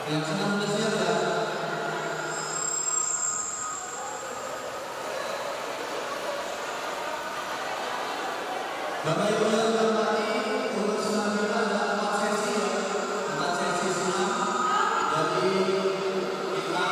Yang senang bersiap ya. Bapak Ibu yang hormati, untuk senam kita ada 4 sesi ya. 4 sesi senam. Jadi kita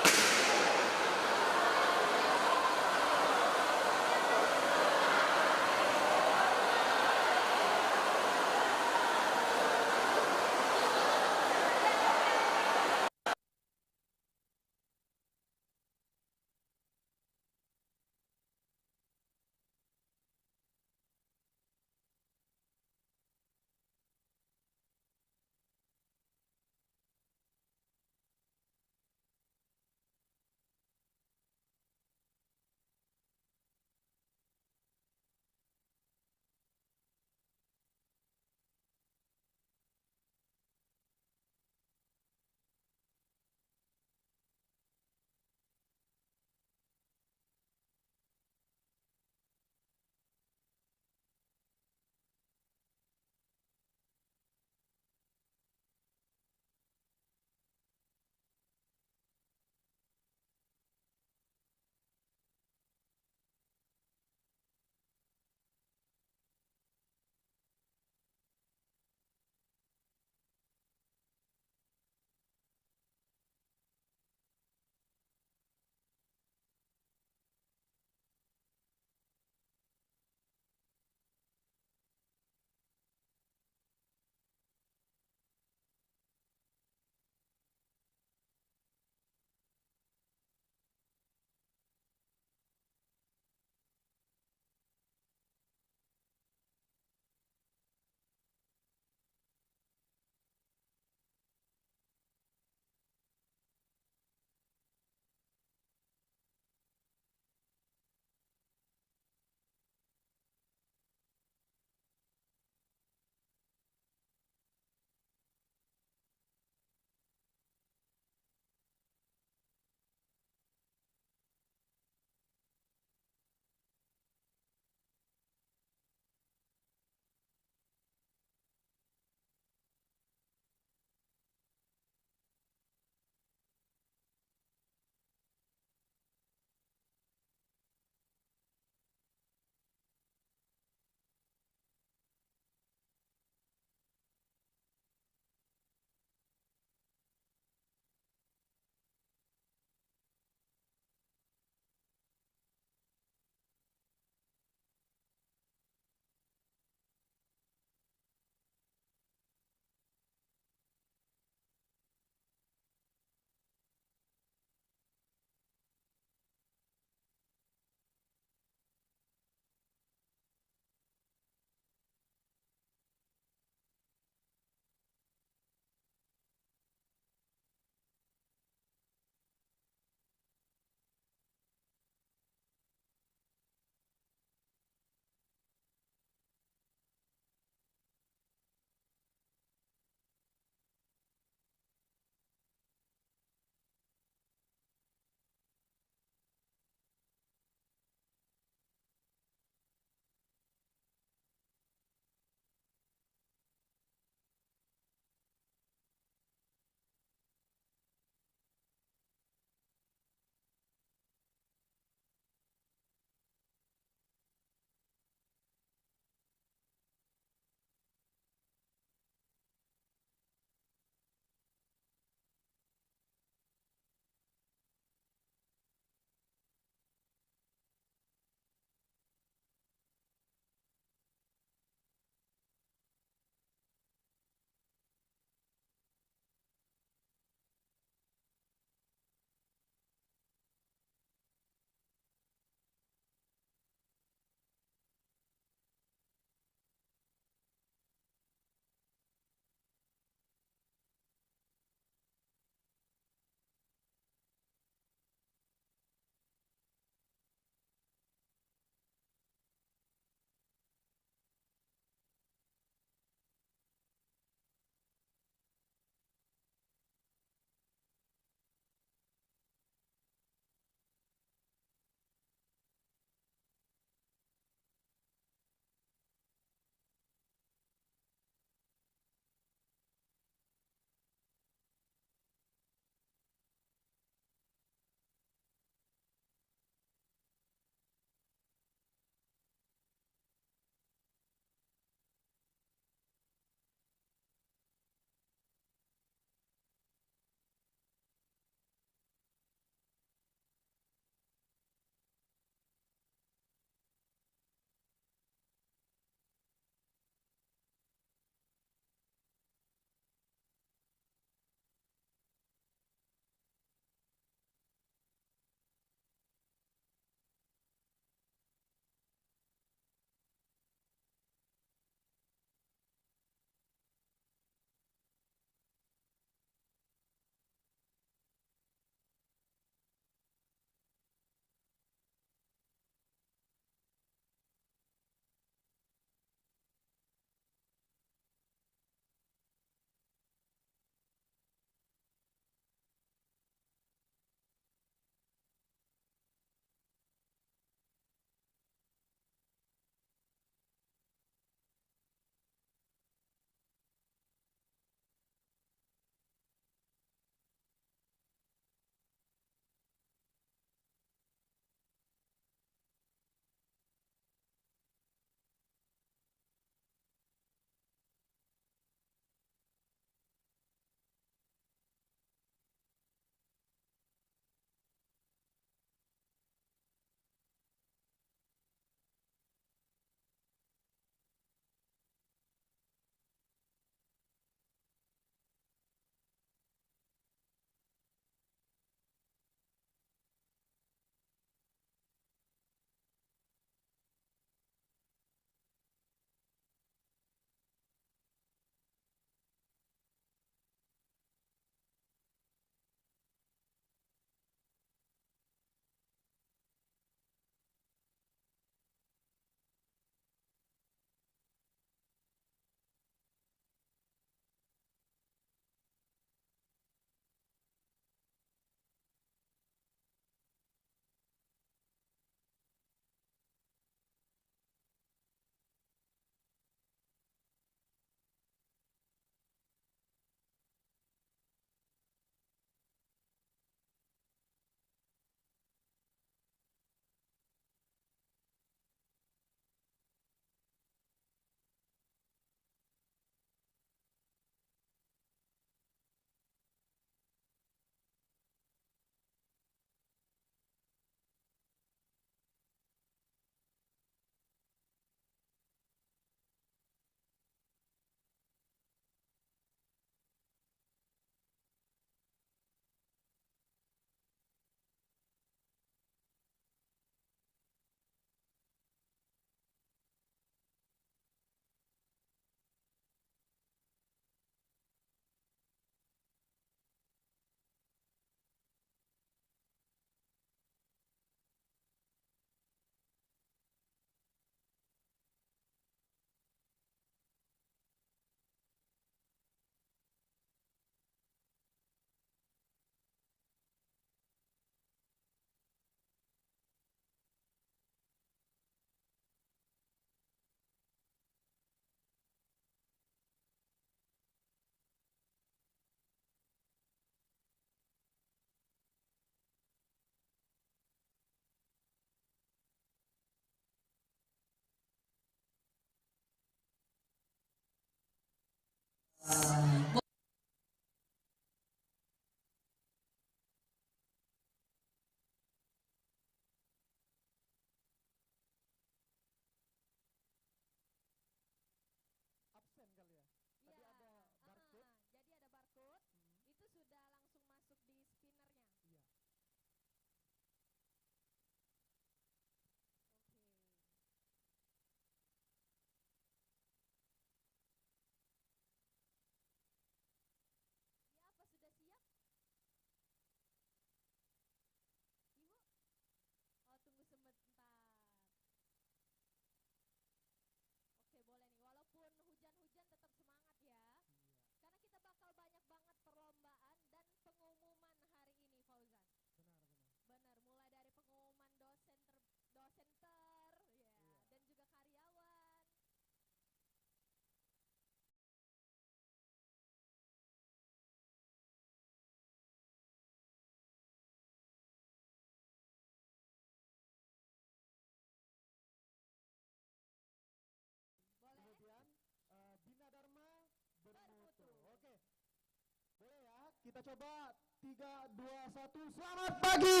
Kita coba 3, 2, 1. Selamat pagi.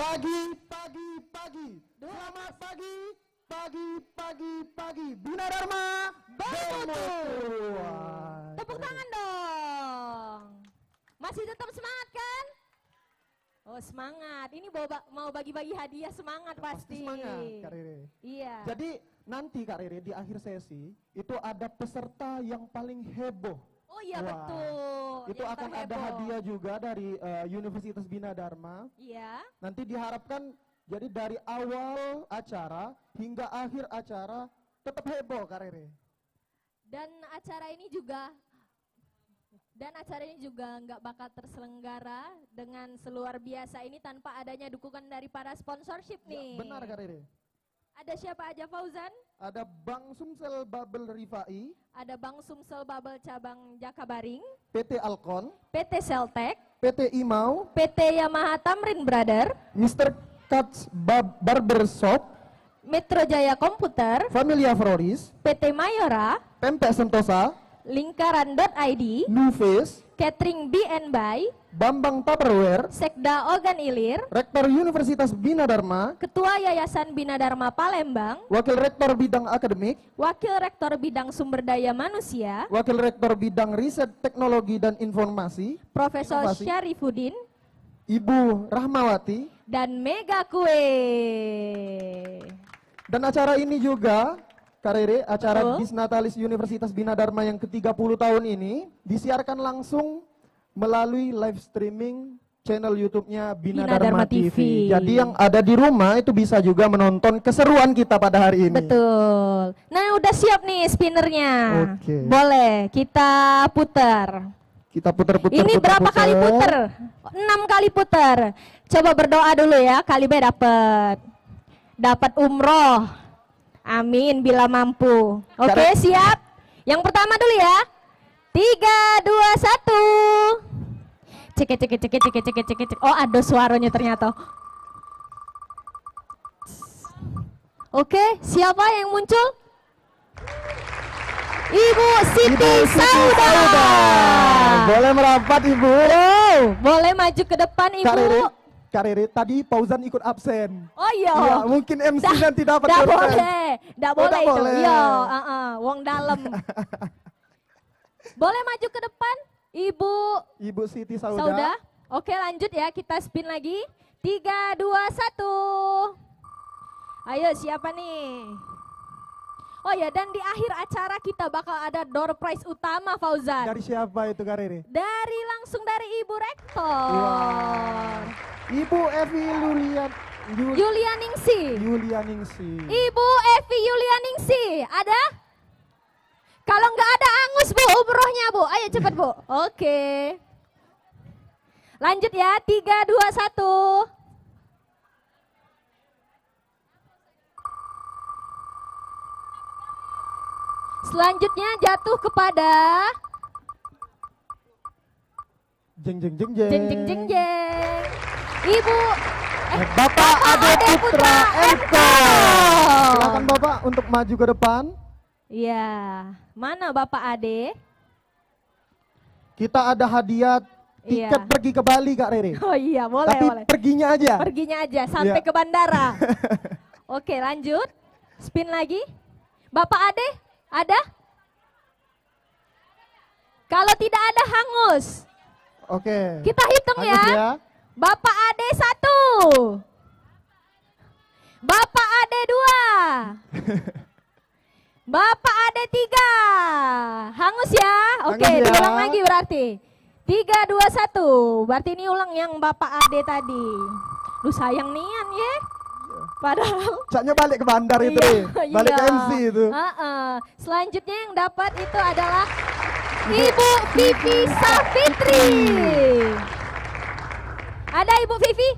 Pagi. Selamat pagi. Bina Dharma Bermutu. Tepuk tangan dong. Masih tetap semangat kan? Oh semangat. Ini mau bagi-bagi hadiah semangat pasti. Semangat Kak Rere. Iya. Jadi nanti Kak Rere di akhir sesi itu ada peserta yang paling heboh. Oh iya Wah, betul. Itu yang akan ada terheboh. hadiah juga dari Universitas Bina Dharma. Iya. Nanti diharapkan jadi dari awal acara hingga akhir acara tetap heboh Kak Rere. Dan acara ini juga nggak bakal terselenggara dengan seluar biasa ini tanpa adanya dukungan dari para sponsorship nih. Ya, benar Kak Rere. Ada siapa aja Fauzan? Ada Bank Sumsel Babel Rifai, Ada Bank Sumsel Babel Cabang Jakabaring, PT Alkon, PT Seltek, PT Imau, PT Yamaha Tamrin Brother, Mr. Cuts Barbershop, Metro Jaya Komputer, Familia Floris, PT Mayora, Pempek Sentosa, Lingkaran.id, Nuface, Catering BNBy, Bambang Tupperware, Sekda Ogan Ilir, Rektor Universitas Bina Dharma, Ketua Yayasan Bina Dharma Palembang, Wakil Rektor Bidang Akademik, Wakil Rektor Bidang Sumber Daya Manusia, Wakil Rektor Bidang Riset Teknologi dan Informasi, Profesor Inovasi, Syarifuddin, Ibu Rahmawati. dan Mega Kue. Dan acara ini juga, Kak Rere, acara Betul. Bisnatalis Universitas Bina Dharma yang ke-30 tahun ini disiarkan langsung melalui live streaming channel YouTube-nya Bina Dharma TV. Jadi yang ada di rumah itu bisa juga menonton keseruan kita pada hari ini. Betul. Nah udah siap nih spinnernya. Oke. Boleh kita putar. Kita putar-putar. Ini berapa kali puter? 6 kali puter. Coba berdoa dulu ya, kali B dapat umroh. Amin bila mampu. Oke, siap. Yang pertama dulu ya. 3, 2, 1. Cek. Oh, ada suaranya ternyata. Oke, siapa yang muncul? Ibu Siti Sauda. Boleh merapat Ibu. Oh, boleh maju ke depan Ibu. Kak Rere, tadi Fauzan ikut absen. Oh iya. Ya, mungkin MC nanti dapat Nggak doorman. boleh. Nggak boleh nggak itu. boleh. Iya, wong dalam. Boleh maju ke depan Ibu Ibu Siti Sauda. Sauda. Oke, lanjut ya, kita spin lagi. 3, 2, 1. Ayo, siapa nih? Oh ya, dan di akhir acara kita bakal ada door prize utama Fauzan. Dari siapa itu Kak Rere? Langsung dari Ibu Rektor. Wah. Ibu Evi Yulianingsi. Ibu Evi Yulianingsi, ada? Kalau nggak ada angus Bu, umrohnya Bu. Ayo cepet Bu. Oke. Lanjut ya, 3, 2, 1. Selanjutnya jatuh kepada Jeng. jeng. Ibu Bapak Ade Putra Eko. Eko. Silakan Bapak untuk maju ke depan. Iya, mana Bapak Ade? Kita ada hadiah tiket Iya. pergi ke Bali Kak Rere. Oh iya, boleh, Tapi boleh. perginya aja. Perginya aja sampai Iya. ke bandara. Oke, lanjut. Spin lagi. Bapak Ade, ada? Kalau tidak ada hangus. Oke. Kita hitung Hangus ya. Bapak Ade 1. Bapak Ade 2. Bapak Ade 3. Hangus ya. Oke, Hangus ya. diulang lagi berarti. 3, 2, 1. Berarti ini ulang yang Bapak Ade tadi. Duh sayang nian ya. Padahal Caknya balik ke bandar itu Iya, deh. Balik ke iya. MC itu. Selanjutnya yang dapat itu adalah Ibu Vivi Safitri. Ada Ibu Vivi?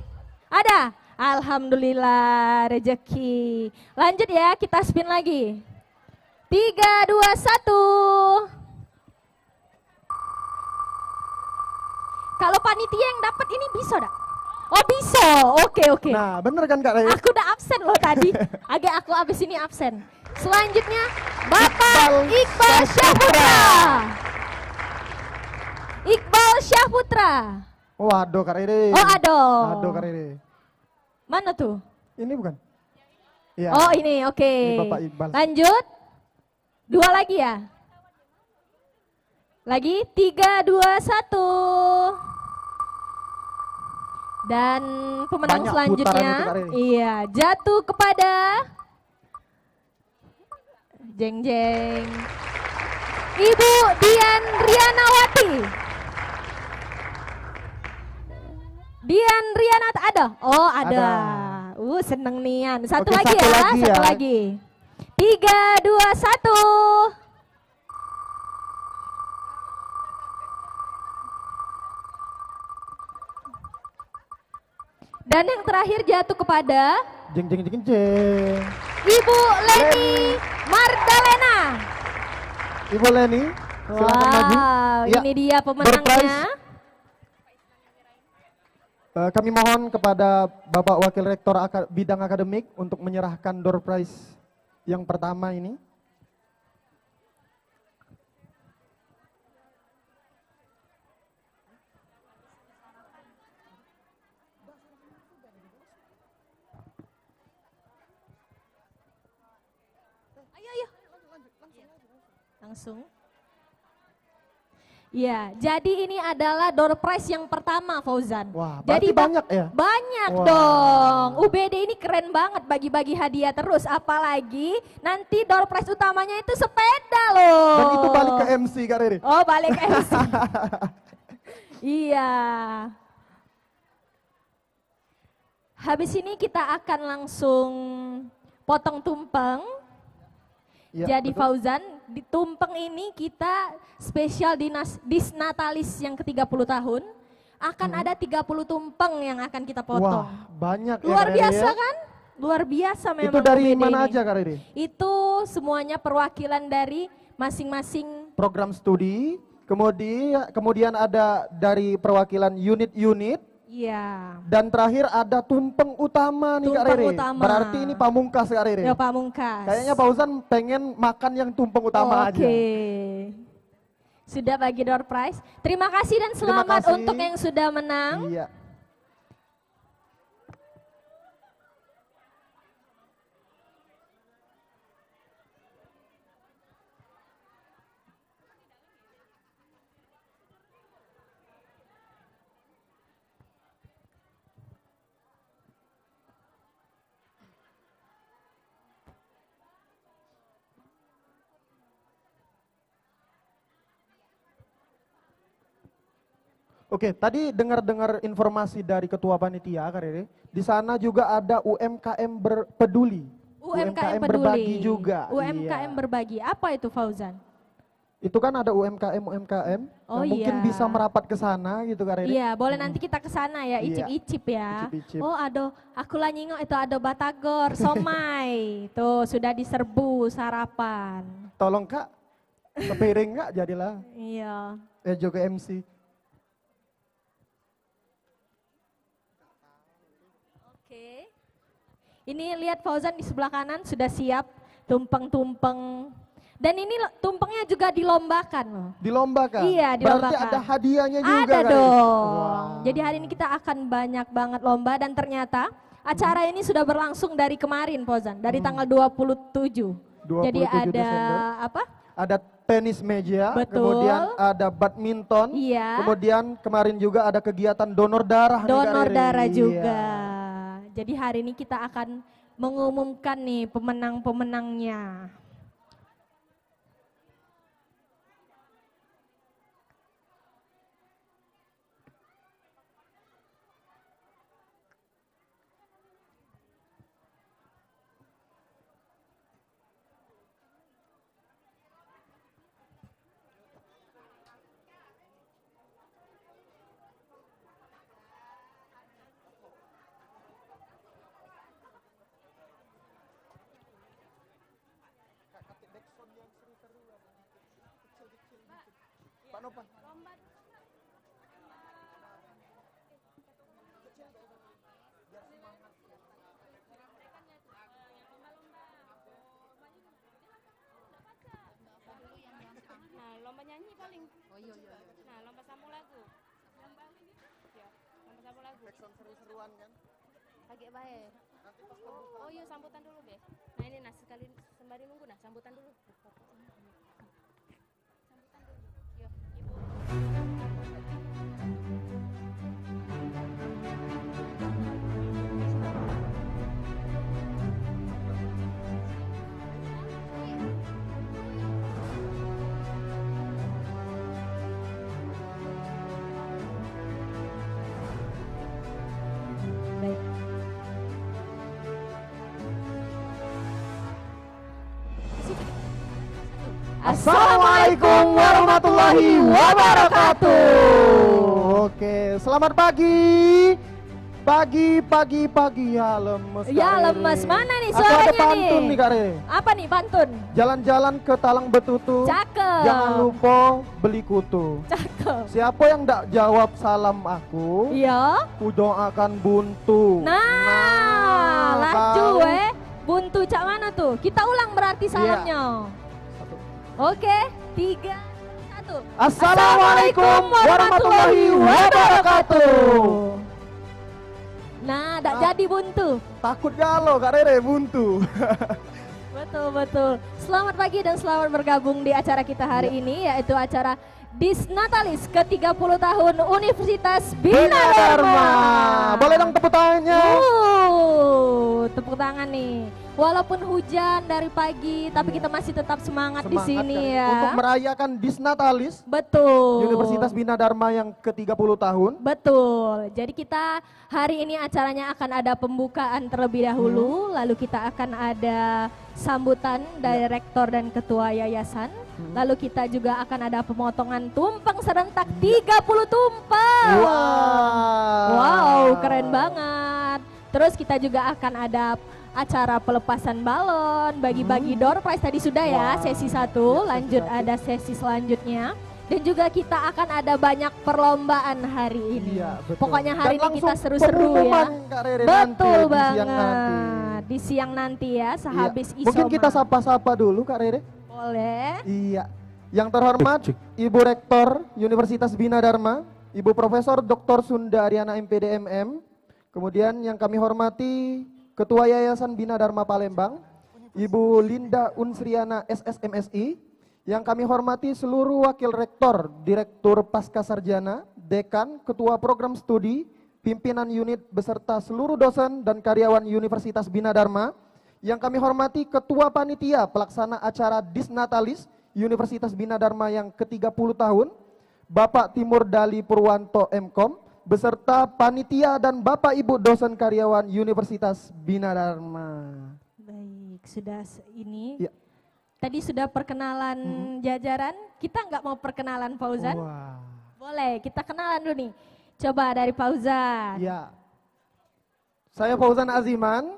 Ada? Alhamdulillah rezeki. Lanjut ya, kita spin lagi. 3, 2, 1. Kalau panitia yang dapat ini bisa dak? Oh bisa, oke. Nah bener kan Kak Rere? Aku udah absen loh tadi. Agak aku abis ini absen. Selanjutnya Bapak Iqbal Syahputra. Iqbal Syahputra. Waduh, Kak Rere. Oh, aduh. Aduh, Kak Rere. Mana tuh? Ini bukan? Iya. Oh, ini, oke. Ini Bapak Iqbal. Lanjut. 2 lagi ya? Lagi, 3, 2, 1. Dan pemenang Banyak selanjutnya, putaran itu, Kak Rere. iya, jatuh kepada jeng jeng Ibu Dian Rianawati. Dian Rianat ada? Oh, ada. Seneng nian. Satu Oke, lagi satu ya, lagi satu ya. lagi. 3, 2, 1. Dan yang terakhir jatuh kepada Jeng jeng jeng jeng. Ibu Leni Magdalena. Ibu Leni, silakan maju. Wow, Ya, ini dia door pemenangnya. prize. Kami mohon kepada Bapak Wakil Rektor Bidang Akademik untuk menyerahkan door prize yang pertama ini. Ayo, ayo. Langsung. Ya, jadi ini adalah door prize yang pertama, Fauzan. Wah, Jadi berarti banyak ya? Banyak Wah. dong. UBD ini keren banget bagi-bagi hadiah terus. Apalagi nanti door prize utamanya itu sepeda loh. Dan itu balik ke MC, Kak Riri. Oh, balik ke MC. Iya. Habis ini kita akan langsung potong tumpeng. Iya, Jadi betul. Fauzan, di tumpeng ini kita spesial Disnatalis yang ke-30 tahun. Akan ada 30 tumpeng yang akan kita potong. Wah, banyak ya, Luar Kak Riri biasa ya. kan? Luar biasa memang. Itu dari UBD mana ini. aja, Kak Riri? Itu semuanya perwakilan dari masing-masing. Program studi, kemudian ada dari perwakilan unit-unit, Iya. dan terakhir ada tumpeng utama nih, Kak Tumpeng Riri. utama. Berarti ini pamungkas, Kak Riri. Ya Pamungkas. Kayaknya Fauzan pengen makan yang tumpeng utama aja. Oke. Sudah bagi door prize. Terima kasih dan Terima selamat kasih. untuk yang sudah menang. Iya. Oke, tadi dengar-dengar informasi dari Ketua Panitia, Kak Riri. Di sana juga ada UMKM peduli. UMKM berbagi peduli. juga. UMKM Iya. berbagi. Apa itu Fauzan? Itu kan ada UMKM Oh, yang mungkin iya. bisa merapat ke sana gitu, Kak Riri. Iya, boleh nanti kita ke sana ya, Iya. icip-icip ya. Icip-icip. Oh, aku lah nyingok itu ada batagor, somai. Tuh, sudah diserbu sarapan. Tolong Kak, sepiring Kak jadilah. Iya. Juga MC. Oke. Ini lihat Fauzan di sebelah kanan sudah siap tumpeng-tumpeng. Dan ini tumpengnya juga dilombakan loh. Dilombakan? Iya, Berarti dilombakan. ada hadiahnya juga, Ada Kak? dong. Wah. Jadi hari ini kita akan banyak banget lomba dan ternyata acara ini sudah berlangsung dari kemarin, Fauzan, dari tanggal 27. 27 Jadi ada Desember. apa? Ada tenis meja, Betul. kemudian ada badminton, Iya. kemudian kemarin juga ada kegiatan donor darah. nih, Kak Donor Riri. darah Iya. juga. Jadi hari ini kita akan mengumumkan nih pemenang-pemenangnya. Pak Nopan. Nah, lomba nyanyi paling. Oh iya. Nah, lomba samulan Pakai baik. Oh iya sambutan dulu deh. Nah ini sekali sembari nunggu sambutan dulu. Sambutan dulu. Yo, Ibu. Baik. Assalamualaikum warahmatullahi wabarakatuh. Oke, selamat pagi. Pagi ya lemes. Ya Kak lemes, Rere. mana nih Aku ada suaranya pantun nih? nih Kak Rere. Apa nih pantun? Jalan-jalan ke Talang Betutu. Cakep. Jangan lupa beli kutu. Cakep. Siapa yang tidak jawab salam aku, Iya. ku doakan buntu. Nah, laju kan? Buntu cak mana tuh? Kita ulang berarti salamnya. Satu. Oke, 3, 1. Assalamualaikum warahmatullahi wabarakatuh. Nah, tak jadi buntu. Takut galau Kak Rere buntu. Betul. Selamat pagi dan selamat bergabung di acara kita hari ini, yaitu acara Disnatalis ke-30 tahun Universitas Bina Dharma. Boleh dong tepuk tangannya. Tepuk tangan nih. Walaupun hujan dari pagi, tapi kita masih tetap semangat di Semangat, sini Kak Rere. ya. Untuk merayakan Disnatalis Betul. Universitas Bina Dharma yang ke-30 tahun. Betul. Jadi kita hari ini acaranya akan ada pembukaan terlebih dahulu, lalu kita akan ada sambutan dari rektor dan ketua yayasan. Lalu kita juga akan ada pemotongan tumpeng serentak 30 tumpeng. Wow, keren banget. Terus kita juga akan ada acara pelepasan balon, bagi-bagi door prize tadi sudah ya, sesi 1, lanjut ada sesi selanjutnya. Dan juga kita akan ada banyak perlombaan hari ini. Iya, betul. Pokoknya hari Dan ini kita langsung seru-seru ya. pengumuman, Kak Rere, Betul nanti, banget. Di siang nanti ya, sehabis Iya. Mungkin isoma. kita sapa-sapa dulu Kak Rere. Boleh. Iya. Yang terhormat Ibu Rektor Universitas Bina Dharma, Ibu Profesor Dr. Sunda Ariana MPD MM. Kemudian yang kami hormati Ketua Yayasan Bina Dharma Palembang, Ibu Linda Unsriana SSMSI. Yang kami hormati seluruh wakil rektor, direktur pasca sarjana, dekan, ketua program studi, pimpinan unit beserta seluruh dosen dan karyawan Universitas Bina Dharma. Yang kami hormati ketua panitia pelaksana acara Disnatalis Universitas Bina Dharma yang ke-30 tahun, Bapak Timur Dali Purwanto MKom, beserta panitia dan Bapak Ibu dosen karyawan Universitas Bina Dharma. Baik, sudah ini. Ya. Tadi sudah perkenalan jajaran, kita nggak mau perkenalan Fauzan? Wah. Boleh, kita kenalan dulu nih. Coba dari Fauzan. Ya. Saya Fauzan Aziman,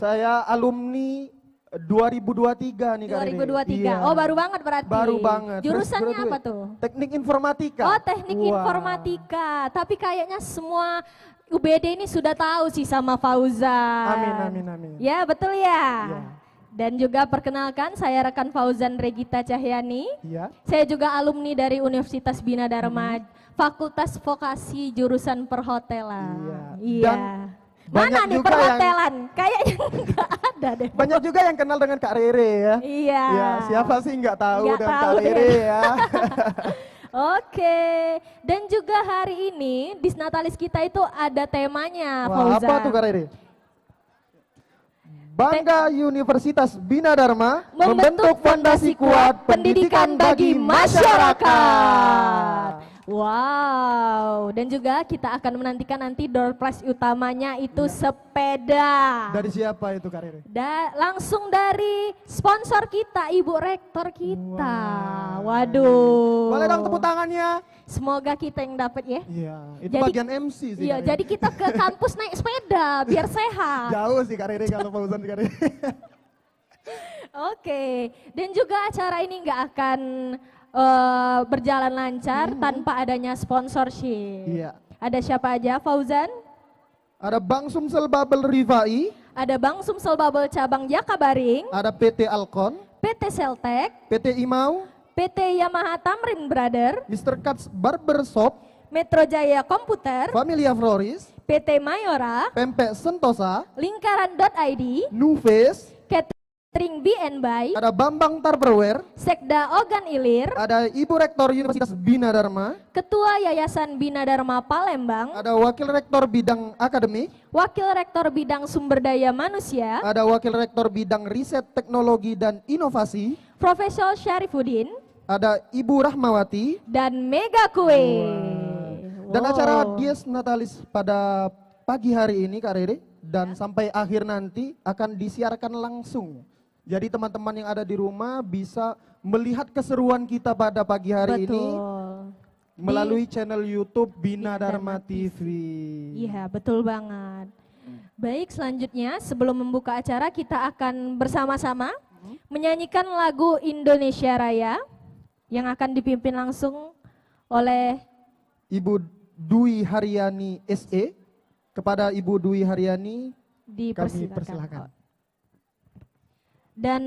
saya alumni 2023 nih Kak Rere. 2023. Iya. Oh, baru banget berarti. Baru banget. Jurusannya Fresh apa graduate. tuh? Teknik informatika. Oh, teknik Wah. informatika. Tapi kayaknya semua UBD ini sudah tahu sih sama Fauzan. Amin. Ya, betul ya. Ya. Dan juga perkenalkan, saya rekan Fauzan Regita Cahyani. Iya. Saya juga alumni dari Universitas Bina Dharma, Fakultas Vokasi jurusan Perhotelan. Iya. Iya. Dan Mana banyak nih juga perhotelan? Kayaknya nggak ada deh. Banyak juga yang kenal dengan Kak Rere ya. Iya. Ya, siapa sih nggak tahu Nggak dengan tahu Kak Rere ya. Oke, dan juga hari ini Disnatalis kita itu ada temanya, Wah, Fauzan. apa tuh Kak Rere? Bangga Universitas Bina Dharma Membentuk fondasi kuat pendidikan bagi masyarakat. Wow, dan juga kita akan menantikan nanti door prize utamanya itu sepeda. Dari siapa itu Kak Rere? Langsung dari sponsor kita, Ibu Rektor kita. Wah. Waduh. Boleh dong tepuk tangannya? Semoga kita yang dapat ya. Iya, itu Jadi- bagian MC sih. Iya, Kak Rere. jadi kita ke kampus naik sepeda biar sehat. Jauh sih Kak Rere kalau Fauzan Kak Rere. Oke, dan juga acara ini nggak akan berjalan lancar tanpa adanya sponsorship. Iya. Ada siapa aja, Fauzan? Ada Bang Sumsel Babel Rifai, Ada Bank Sumsel Babel Cabang Jakabaring, ada PT Alkon, PT Seltek, PT Imau, PT Yamaha Tamrin Brother, Mr. Cuts Barbershop, Metro Jaya Komputer, Familia Floris, PT Mayora, Pempek Sentosa, Lingkaran.id, Nuves, Catering B&B, ada Bambang Tupperware, Sekda Ogan Ilir, ada Ibu Rektor Universitas Bina Dharma, Ketua Yayasan Bina Dharma Palembang, ada Wakil Rektor Bidang Akademik, Wakil Rektor Bidang Sumber Daya Manusia, ada Wakil Rektor Bidang Riset Teknologi dan Inovasi, Profesor Syarifuddin, ada Ibu Rahmawati, dan Mega Kue. dan Wow. acara Dies Natalis pada pagi hari ini Kak Rere, dan sampai akhir nanti akan disiarkan langsung. Jadi teman-teman yang ada di rumah bisa melihat keseruan kita pada pagi hari ini Betul. melalui channel YouTube Bina Bina Dharma Dharma TV. Iya, betul banget. Baik, selanjutnya sebelum membuka acara kita akan bersama-sama menyanyikan lagu Indonesia Raya yang akan dipimpin langsung oleh Ibu Dwi Haryani SE. Kepada Ibu Dwi Haryani kami persilakan. Dan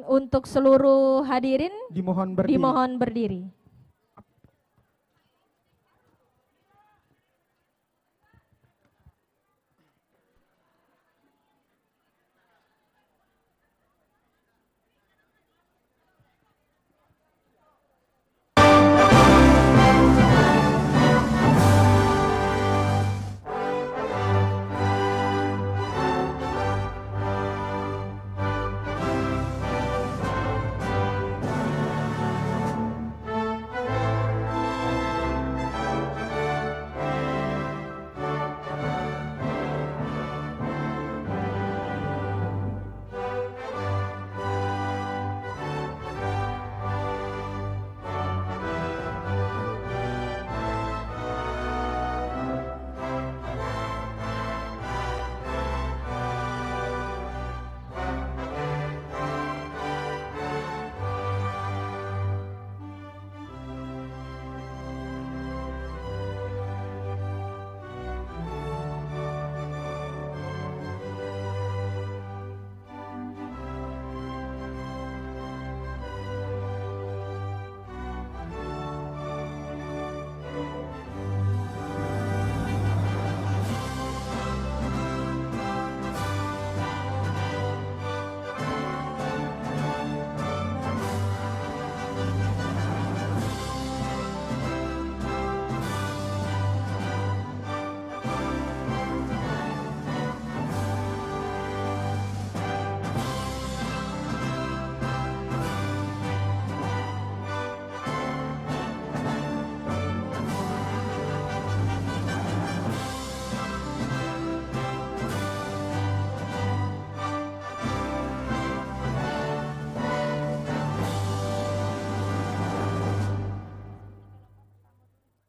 untuk seluruh hadirin Dimohon berdiri. dimohon berdiri.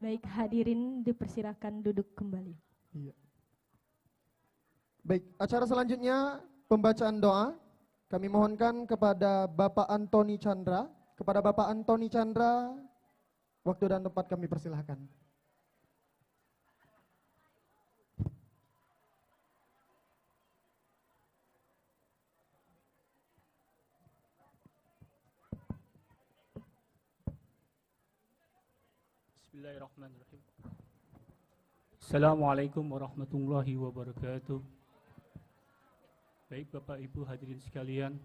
Baik, hadirin dipersilakan duduk kembali. Iya. Baik, acara selanjutnya pembacaan doa. Kami mohonkan kepada Bapak Antoni Chandra. Kepada Bapak Antoni Chandra, waktu dan tempat kami persilahkan. Bismillahirrahmanirrahim. Assalamualaikum warahmatullahi wabarakatuh. Baik Bapak Ibu hadirin sekalian,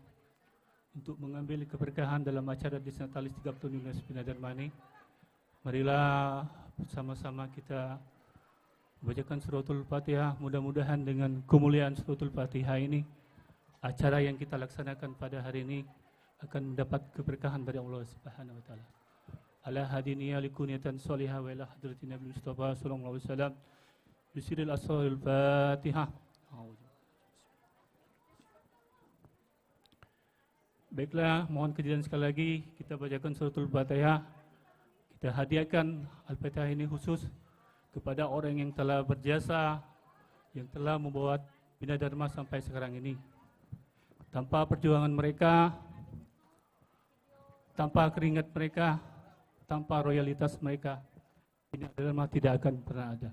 untuk mengambil keberkahan dalam acara Dies Natalis 30 Universitas Bina Dharma ini, marilah bersama-sama kita membacakan suratul Fatihah. Mudah-mudahan dengan kemuliaan suratul Fatihah ini, acara yang kita laksanakan pada hari ini akan mendapat keberkahan dari Allah Subhanahu wa taala. Ala hadiniya likuniyatan salihah wa ila hadratin Nabi Mustafa sallallahu alaihi wasallam bisiril asrarul Fatihah. Baiklah, mohon kejadian sekali lagi kita bacakan suratul Fatihah. Kita hadiahkan Al-Fatihah ini khusus kepada orang yang telah berjasa, yang telah membawa Bina Dharma sampai sekarang ini. Tanpa perjuangan mereka, tanpa keringat mereka, tanpa royalitas mereka, Bina Dharma tidak akan pernah ada.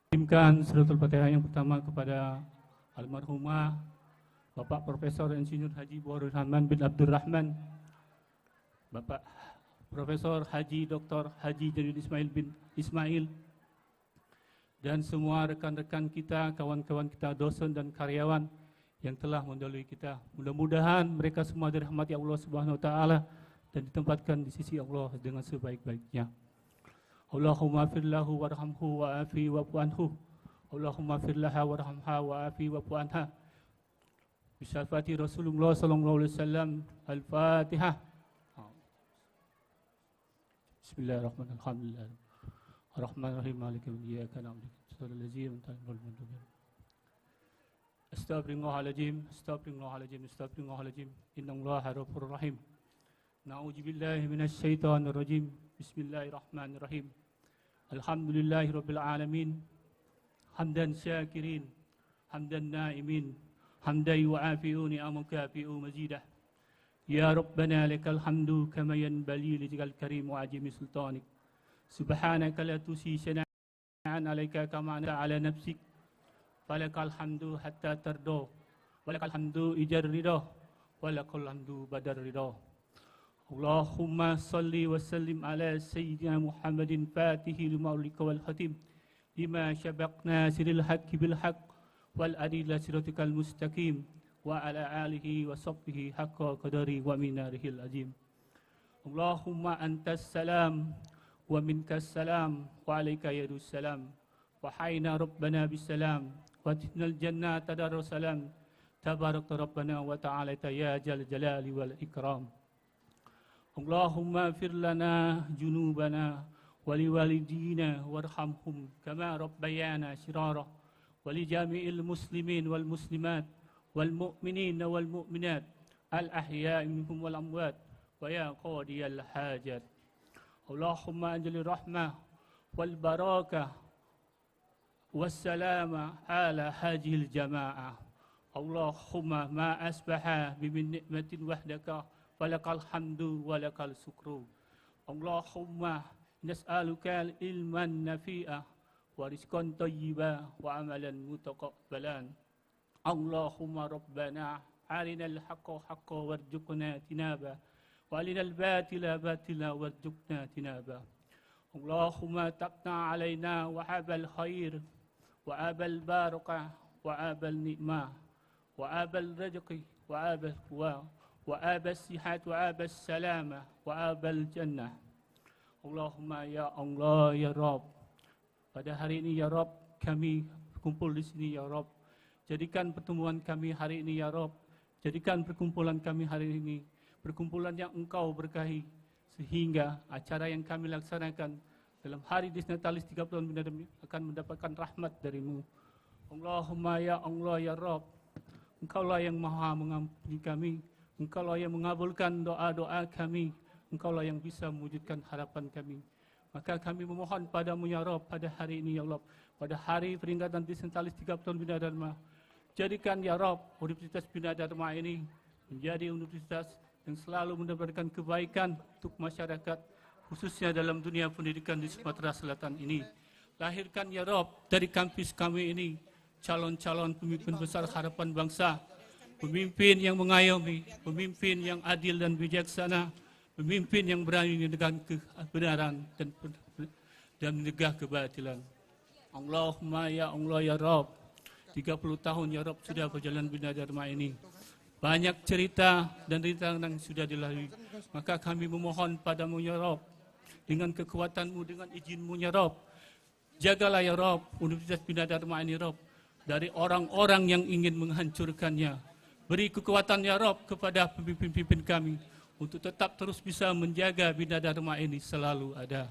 Kirimkan suratul Fatihah yang pertama kepada almarhumah Bapak Profesor Insinyur Haji Buharul Rahman bin Abdul Rahman, Bapak Profesor Haji Dr. Haji Jalil Ismail bin Ismail, dan semua rekan-rekan kita, kawan-kawan kita, dosen dan karyawan yang telah mendahului kita. Mudah-mudahan mereka semua dirahmati Allah Subhanahu wa taala dan ditempatkan di sisi Allah dengan sebaik-baiknya. Allahumma fir lahu warhamhu wa'afi wa'fu anhu. Allahumma fir laha warhamha wa'afi wa'fu anha. Bisyafaati Rasulullah sallallahu alaihi wasallam. Al-Fatihah. Bismillahirrahmanirrahim. Alhamdulillah. Ar-Rahmanir-Rahim. Maliki yaumiddin. Iyyaka na'budu wa iyyaka nasta'in. Astaghfirullahaladzim. Astaghfirullahaladzim. Astaghfirullahaladzim. Innallaha ghafurur rahim. Na'udzu billahi minasy syaithanir rajim. Bismillahirrahmanirrahim. Alhamdulillahirabbil alamin. Hamdan syakirin, hamdan naimin, hamdan yu'afi'u ni'amu kafi'u mazidah. Ya Rabbana lakal hamdu kama yanbaghi lijalal karim wa ajimi sultanik. Subhanaka la tusi sana'an alaika kama anta ala nafsik. Falakal hamdu hatta tardo, walakal hamdu ijar ridho, walakal hamdu badar ridho. Allahumma salli wa sallim ala Sayyidina Muhammadin fatihi lima ulika wal khatim lima syabaqna siril haqqi bil haqq wal adila siratikal mustaqim wa ala alihi wa sahbihi haqqa qadari wa minarihil azim. Allahumma antas salam wa minkas salam wa alaika yadus salam wa hayna rabbana bis salam wa tinal jannata darus salam tabarak rabbana wa ta'ala ya jal jalali wal ikram. Allahumma fir lana junubana wali walidina warhamhum kama rabbayana shirara wali jami'il muslimin wal muslimat wal mu'minin wal mu'minat al ahya'i minhum wal amwat wa ya qadiyal hajat. Allahumma anjali rahmah wal barakah was salama ala hajil jamaah. Allahumma ma asbaha bimin ni'matin wahdaka walakal hamdu walakal sukru. Allahumma nas'aluka ilman nafi'ah wa rizqan thayyiba wa amalan mutaqabbalan. Allahumma rabbana arinal haqqa haqqa warzuqna tinaba wa arinal batila batila warzuqna tinaba. Allahumma taqna alaina wa abal khair wa abal barakah wa abal ni'mah wa abal rizqi wa abal quwa wa abas sihat wa abas salamah wa abal jannah. Allahumma ya Allah ya Rabb, pada hari ini ya Rabb kami berkumpul di sini ya Rabb. Jadikan pertemuan kami hari ini ya Rabb, jadikan perkumpulan kami hari ini perkumpulan yang Engkau berkahi, sehingga acara yang kami laksanakan dalam hari Disnatalis 30 tahun Bina akan mendapatkan rahmat darimu. Allahumma ya Allah ya Rabb, Engkaulah yang maha mengampuni kami, Engkaulah yang mengabulkan doa-doa kami, Engkaulah yang bisa mewujudkan harapan kami. Maka kami memohon padamu ya Rabb pada hari ini ya Allah, pada hari peringatan Disnatalis 30 tahun Bina Dharma, jadikan ya Rabb Universitas Bina Dharma ini menjadi universitas yang selalu mendapatkan kebaikan untuk masyarakat, khususnya dalam dunia pendidikan di Sumatera Selatan ini. Lahirkan ya Rabb dari kampus kami ini calon-calon pemimpin besar harapan bangsa, pemimpin yang mengayomi, pemimpin yang adil dan bijaksana, pemimpin yang berani menegakkan kebenaran dan menegah kebatilan. Allahumma ya Allah ya Rabb, 30 tahun ya Rabb sudah berjalan Bina Dharma ini. Banyak cerita dan rintangan yang sudah dilalui. Maka kami memohon padamu ya Rabb, dengan kekuatanmu, dengan izinmu ya Rabb, jagalah ya Rabb Universitas Bina Dharma ini Rabb dari orang-orang yang ingin menghancurkannya. Beri kekuatan ya Rabb kepada pemimpin-pemimpin kami untuk tetap terus bisa menjaga Bina Dharma ini selalu ada.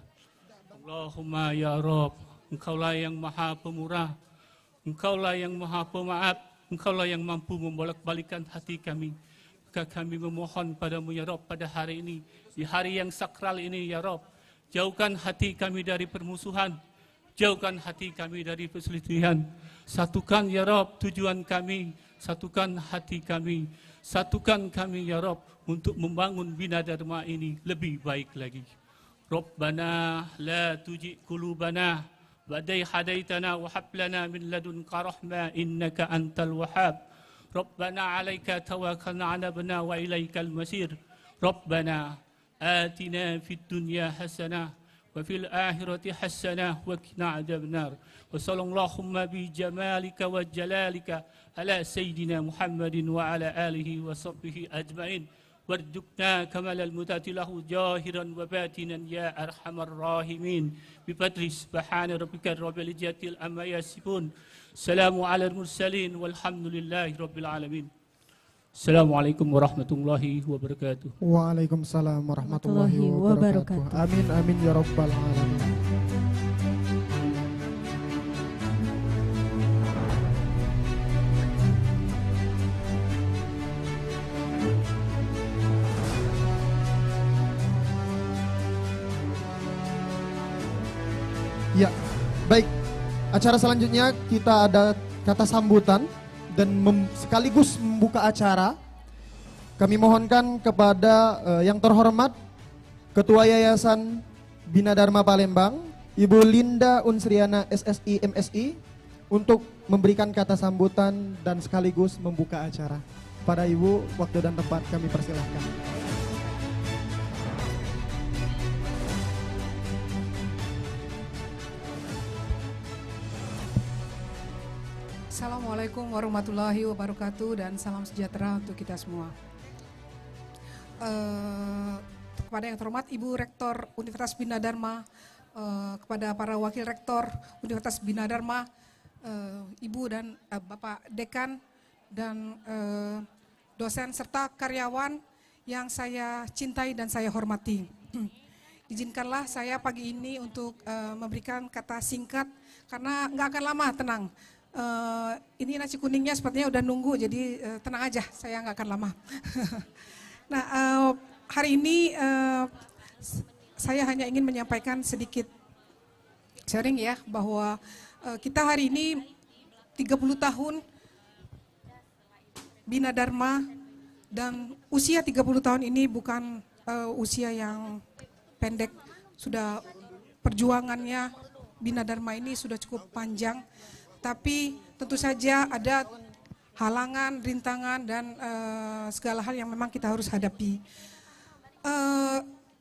Allahumma ya Rabb, Engkaulah yang maha pemurah, Engkaulah yang maha pemaaf, Engkaulah yang mampu membolak-balikan hati kami. Maka kami memohon padamu ya Rabb pada hari ini, di hari yang sakral ini ya Rabb, jauhkan hati kami dari permusuhan, jauhkan hati kami dari perselisihan. Satukan ya Rabb tujuan kami, satukan hati kami, satukan kami ya Rabb untuk membangun Bina Dharma ini lebih baik lagi. Rabbana la tuji qulubana ba'da hadaitana wa hab lana min ladunka rahmah innaka antal wahhab. Rabbana 'alaika tawakkalna 'anabna wa ilaikal masir. Rabbana آتنا في الدنيا حسنة وفي الآخرة حسنة وقنا عذاب النار وصلى اللهم بجمالك وجلالك على سيدنا محمد وعلى آله وصحبه أجمعين وارزقنا كمال المتاة له ظاهرا وباطنا يا أرحم الراحمين بفضل سبحان ربك رب العزة عما يصفون سلام على المرسلين والحمد لله رب العالمين. Assalamualaikum warahmatullahi wabarakatuh. Waalaikumsalam warahmatullahi wabarakatuh. Amin amin ya rabbal alamin. Ya, baik. Acara selanjutnya kita ada kata sambutan dan sekaligus membuka acara. Kami mohonkan kepada yang terhormat Ketua Yayasan Bina Dharma Palembang, Ibu Linda Unsriana SSI MSI untuk memberikan kata sambutan dan sekaligus membuka acara. Pada Ibu, waktu dan tempat kami persilahkan. Assalamualaikum warahmatullahi wabarakatuh dan salam sejahtera untuk kita semua. Kepada yang terhormat Ibu Rektor Universitas Bina Dharma, kepada para wakil rektor Universitas Bina Dharma, Ibu dan Bapak Dekan dan dosen serta karyawan yang saya cintai dan saya hormati. Izinkanlah saya pagi ini untuk memberikan kata singkat karena nggak akan lama, tenang. Ini nasi kuningnya sepertinya udah nunggu, jadi tenang aja, saya nggak akan lama. Nah, hari ini saya hanya ingin menyampaikan sedikit sharing ya, bahwa kita hari ini 30 tahun Bina Dharma, dan usia 30 tahun ini bukan usia yang pendek, sudah perjuangannya Bina Dharma ini sudah cukup panjang. Tapi tentu saja ada halangan, rintangan, dan segala hal yang memang kita harus hadapi.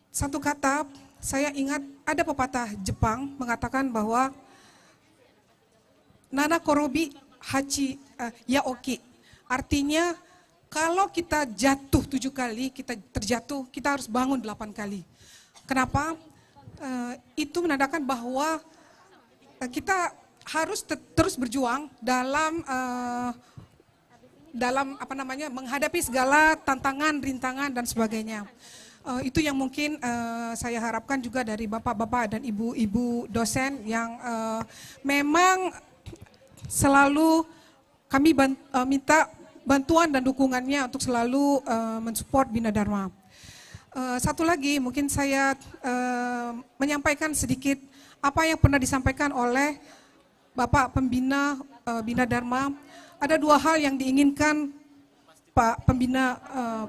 Satu kata, saya ingat ada pepatah Jepang mengatakan bahwa Nana korobi hachi yaoki. Artinya kalau kita jatuh 7 kali, kita terjatuh, kita harus bangun 8 kali. Kenapa? Itu menandakan bahwa kita harus terus berjuang dalam menghadapi segala tantangan, rintangan dan sebagainya. Itu yang mungkin saya harapkan juga dari bapak-bapak dan ibu-ibu dosen yang memang selalu kami minta bantuan dan dukungannya untuk selalu mensupport Bina Dharma. Satu lagi mungkin saya menyampaikan sedikit apa yang pernah disampaikan oleh Bapak Pembina Bina Dharma. Ada 2 hal yang diinginkan Pak Pembina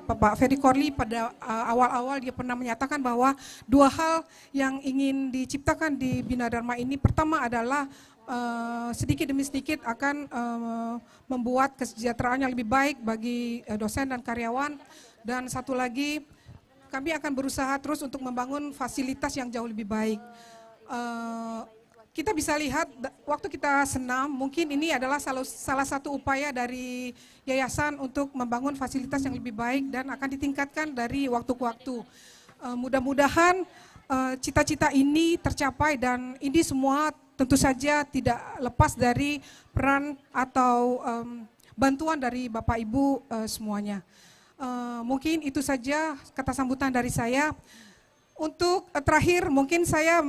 Pak Ferry Korli pada awal-awal. Dia pernah menyatakan bahwa 2 hal yang ingin diciptakan di Bina Dharma ini. Pertama adalah sedikit demi sedikit akan membuat kesejahteraan yang lebih baik bagi dosen dan karyawan. Dan satu lagi, kami akan berusaha terus untuk membangun fasilitas yang jauh lebih baik. Kita bisa lihat waktu kita senam, mungkin ini adalah salah satu upaya dari yayasan untuk membangun fasilitas yang lebih baik dan akan ditingkatkan dari waktu ke waktu. Mudah-mudahan cita-cita ini tercapai, dan ini semua tentu saja tidak lepas dari peran atau bantuan dari Bapak Ibu semuanya. Mungkin itu saja kata sambutan dari saya. Untuk terakhir mungkin saya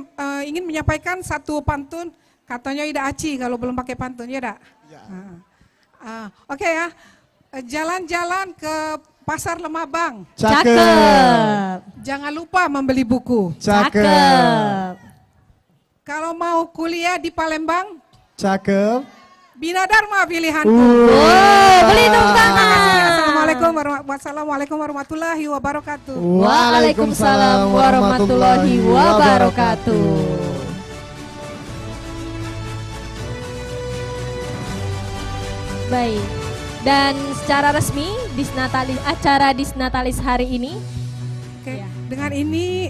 ingin menyampaikan satu pantun, katanya Ida Aci kalau belum pakai pantun, ya dak? Ya. Oke ya, jalan-jalan ke Pasar Lemabang. Cakep. Jangan lupa membeli buku. Cakep. Kalau mau kuliah di Palembang. Cakep. Bina Dharma pilihanku. Beli tepuk tangan. Wassalamualaikum warahmatullahi wabarakatuh. Waalaikumsalam warahmatullahi wabarakatuh. Baik, dan secara resmi acara Disnatalis hari ini Oke. Dengan ini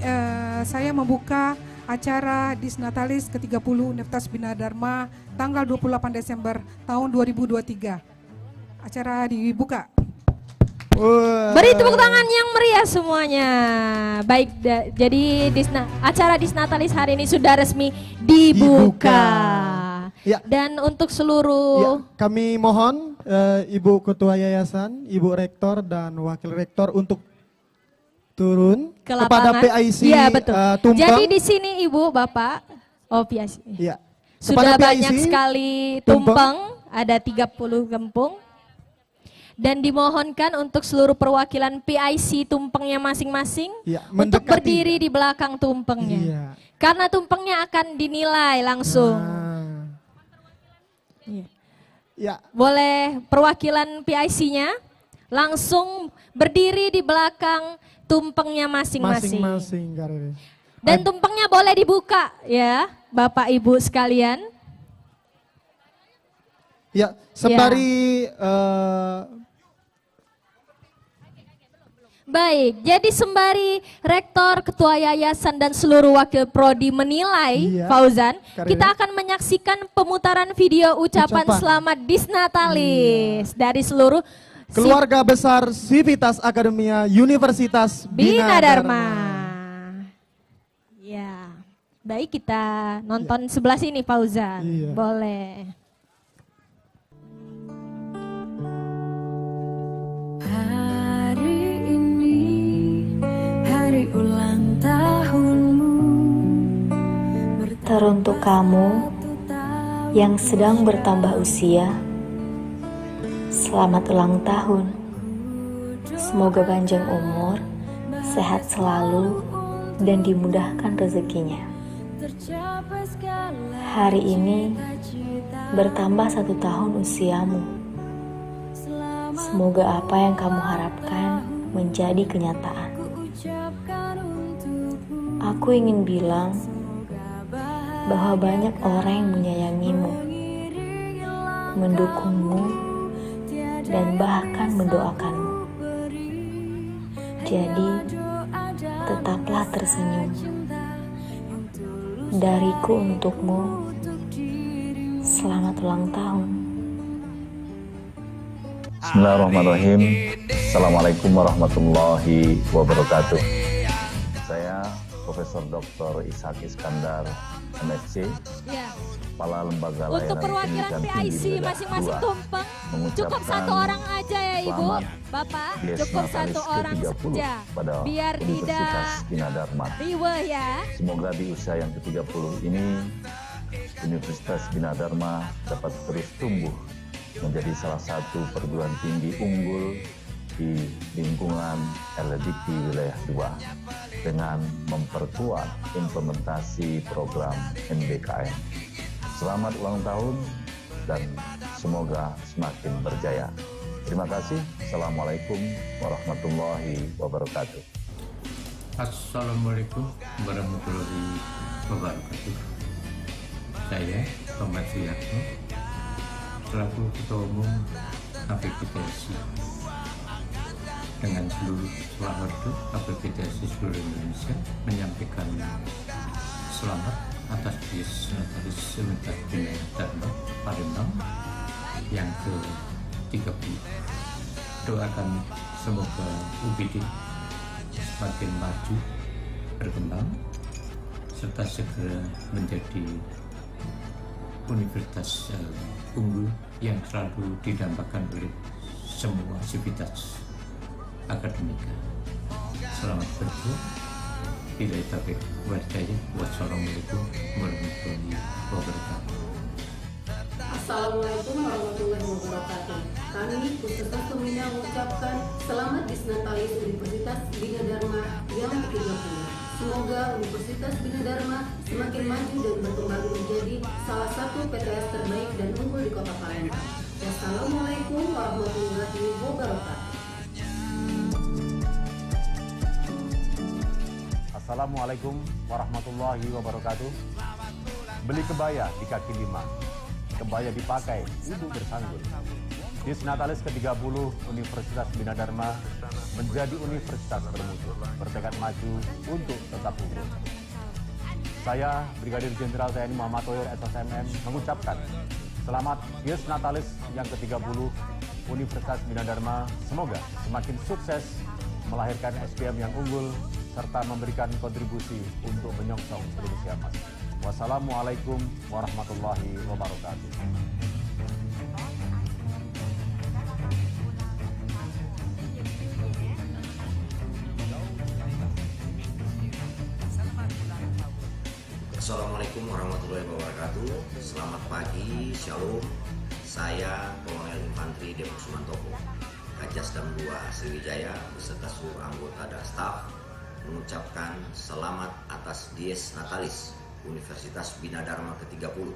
saya membuka acara Disnatalis ke-30 Universitas Bina Dharma tanggal 28 Desember tahun 2023. Acara dibuka. Beri tepuk tangan yang meriah semuanya. Baik, jadi acara Disnatalis hari ini sudah resmi dibuka. Ya. Dan untuk seluruh kami mohon Ibu Ketua Yayasan, Ibu Rektor dan Wakil Rektor untuk turun ke kepada lapangan. PIC Iya, betul. Tumpeng. Jadi di sini Ibu, Bapak, PIC. Ya. Sudah Kepada banyak PIC, sekali tumpeng, ada 30 gempung. Dan dimohonkan untuk seluruh perwakilan PIC tumpengnya masing-masing untuk mendekati. berdiri di belakang tumpengnya. Iya. Karena tumpengnya akan dinilai langsung. Ya. Boleh perwakilan PIC-nya langsung berdiri di belakang tumpengnya masing-masing. Masing-masing. Garwe. Dan tumpengnya boleh dibuka ya, Bapak Ibu sekalian. Ya, sembari Baik, jadi sembari Rektor, Ketua Yayasan dan seluruh Wakil Prodi menilai, Fauzan, kita akan menyaksikan pemutaran video ucapan selamat Disnatalis dari seluruh keluarga besar Civitas Akademia Universitas Bina Dharma. Ya, baik kita nonton sebelah sini Fauzan, boleh. Ulang tahunmu teruntuk kamu yang sedang bertambah usia. Selamat ulang tahun. Semoga panjang umur, sehat selalu, dan dimudahkan rezekinya. Hari ini bertambah 1 tahun usiamu. Semoga apa yang kamu harapkan menjadi kenyataan. Aku ingin bilang bahwa banyak orang yang menyayangimu, mendukungmu, dan bahkan mendoakanmu. Jadi, tetaplah tersenyum. Dariku untukmu, selamat ulang tahun. Bismillahirrahmanirrahim. Assalamualaikum warahmatullahi wabarakatuh. Saya Profesor Dr. Ishak Iskandar, MSc, Kepala Lembaga Untuk Layanan perwakilan Pendidikan PIC Tinggi masing-masing tumpeng, cukup 1 orang aja ya Ibu, Bapak, cukup 1 orang saja, biar tidak Bina Dharma. riweh ya. Semoga di usia yang ke-30 ini Universitas Bina Dharma dapat terus tumbuh menjadi salah satu perguruan tinggi unggul di lingkungan LDIP wilayah 2 dengan memperkuat implementasi program MBKM. Selamat ulang tahun dan semoga semakin berjaya. Terima kasih. Assalamualaikum warahmatullahi wabarakatuh. Assalamualaikum warahmatullahi wabarakatuh. Saya Thomas Suyatno, selaku Ketua Umum APPTSI, dengan seluruh warga APPTSI seluruh Indonesia menyampaikan selamat atas Disnatalis Universitas Bina Dharma Palembang yang ke-30. Doakan semoga UBD semakin maju, berkembang, serta segera menjadi universitas unggul yang selalu didambakan oleh semua sivitas akademika. Selamat berjuang. Bila taufiq wal hidayah. Wassalamualaikum warahmatullahi wabarakatuh. Assalamualaikum warahmatullahi wabarakatuh. Kami Puskesmas Tumina mengucapkan selamat Disnatalis Universitas Bina Dharma yang ke-30. Semoga Universitas Bina Dharma semakin maju dan berkembang menjadi salah satu PTS terbaik dan unggul di Kota Palembang. Wassalamualaikum warahmatullahi wabarakatuh. Assalamualaikum warahmatullahi wabarakatuh. Beli kebaya di kaki 5. Kebaya dipakai, ibu bersanggul. Disnatalis ke-30 Universitas Bina Dharma menjadi universitas bermutu, bertekad maju untuk tetap unggul. Saya, Brigadir Jenderal TNI Muhammad Tohir SSMM, mengucapkan selamat Disnatalis yang ke-30 Universitas Bina Dharma. Semoga semakin sukses melahirkan SDM yang unggul serta memberikan kontribusi untuk menyongsong Indonesia Emas. Wassalamualaikum warahmatullahi wabarakatuh. Assalamualaikum warahmatullahi wabarakatuh. Selamat pagi, shalom. Saya Kolonel Infantri Depok Sumantoko, Kajasdam 2 Sriwijaya beserta seluruh anggota dan staf mengucapkan selamat atas Dies Natalis Universitas Bina Dharma ke-30.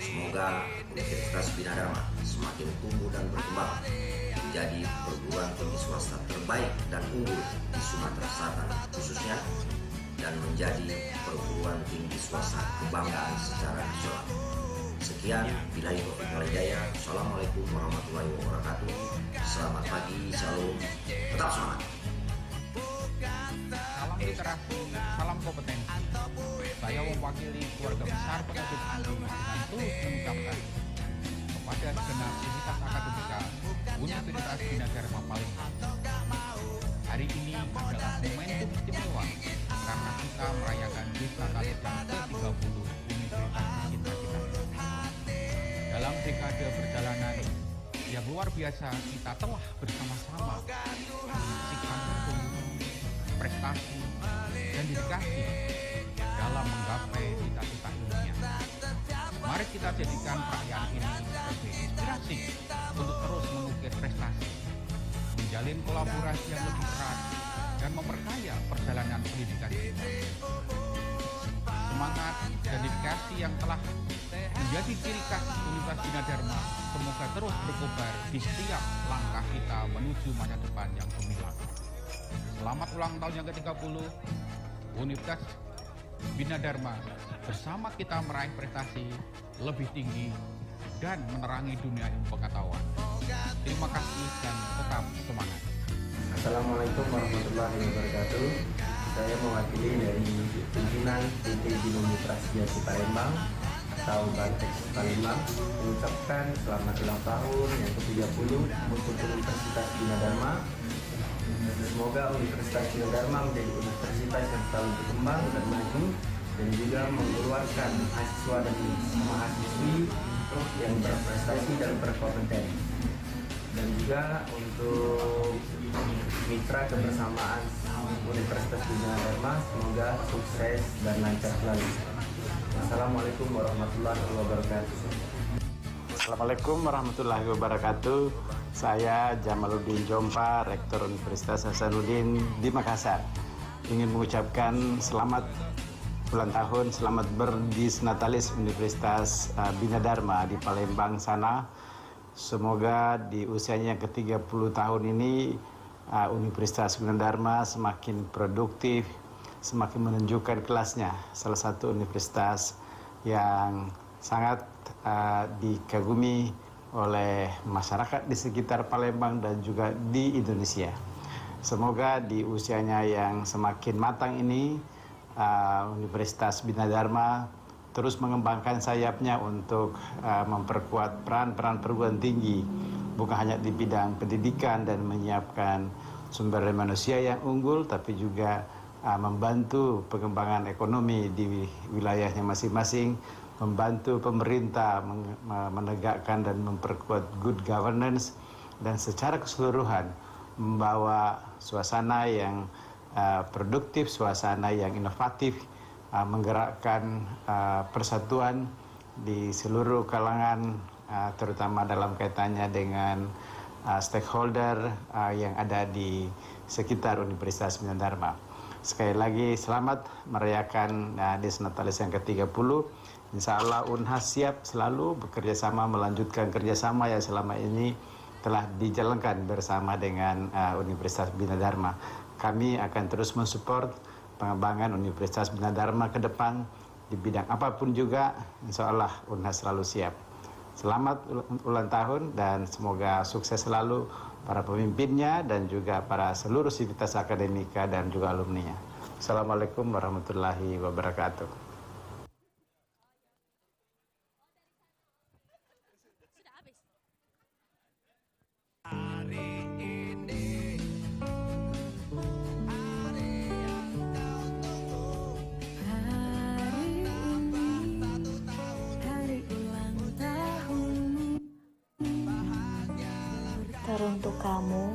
Semoga Universitas Bina Dharma semakin tumbuh dan berkembang menjadi perguruan tinggi swasta terbaik dan unggul di Sumatera Selatan khususnya, dan menjadi perguruan tinggi swasta kebanggaan secara nasional. Sekian, billahi taufiq wal hidayah. Assalamualaikum warahmatullahi wabarakatuh. Selamat pagi, shalom. Tetap semangat. Salam literasi, salam kompetensi. Saya mewakili keluarga besar penuntut umum dengan tulus mengucapkan kepada segenap entitas akademika Universitas Bina Dharma Palembang. Hari ini adalah momentum istimewa karena kita merayakan Disnatalis yang ke-30 Universitas tercinta kita. Dalam dekade perjalanan yang luar biasa, kita telah bersama-sama menyaksikan pertumbuhan, prestasi, dan dedikasi dalam menggapai cita-cita dunia. Mari kita jadikan perayaan ini sebagai inspirasi untuk terus mengukir prestasi, menjalin kolaborasi yang lebih erat, dan memperkaya perjalanan pendidikan kita. Semangat dan dedikasi yang telah menjadi ciri khas Universitas Bina Dharma semoga terus berkobar di setiap langkah kita menuju masa depan yang gemilang. Selamat ulang tahun yang ke-30 Universitas Bina Dharma. Bersama kita meraih prestasi lebih tinggi dan menerangi dunia ilmu pengetahuan. Terima kasih dan tetap semangat. Assalamualaikum warahmatullahi wabarakatuh. Saya mewakili dari pimpinan PT Binomo Prasejarah Palembang atau Bantex Palembang mengucapkan selamat ulang tahun yang ke-30 untuk Universitas Bina Dharma. Semoga Universitas Bina Dharma menjadi universitas yang selalu berkembang dan maju, dan juga mengeluarkan mahasiswa dan mahasiswi yang berprestasi dan berkompeten. Dan juga untuk mitra kebersamaan Universitas Bina Dharma, semoga sukses dan lancar selalu. Assalamualaikum warahmatullahi wabarakatuh. Assalamualaikum warahmatullahi wabarakatuh. Saya Jamaluddin Jompa, Rektor Universitas Hasanuddin di Makassar. Ingin mengucapkan selamat ulang tahun, selamat berdisnatalis Universitas Bina Dharma di Palembang sana. Semoga di usianya yang ke-30 tahun ini Universitas Bina Dharma semakin produktif, semakin menunjukkan kelasnya. Salah satu universitas yang sangat dikagumi oleh masyarakat di sekitar Palembang dan juga di Indonesia. Semoga di usianya yang semakin matang ini Universitas Bina Dharma terus mengembangkan sayapnya untuk memperkuat peran-peran perguruan tinggi, bukan hanya di bidang pendidikan dan menyiapkan sumber daya manusia yang unggul, tapi juga membantu pengembangan ekonomi di wilayahnya masing-masing, membantu pemerintah menegakkan dan memperkuat good governance, dan secara keseluruhan membawa suasana yang produktif, suasana yang inovatif, menggerakkan persatuan di seluruh kalangan, terutama dalam kaitannya dengan stakeholder yang ada di sekitar Universitas Bina Dharma. Sekali lagi selamat merayakan Disnatalis yang ke-30. Insya Allah Unhas siap selalu bekerja sama, melanjutkan kerjasama yang selama ini telah dijalankan bersama dengan Universitas Bina Dharma. Kami akan terus mensupport pengembangan Universitas Bina Dharma ke depan di bidang apapun juga. Insya Allah Unhas selalu siap. Selamat ulang tahun dan semoga sukses selalu para pemimpinnya dan juga para seluruh sivitas akademika dan juga alumninya. Assalamualaikum warahmatullahi wabarakatuh. Teruntuk kamu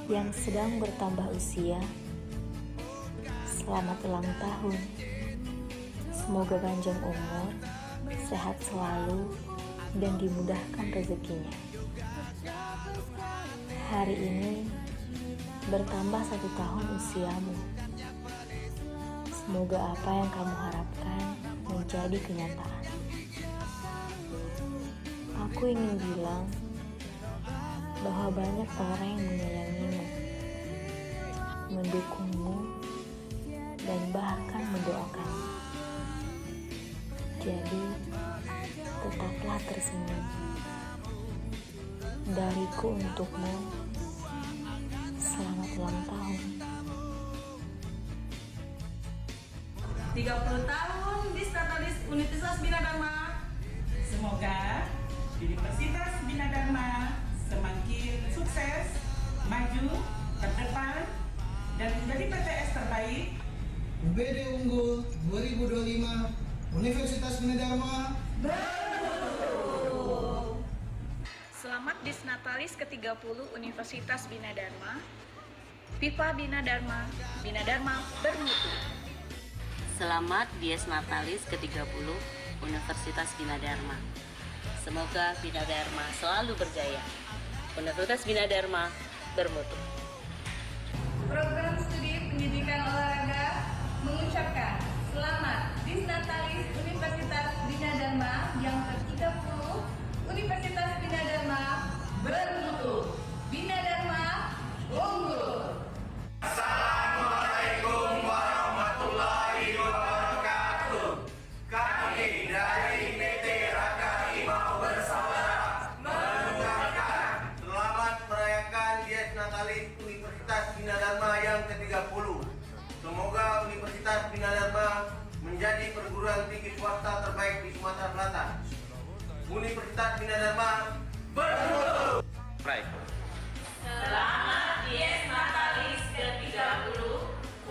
yang sedang bertambah usia, selamat ulang tahun. Semoga panjang umur, sehat selalu, dan dimudahkan rezekinya. Hari ini bertambah 1 tahun usiamu. Semoga apa yang kamu harapkan menjadi kenyataan. Aku ingin bilang bahwa banyak orang yang menyayangimu, mendukungmu, dan bahkan mendoakanmu. Jadi, tetaplah tersenyum. Dariku untukmu, selamat ulang tahun. 30 tahun Disnatalis Universitas Bina Dharma. Semoga Universitas Bina Dharma semakin sukses, maju, terdepan, dan menjadi PTS terbaik. UBD Unggul 2025 Universitas Bina Dharma. Selamat Disnatalis ke-30 Universitas Bina Dharma. Viva Bina Dharma bermutu. Selamat Dies Natalis ke-30 Universitas Bina Dharma. Semoga Bina Dharma selalu berjaya. Universitas Bina Dharma bermutu. Program Studi Pendidikan Olahraga mengucapkan selamat Disnatalis Universitas Bina Dharma yang ke-30 Universitas Bina Dharma bermutu. Bina Dharma unggul. Assalamualaikum warahmatullahi wabarakatuh. Kami dari PT Raka Imau Bersaudara mengucapkan selamat merayakan Dies Natalis Universitas Bina Dharma yang ke-30. Semoga Universitas Bina Dharma menjadi perguruan tinggi swasta terbaik di Sumatera Selatan. Universitas Bina Dharma bermutu. Baik. Selamat Dies Natalis ke-30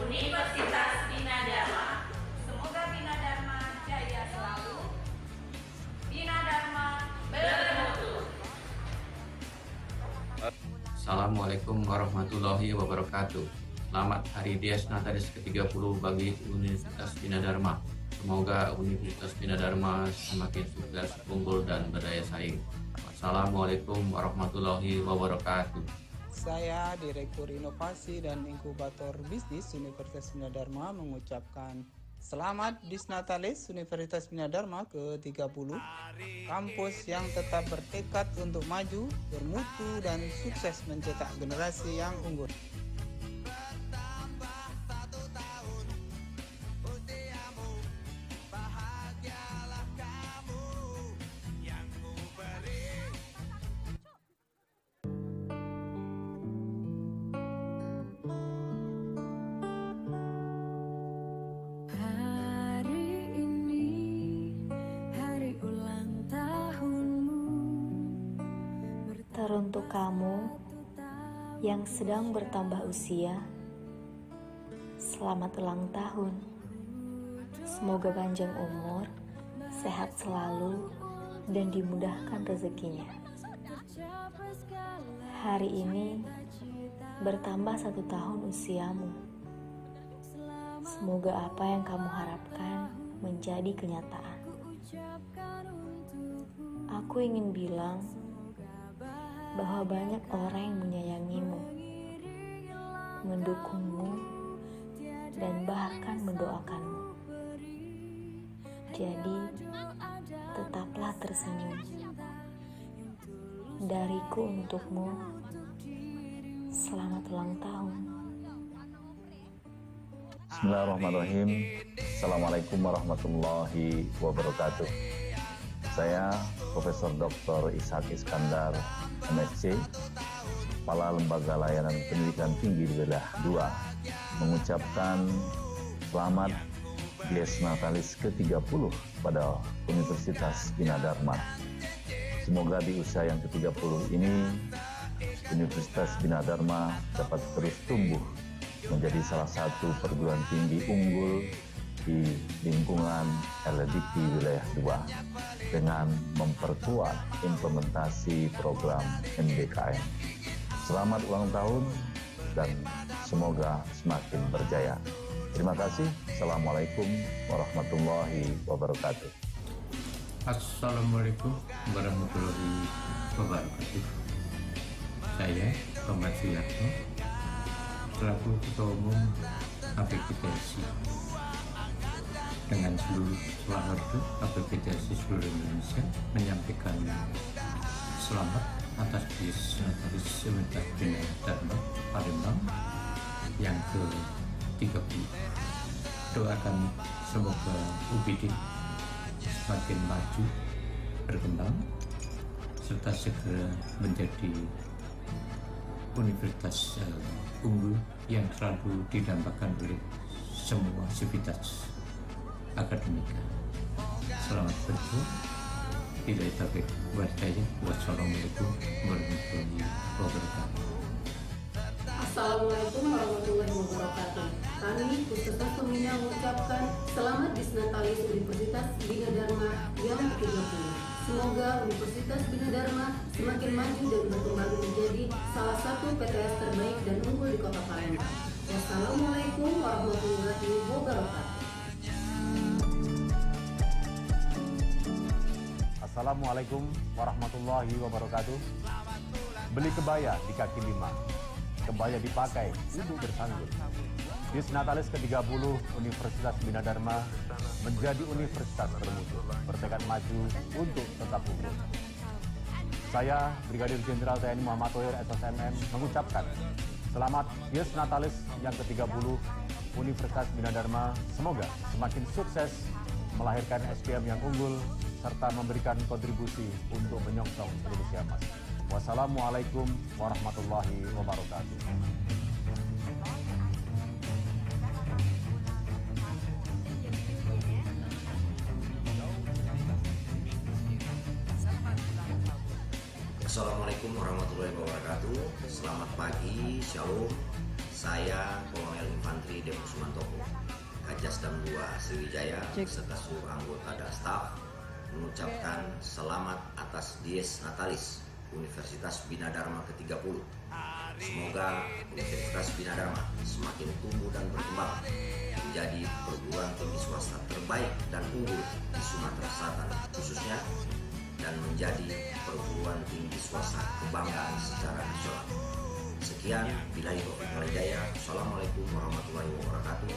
Universitas Bina Dharma. Semoga Bina Dharma jaya selalu. Bina Dharma bermutu. Assalamualaikum warahmatullahi wabarakatuh. Selamat Hari Dies Natalis ke-30 bagi Universitas Bina Dharma. Semoga Universitas Bina Dharma semakin sukses, unggul, dan berdaya saing. Assalamualaikum warahmatullahi wabarakatuh. Saya Direktur Inovasi dan Inkubator Bisnis Universitas Bina Dharma mengucapkan selamat Disnatalis Universitas Bina Dharma ke-30, kampus yang tetap bertekad untuk maju, bermutu, dan sukses mencetak generasi yang unggul. Teruntuk kamu yang sedang bertambah usia, selamat ulang tahun. Semoga panjang umur, sehat selalu, dan dimudahkan rezekinya. Hari ini bertambah 1 tahun usiamu. Semoga apa yang kamu harapkan menjadi kenyataan. Aku ingin bilang bahwa banyak orang yang menyayangimu, mendukungmu, dan bahkan mendoakanmu. Jadi, tetaplah tersenyum. Dariku untukmu, selamat ulang tahun. Bismillahirrahmanirrahim. Assalamualaikum warahmatullahi wabarakatuh. Saya Profesor Dr. Ishak Iskandar, MSc, Kepala Lembaga Layanan Pendidikan Tinggi Wilayah 2, mengucapkan selamat Dies Natalis ke-30 pada Universitas Bina Dharma. Semoga di usia yang ke-30 ini, Universitas Bina Dharma dapat terus tumbuh menjadi salah satu perguruan tinggi unggul di lingkungan LDIP Wilayah 2 dengan memperkuat implementasi program MBKM. Selamat ulang tahun dan semoga semakin berjaya. Terima kasih. Assalamualaikum warahmatullahi wabarakatuh. Assalamualaikum warahmatullahi wabarakatuh. Saya Thomas Suyarto, selaku Ketua Umum APKTSI. Dengan seluruh keluarga APKTSI seluruh Indonesia menyampaikan selamat atas Dies Natalis Universitas Bina Dharma Palembang yang ke-30. Doakan semoga UBD semakin maju, berkembang, serta segera menjadi universitas unggul yang selalu didambakan oleh semua sivitas akademika. Selamat berjuang. Bila taufiq wal hidayah. Wassalamualaikum warahmatullahi wabarakatuh. Assalamualaikum warahmatullahi wabarakatuh. Kami Puskesmas Pembina mengucapkan selamat Dies Natalis Universitas Bina Dharma yang ke-30. Semoga Universitas Bina Dharma semakin maju dan berkembang menjadi salah satu PTS terbaik dan unggul di Kota Palembang. Wassalamualaikum warahmatullahi wabarakatuh. Assalamualaikum warahmatullahi wabarakatuh. Beli kebaya di kaki lima, kebaya dipakai untuk bersanggul. Dies Natalis ke-30 Universitas Bina Dharma menjadi universitas bermutu, bertekad maju untuk tetap unggul. Saya Brigadir Jenderal TNI Muhammad Tohir SSMM mengucapkan selamat Dies Natalis yang ke-30 Universitas Bina Dharma. Semoga semakin sukses melahirkan SDM yang unggul serta memberikan kontribusi untuk menyongsong Indonesia Emas. Wassalamualaikum warahmatullahi wabarakatuh. Assalamualaikum warahmatullahi wabarakatuh. Selamat pagi, shalom. Saya Kolonel Infantri Depok Sumantoko, Kajasdam 2 Sriwijaya, beserta seluruh anggota dan staf mengucapkan selamat atas Dies Natalis Universitas Bina Dharma ke-30. Semoga Universitas Bina Dharma semakin tumbuh dan berkembang menjadi perguruan tinggi swasta terbaik dan unggul di Sumatera Selatan khususnya, dan menjadi perguruan tinggi swasta kebanggaan secara nasional. Sekian, billahi taufiq wal hidayah. Assalamualaikum warahmatullahi wabarakatuh.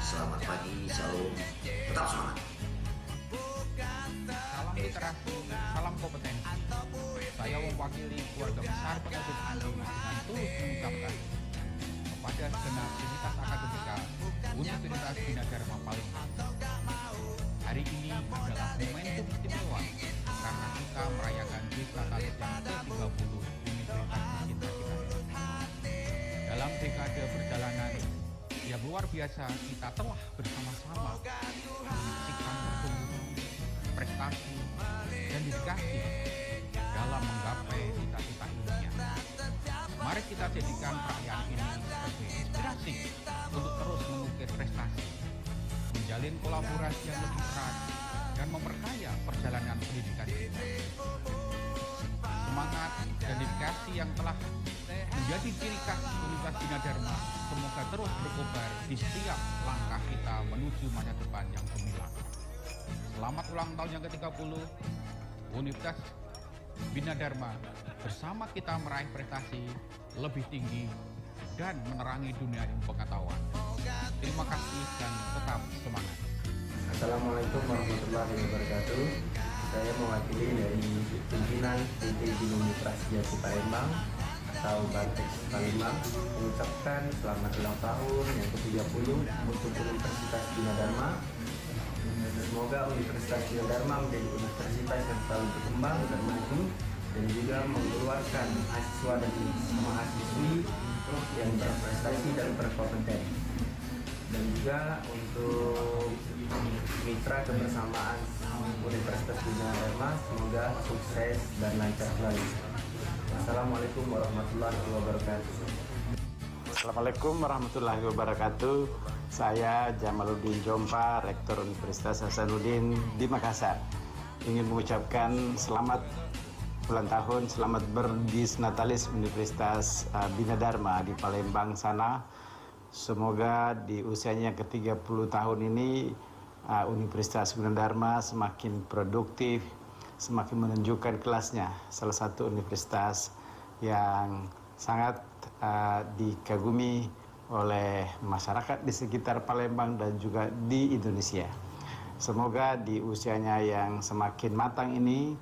Selamat pagi, shalom, tetap semangat. Salam literasi, salam kompetensi. Saya mewakili keluarga besar penuntut umum dengan tulus mengucapkan kepada segenap sivitas akademika Universitas Bina Dharma Palembang. Hari ini adalah momentum istimewa karena kita merayakan Dies Natalis yang ke-30 Universitas tercinta kita. Dalam dekade perjalanan yang luar biasa, kita telah bersama-sama menyaksikan pertumbuhan, prestasi, dan dedikasi dalam menggapai cita-cita ilmiah. Mari kita jadikan perayaan ini sebagai inspirasi untuk terus mengukir prestasi, menjalin kolaborasi yang lebih erat, dan memperkaya perjalanan pendidikan kita. Semangat dan dedikasi yang telah menjadi ciri khas Universitas Bina Dharma semoga terus berkobar di setiap langkah kita menuju masa depan yang gemilang. Selamat ulang tahun yang ke-30 Universitas Bina Dharma. Bersama kita meraih prestasi lebih tinggi dan menerangi dunia ilmu pengetahuan. Terima kasih dan tetap semangat. Assalamualaikum warahmatullahi wabarakatuh. Saya mewakili dari pimpinan PT Binomi Prasejarah Palembang atau Bantex Palembang mengucapkan selamat ulang tahun yang ke-30 untuk Universitas Bina Dharma. Semoga Universitas Bina Dharma menjadi universitas yang selalu berkembang dan maju, dan juga mengeluarkan mahasiswa dan mahasiswi yang berprestasi dan berkompeten. Dan juga untuk mitra kebersamaan Universitas Bina Dharma, semoga sukses dan lancar selalu. Assalamualaikum warahmatullahi wabarakatuh. Assalamualaikum warahmatullahi wabarakatuh. Saya Jamaluddin Jompa, Rektor Universitas Hasanuddin di Makassar. Ingin mengucapkan selamat ulang tahun, selamat berdisnatalis Universitas Bina Dharma di Palembang sana. Semoga di usianya ke-30 tahun ini Universitas Bina Dharma semakin produktif, semakin menunjukkan kelasnya. Salah satu universitas yang sangat dikagumi oleh masyarakat di sekitar Palembang dan juga di Indonesia. Semoga di usianya yang semakin matang ini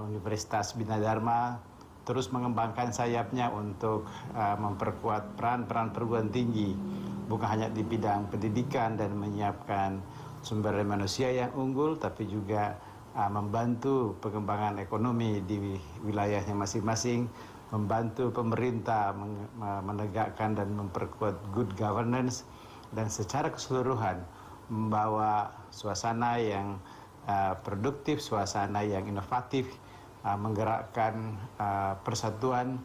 Universitas Bina Dharma terus mengembangkan sayapnya untuk memperkuat peran-peran perguruan tinggi, bukan hanya di bidang pendidikan dan menyiapkan sumber daya manusia yang unggul, tapi juga membantu pengembangan ekonomi di wilayahnya masing-masing, membantu pemerintah menegakkan dan memperkuat good governance, dan secara keseluruhan membawa suasana yang produktif, suasana yang inovatif, menggerakkan persatuan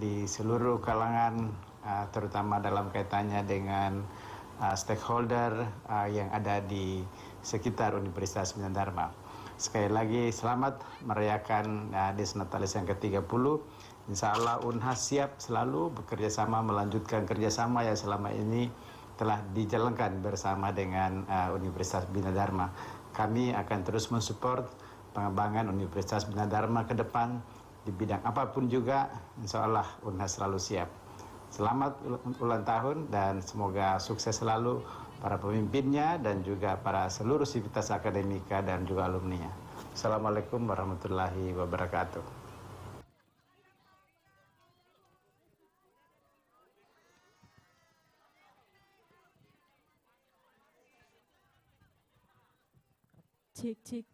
di seluruh kalangan, terutama dalam kaitannya dengan stakeholder yang ada di sekitar Universitas Bina Dharma. Sekali lagi selamat merayakan Disnatalis yang ke-30. Insya Allah Unhas siap selalu bekerja sama, melanjutkan kerjasama yang selama ini telah dijalankan bersama dengan Universitas Bina Dharma. Kami akan terus mensupport pengembangan Universitas Bina Dharma ke depan di bidang apapun juga. Insya Allah Unhas selalu siap. Selamat ulang tahun dan semoga sukses selalu para pemimpinnya dan juga para seluruh sivitas akademika dan juga alumninya. Assalamualaikum warahmatullahi wabarakatuh. Cik, cik.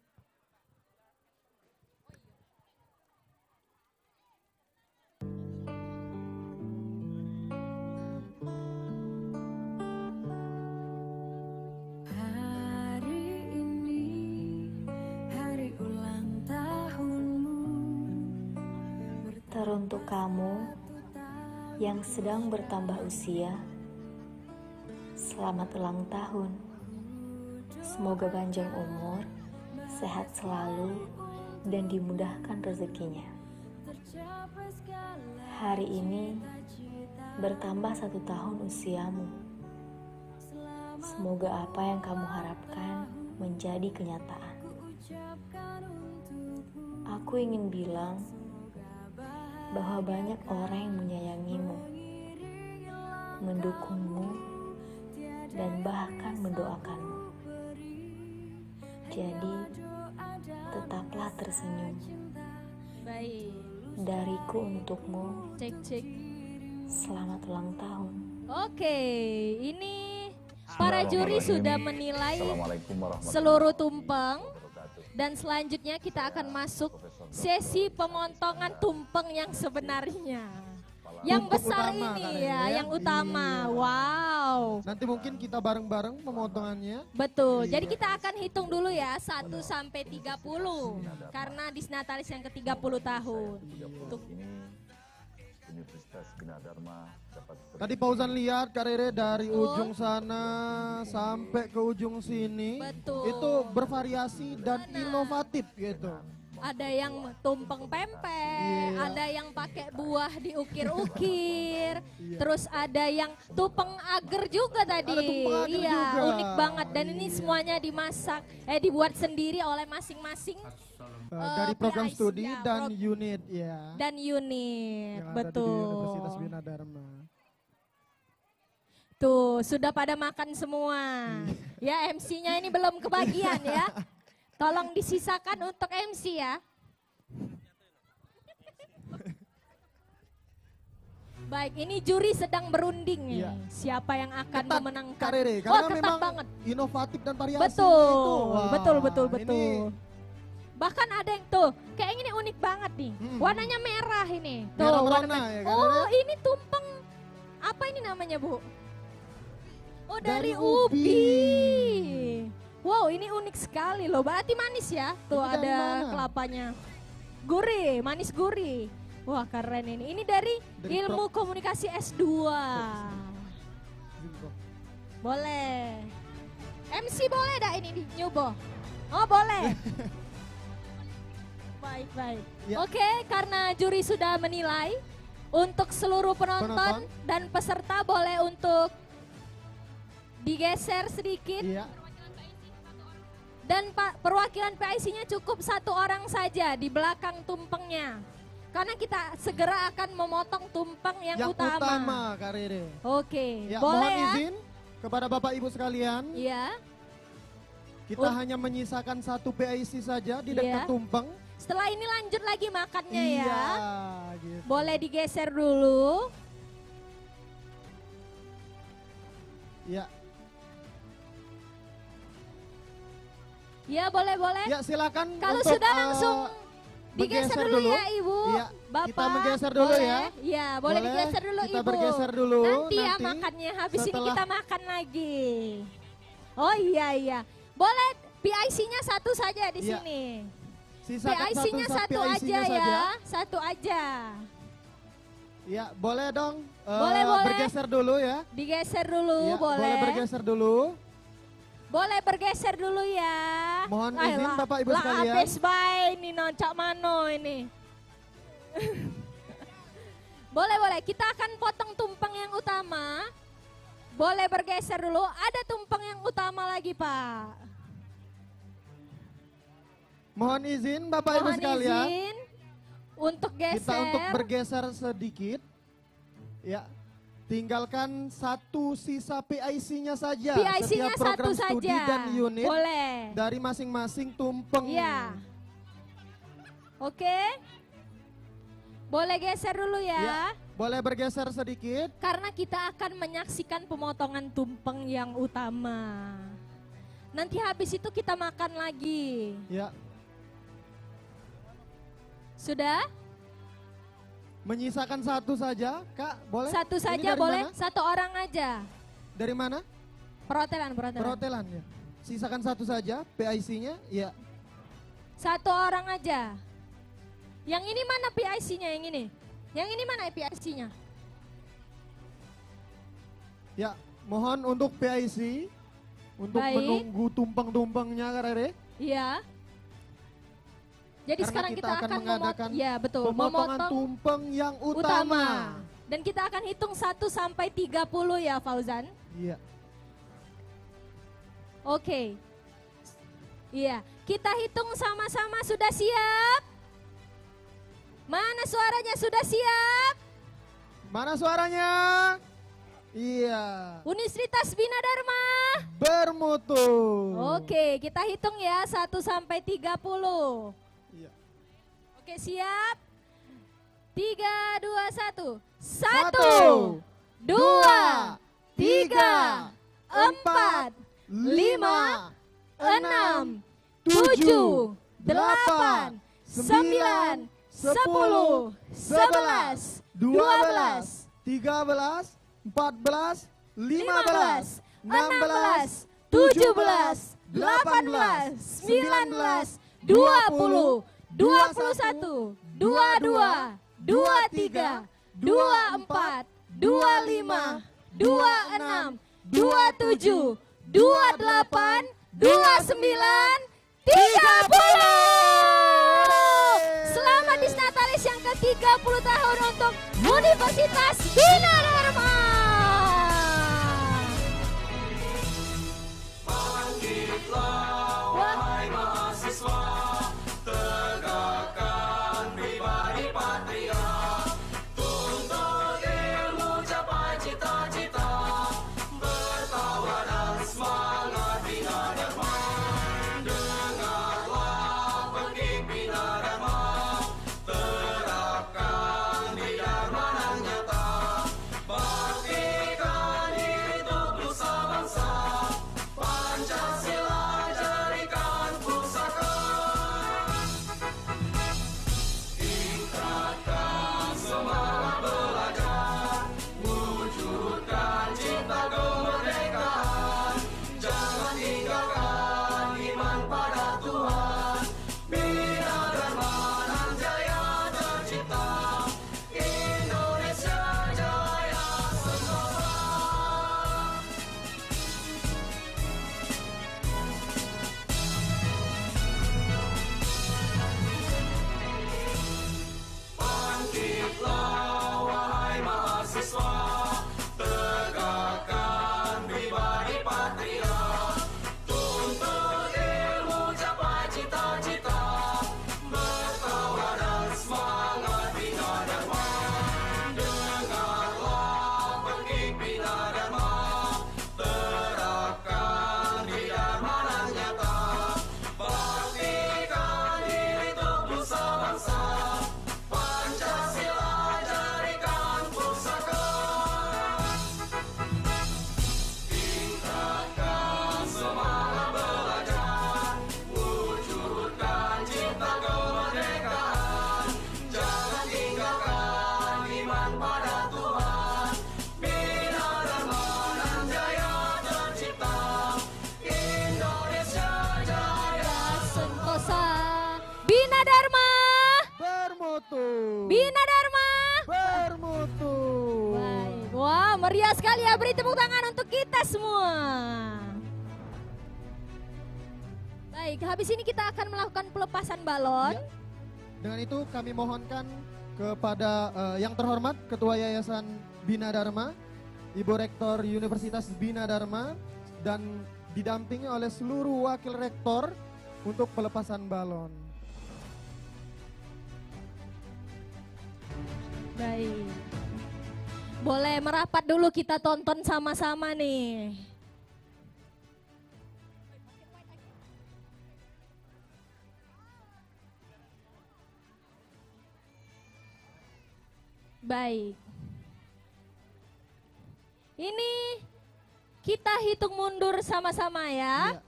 Teruntuk kamu yang sedang bertambah usia, selamat ulang tahun. Semoga panjang umur, sehat selalu, dan dimudahkan rezekinya. Hari ini bertambah 1 tahun usiamu. Semoga apa yang kamu harapkan menjadi kenyataan. Aku ingin bilang bahwa banyak orang yang menyayangimu, mendukungmu, dan bahkan mendoakanmu. Jadi, tetaplah tersenyum. Baik. Dariku untukmu. Cek, cek. Selamat ulang tahun. Oke, ini para juri sudah menilai Assalamualaikum warahmatullahi seluruh tumpeng. Dan selanjutnya kita akan masuk sesi pemotongan tumpeng yang sebenarnya. Yang besar utama, ini kan, ya, yang utama. Iya. Wow. Nanti mungkin kita bareng-bareng pemotongannya. Betul. Iya. Jadi kita akan hitung dulu ya 1 sampai 30 karena Disnatalis yang ke-30 tahun. Untuk Universitas Bina Dharma dapat Tadi Fauzan lihat Kak Rere dari ujung sana sampai ke ujung sini. Betul. Itu bervariasi dan inovatif gitu. ada yang tumpeng pempek, ada yang pakai buah diukir-ukir, terus ada yang tumpeng agar juga tadi. Iya, unik banget dan ini semuanya dimasak, dibuat sendiri oleh masing-masing dari program studi dan unit ya. Dan unit, yang betul. Ada di Universitas Bina Dharma. Tuh, sudah pada makan semua. Ya, MC-nya ini belum kebagian ya. Tolong disisakan untuk MC ya. Baik, ini juri sedang berunding ya. Siapa yang akan memenangkan? Kak Rere, Wah, karena ketat memang banget. inovatif dan variasi Betul, itu. Wah, betul. ini- Bahkan ada yang tuh, kayak ini unik banget nih. Warnanya merah ini. Tuh, Merah warna merona ya, Kak Oh, Rere? ini tumpeng. Apa ini namanya, Bu? Oh, dari Dari ubi. Wow, ini unik sekali loh. Berarti manis ya. Tuh Ini dari ada mana? kelapanya. Gurih, manis gurih. Wah, keren ini. Ini dari ilmu komunikasi S2. Boleh. MC boleh dah ini di nyoba? Oh, boleh. Baik. Ya. Oke, karena juri sudah menilai, untuk seluruh penonton dan peserta boleh untuk digeser sedikit. Iya. Dan perwakilan PIC-nya cukup 1 orang saja di belakang tumpengnya. Karena kita segera akan memotong tumpeng yang utama. Kak Rere. Oke, Ya, boleh mohon ya? izin kepada Bapak Ibu sekalian. Iya. Kita hanya menyisakan 1 PIC saja di dekat Iya. tumpeng. Setelah ini lanjut lagi makannya Iya, ya. gitu. Boleh digeser dulu. Ya. Ya, boleh. Ya, silakan. Kalau untuk, sudah langsung digeser bergeser dulu ya, Ibu. Iya, Bapak. kita menggeser dulu boleh. ya. Iya, boleh digeser dulu, kita Ibu. bergeser dulu. Nanti ya makannya, habis ini kita makan lagi. Oh iya. Boleh PIC-nya 1 saja di Iya. sini. Sisakan PIC-nya 1 aja PIC-nya ya, 1 aja. Ya, boleh dong. Boleh. Bergeser dulu ya. Digeser dulu, Ya, boleh. boleh bergeser dulu. Boleh bergeser dulu ya. Mohon izin Bapak Ibu sekalian. Habis bae ini noncak mano ini. Boleh. Kita akan potong tumpeng yang utama. Boleh bergeser dulu. Ada tumpeng yang utama lagi, Pak. Mohon izin Bapak Ibu sekalian. Izin untuk geser. Kita untuk bergeser sedikit. Ya. Tinggalkan 1 sisa PIC-nya saja. PIC-nya Setiap program 1 studi saja. dan unit. Boleh. Dari masing-masing tumpeng. Iya. Oke. Boleh geser dulu ya. Boleh bergeser sedikit. Karena kita akan menyaksikan pemotongan tumpeng yang utama. Nanti habis itu kita makan lagi. Ya. Sudah? Menyisakan 1 saja, Kak, boleh? 1 Ini saja dari boleh, mana? 1 orang aja. Dari mana? Perhotelan. Perhotelan ya. Sisakan 1 saja, PIC-nya, ya. 1 orang aja. Yang ini mana PIC-nya yang ini? Yang ini mana PIC-nya? Ya, mohon untuk PIC, untuk Baik. menunggu tumpeng-tumpengnya, Kak Rere. Iya. Jadi Karena sekarang kita akan mengadakan ya betul, pemotongan memotong tumpeng yang utama. Dan kita akan hitung 1 sampai 30 ya, Fauzan. Iya. Oke. Iya, kita hitung sama-sama. Sudah siap? Mana suaranya? Sudah siap? Mana suaranya? Iya. Universitas Bina Dharma. Bermutu. Oke, kita hitung ya 1 sampai 30. Iya. Oke, siap? 3, 2, 1. 1, 2, 3, 4, 5, 6, 7, 8, 9, 10, 11, 12, 13, 14, 15, 16, 17, 18, 19, 20, 21, 22, 23, 24, 25, 26, 27, 28, 29, 30. Selamat Disnatalis yang ke-30 tahun untuk Universitas Bina Dharma. Wahai mahasiswa, tegakkan pribadi patria, tuntut ilmu, capai cita-cita, bertawa dan semangat Bina Dharma. Dengarlah pendidik Bina Dharma, terapkan di Dharma yang nyata. Bina Dharma bermutu. Baik. Wah, meriah sekali ya. Beri tepuk tangan untuk kita semua. Baik, habis ini kita akan melakukan pelepasan balon. Ya. Dengan itu kami mohonkan kepada yang terhormat Ketua Yayasan Bina Dharma, Ibu Rektor Universitas Bina Dharma, dan didampingi oleh seluruh wakil rektor untuk pelepasan balon. Baik. Boleh merapat dulu, kita tonton sama-sama nih. Baik. Ini kita hitung mundur sama-sama ya. Iya.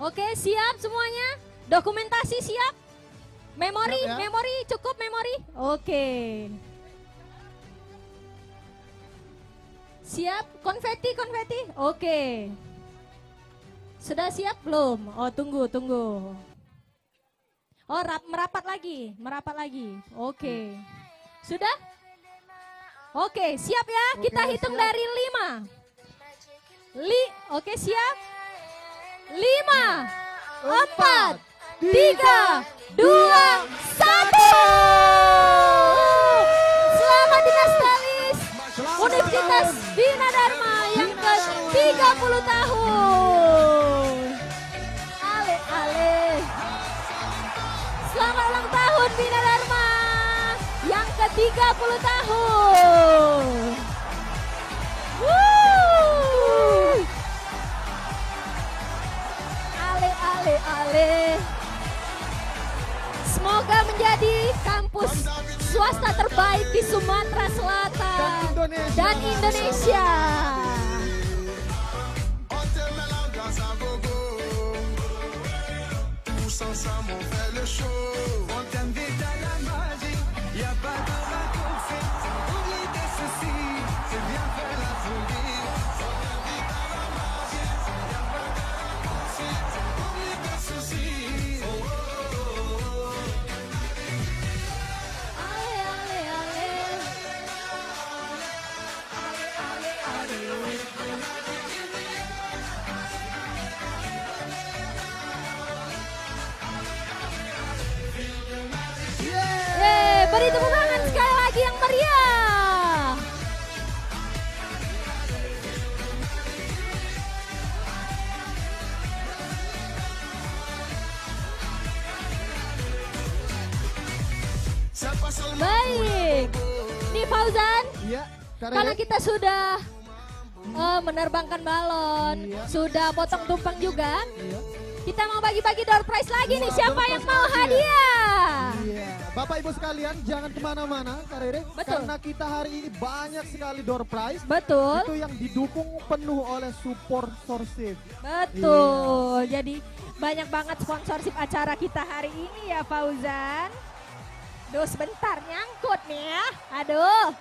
Oke, siap semuanya? Dokumentasi siap? Memori, Siap, ya? memori, cukup memori? Oke. Siap? Konfeti, konfeti? Oke. Sudah siap belum? Oh, tunggu, tunggu. Oh, merapat lagi, merapat lagi. Oke. Sudah? Oke, siap ya? Kita hitung siap. dari 5. Oke, siap? 5, 4, 3, 2, 1. Selamat Dinastalis Universitas Bina Dharma yang ke-30 tahun. Ale, ale. Selamat ulang tahun Bina Dharma yang ke-30 tahun. Wuh. Ale, ale, ale. Semoga menjadi kampus swasta terbaik di Sumatera Selatan dan Indonesia. Beri tepuk tangan sekali lagi yang meriah. Baik, nih Fauzan, Iya, karena kita sudah menerbangkan balon, sudah potong tumpeng juga. Kita mau bagi-bagi door prize lagi nih, siapa yang mau hadiah? Iya, Bapak Ibu sekalian jangan kemana-mana Karere, karena kita hari ini banyak sekali door prize. Betul. Itu yang didukung penuh oleh sponsorship. Betul, jadi banyak banget sponsorship acara kita hari ini ya Fauzan. Duh sebentar nyangkut nih ya, aduh.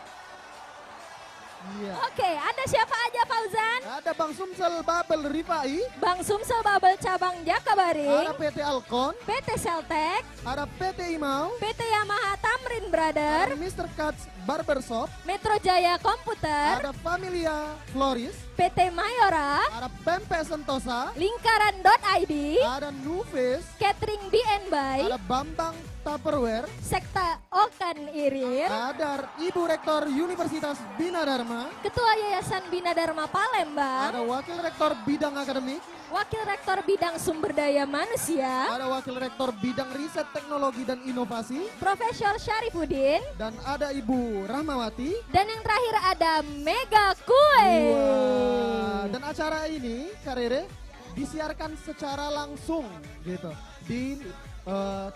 Iya. Oke, ada siapa aja Fauzan? Ada Bang Sumsel Babel Rifai, Bang Sumsel Babel Cabang Jakabaring, ada PT Alkon, PT Seltek, ada PT Imau, PT Yamaha Tamrin Brother, ada Mr. Cuts Barbershop, Metro Jaya Komputer, ada Familia Floris, PT Mayora, ada Pempe Sentosa, Lingkaran.id, ada Nuvis, Catering BNB, ada Bambang Tupperware, Sekta Okan Irir, ada Ibu Rektor Universitas Bina Dharma, Ketua Yayasan Bina Dharma Palembang, ada Wakil Rektor Bidang Akademik, Wakil Rektor Bidang Sumber Daya Manusia, ada Wakil Rektor Bidang Riset Teknologi dan Inovasi, Profesor Syarifuddin, dan ada Ibu Rahmawati, dan yang terakhir ada Mega Kue. Wah, dan acara ini Karere disiarkan secara langsung gitu di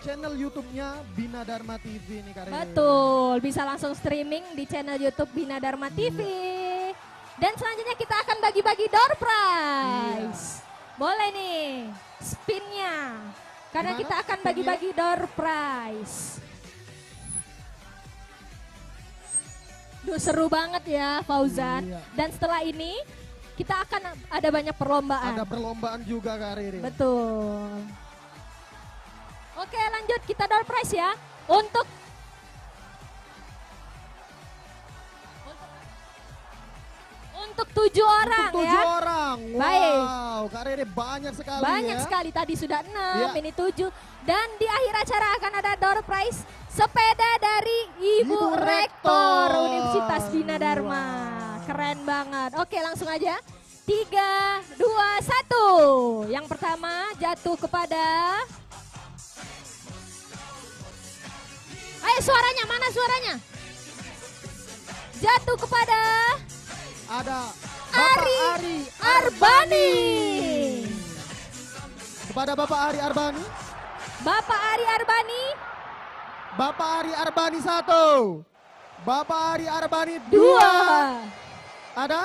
channel YouTube-nya Bina Dharma TV nih Karere. Betul, bisa langsung streaming di channel YouTube Bina Dharma TV. Dan selanjutnya kita akan bagi-bagi door prize. Boleh nih spinnya, karena Gimana kita akan spinnya? bagi-bagi door prize. Duh, seru banget ya Fauzan. Iya. Dan setelah ini kita akan ada banyak perlombaan. Ada perlombaan juga Kak Riri. Betul. Oke, lanjut kita door prize ya. Untuk Untuk 7 orang Untuk 7 ya. orang. Baik. Wow, Kak Riri banyak sekali Banyak ya. sekali, tadi sudah 6, Ya. ini 7. Dan di akhir acara akan ada door prize sepeda dari Ibu Rektor Universitas Bina Dharma. Keren banget. Oke, langsung aja. 3, 2, 1. Yang pertama jatuh kepada... Ayo suaranya, mana suaranya? Jatuh kepada... Ada Ari Arbani. Kepada Bapak Ari Arbani. Bapak Ari Arbani. Bapak Ari Arbani 1. Bapak Ari Arbani 2. Ada?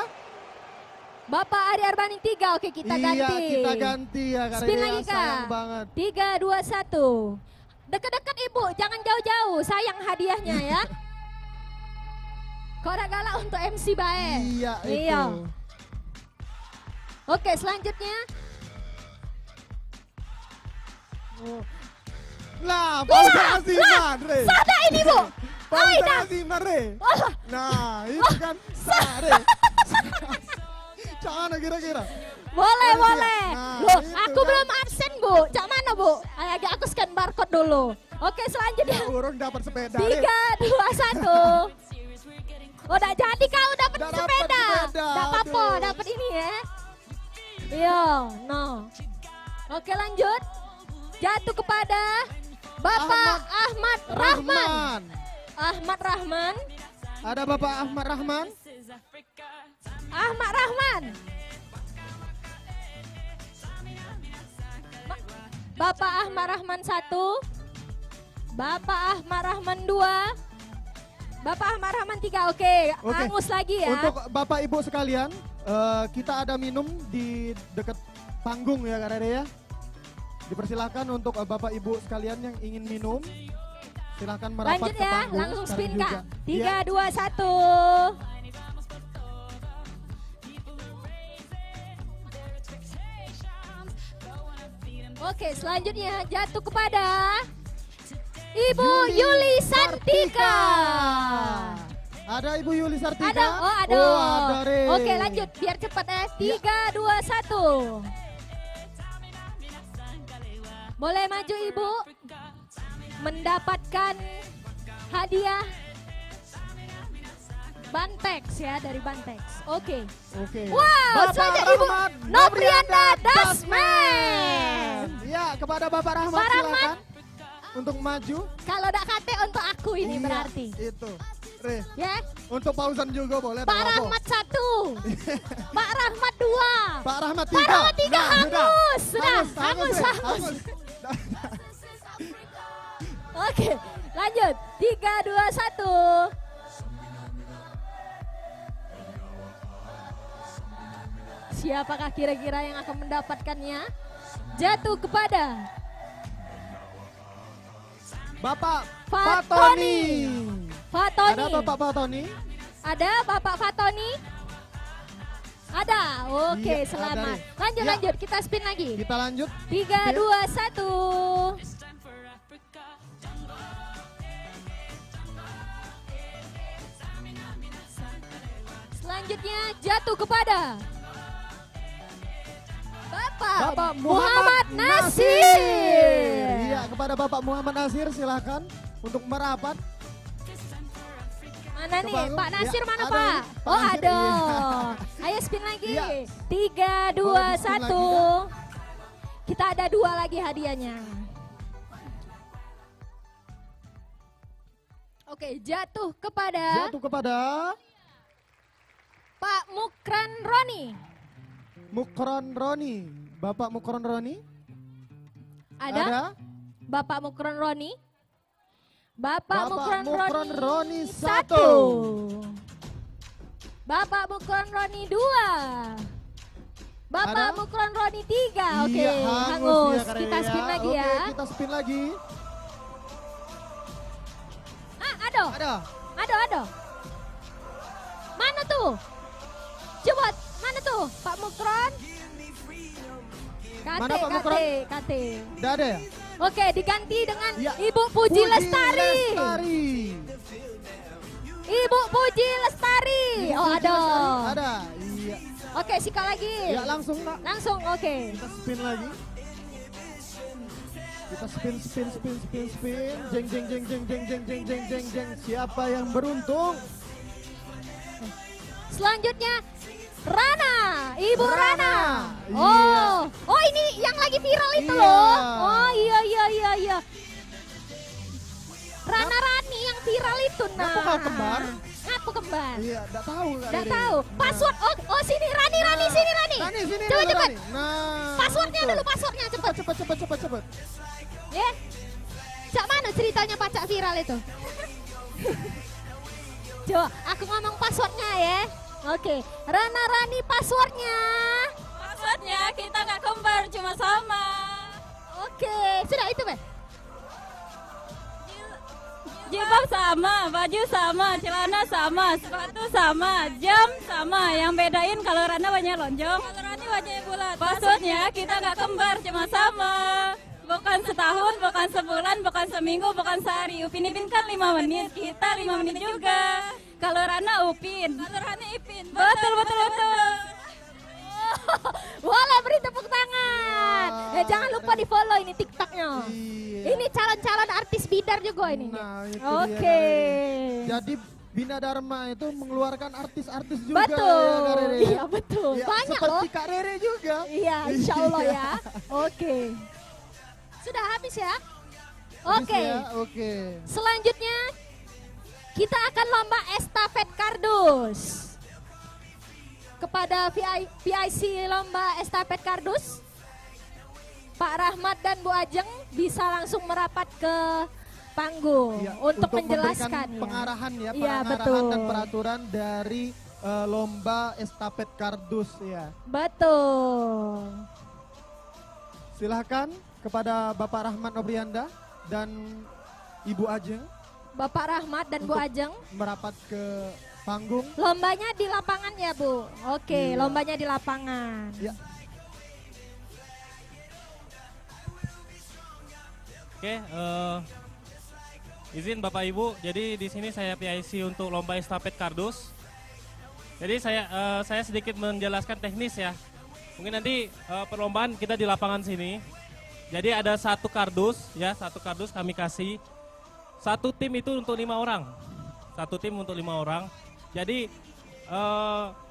Bapak Ari Arbani 3. Oke, kita ganti. Iya, kita ganti ya Kak Spin Riri, lagi Kak. sayang banget. 3, 2, 1. Dekat-dekat Ibu, jangan jauh-jauh. Sayang hadiahnya ya. Kok udah galak untuk MC Bae? Iya, itu. Oke, selanjutnya. Nah, Fauzan Aziman, Re. Sada ini, Bu. Fauzan Aziman, Re. Nah, itu kan sah, Re. Jangan kira-kira. Boleh, Harus boleh. ya. Nah, Loh, itu aku kan. belum absen, Bu. Cak mana, Bu? Agak aku scan barcode dulu. Oke, selanjutnya. Urung dapat sepeda, 3, Re. 2, 1. Oh, udah jadi kau dapat Udah sepeda. dapet sepeda, Enggak apa-apa, aduh. dapat ini ya. Iya, no. Oke, lanjut. Jatuh kepada Bapak Ahmad Rahman. Ahmad Rahman. Ada Bapak Ahmad Rahman. Ahmad Rahman. Bapak Ahmad Rahman 1. Bapak Ahmad Rahman 2. Bapak Ahmad Rahman 3, oke. Hangus lagi ya. Untuk Bapak Ibu sekalian, kita ada minum di dekat panggung ya Kak Rere ya. Dipersilakan untuk Bapak Ibu sekalian yang ingin minum, silakan merapat Lanjut ke ya, panggung. langsung sekarang spin juga. Kak. 3, Iya. 2, 1. Oke, selanjutnya jatuh kepada Ibu Yuli Santika. Ada Ibu Yuli Sartika? Ada, oh ada. Oh, ada, Re. Oke, lanjut biar cepat ya. 3, 2, 1. Boleh maju Ibu. Mendapatkan hadiah Bantex ya, dari Bantex. Oke. Oke. Wow, Bapak selanjutnya Ibu Rahmat Noprianda Dasman. Ya, kepada Bapak Rahmat Pak Rahmat. silakan untuk maju. Kalau tidak kate untuk aku ini Iya, berarti. Itu. Re. Ya. Untuk Fauzan juga boleh. Pak ada apa? Rahmat 1. Pak Rahmat 2. Pak Rahmat 3. Pak Rahmat 3 hangus. Sudah, Hangus, hangus. Re. Oke, lanjut. 3, 2, 1. Siapakah kira-kira yang akan mendapatkannya? Jatuh kepada Bapak Fatoni. Fatoni. Ada Bapak Fatoni? Ada Bapak Fatoni? Ada. Oke, Iya, selamat. ada, Re. Lanjut, Ya. lanjut. Kita spin lagi. Kita lanjut. 3, 2, 1. Selanjutnya jatuh kepada Bapak Muhammad Nasir. Iya, kepada Bapak Muhammad Nasir silakan untuk merapat. Mana nih? Kebangun. Pak Nasir Ya, mana ada Pak? ini, Pak Oh Nasir, ada. iya. Ayo spin lagi. Iya. 3, 2, Boleh di-spin 1. Kita ada 2 lagi hadiahnya. Oke, jatuh kepada Pak Mukran Roni. Mukron Roni. Bapak Mukron Roni? Ada? Bapak Mukron Roni. Bapak Mukron Mukron Roni 1. 1. Bapak Mukron Roni 2. Bapak Ada? Mukron Roni 3. Oke, Iya, hangus. ya, Kak Rere Kita spin ya. lagi Oke, ya. kita spin lagi. Ah, ada. Ada. Ada. Mana Pak Mukron? KT. Udah ada ya? Oke, diganti dengan Ibu Puji Lestari. Ibu Puji Lestari. Oh, ada. Ada. Iya. Oke, Sika lagi. Ya, langsung, Nak. Langsung, oke. Kita spin lagi. Kita spin. Jeng. Siapa yang beruntung? Selanjutnya Rana, Ibu Rana. Iya. Oh ini yang lagi viral itu Iya. loh. Oh iya. Rana Rani yang viral itu nah. Ngapu kembar. Iya, enggak tahu Kak Enggak Rere. tahu. Password. Oh sini Rani. Sini Cepet. Rani. Nah. Passwordnya dulu, passwordnya cepet. Cepet. Ya. Cak mana ceritanya pacak viral itu? Coba aku ngomong passwordnya ya. Oke, Rana Rani passwordnya. Passwordnya kita nggak kembar, cuma sama. Oke, sudah itu Be. Jilbab sama, baju sama, celana sama, sepatu sama, jam sama. Yang bedain kalau Rana wajahnya lonjong, kalau Rani wajahnya bulat. Passwordnya kita nggak kembar, cuma sama. Bukan setahun, bukan sebulan, bukan seminggu, bukan sehari. Upin Ipin kan 5 menit, kita 5 menit juga. Kalau Rana Upin, kalau Rani Ipin. Betul. Boleh beri tepuk tangan. Jangan lupa di follow ini TikToknya. Ini calon-calon artis bidar juga ini. Nah, itu Oke. dia. Jadi Bina Dharma itu mengeluarkan artis-artis juga. Betul. Ya, Kak Rere. Iya betul. Ya, Banyak seperti loh. Kak Rere juga. Iya, insya Allah ya. Oke. Sudah habis ya? Oke. Oke. Selanjutnya kita akan lomba estafet kardus. Kepada PIC lomba estafet kardus, Pak Rahmat dan Bu Ajeng bisa langsung merapat ke panggung untuk menjelaskan memberikan pengarahan ya, Iya, pengarahan betul. dan peraturan dari lomba estafet kardus ya. Betul. Silahkan kepada Bapak Rahmat Nobrianda dan Ibu Ajeng. Bapak Rahmat dan Bu Ajeng merapat ke panggung. Lombanya di lapangan ya Bu. Oke, Iya. lombanya di lapangan. Ya. Oke, izin Bapak Ibu. Jadi di sini saya PIC untuk lomba estafet kardus. Jadi saya sedikit menjelaskan teknis ya. Mungkin nanti perlombaan kita di lapangan sini. Jadi ada satu kardus kami kasih. Satu tim itu untuk 5 orang. Satu tim untuk 5 orang. Jadi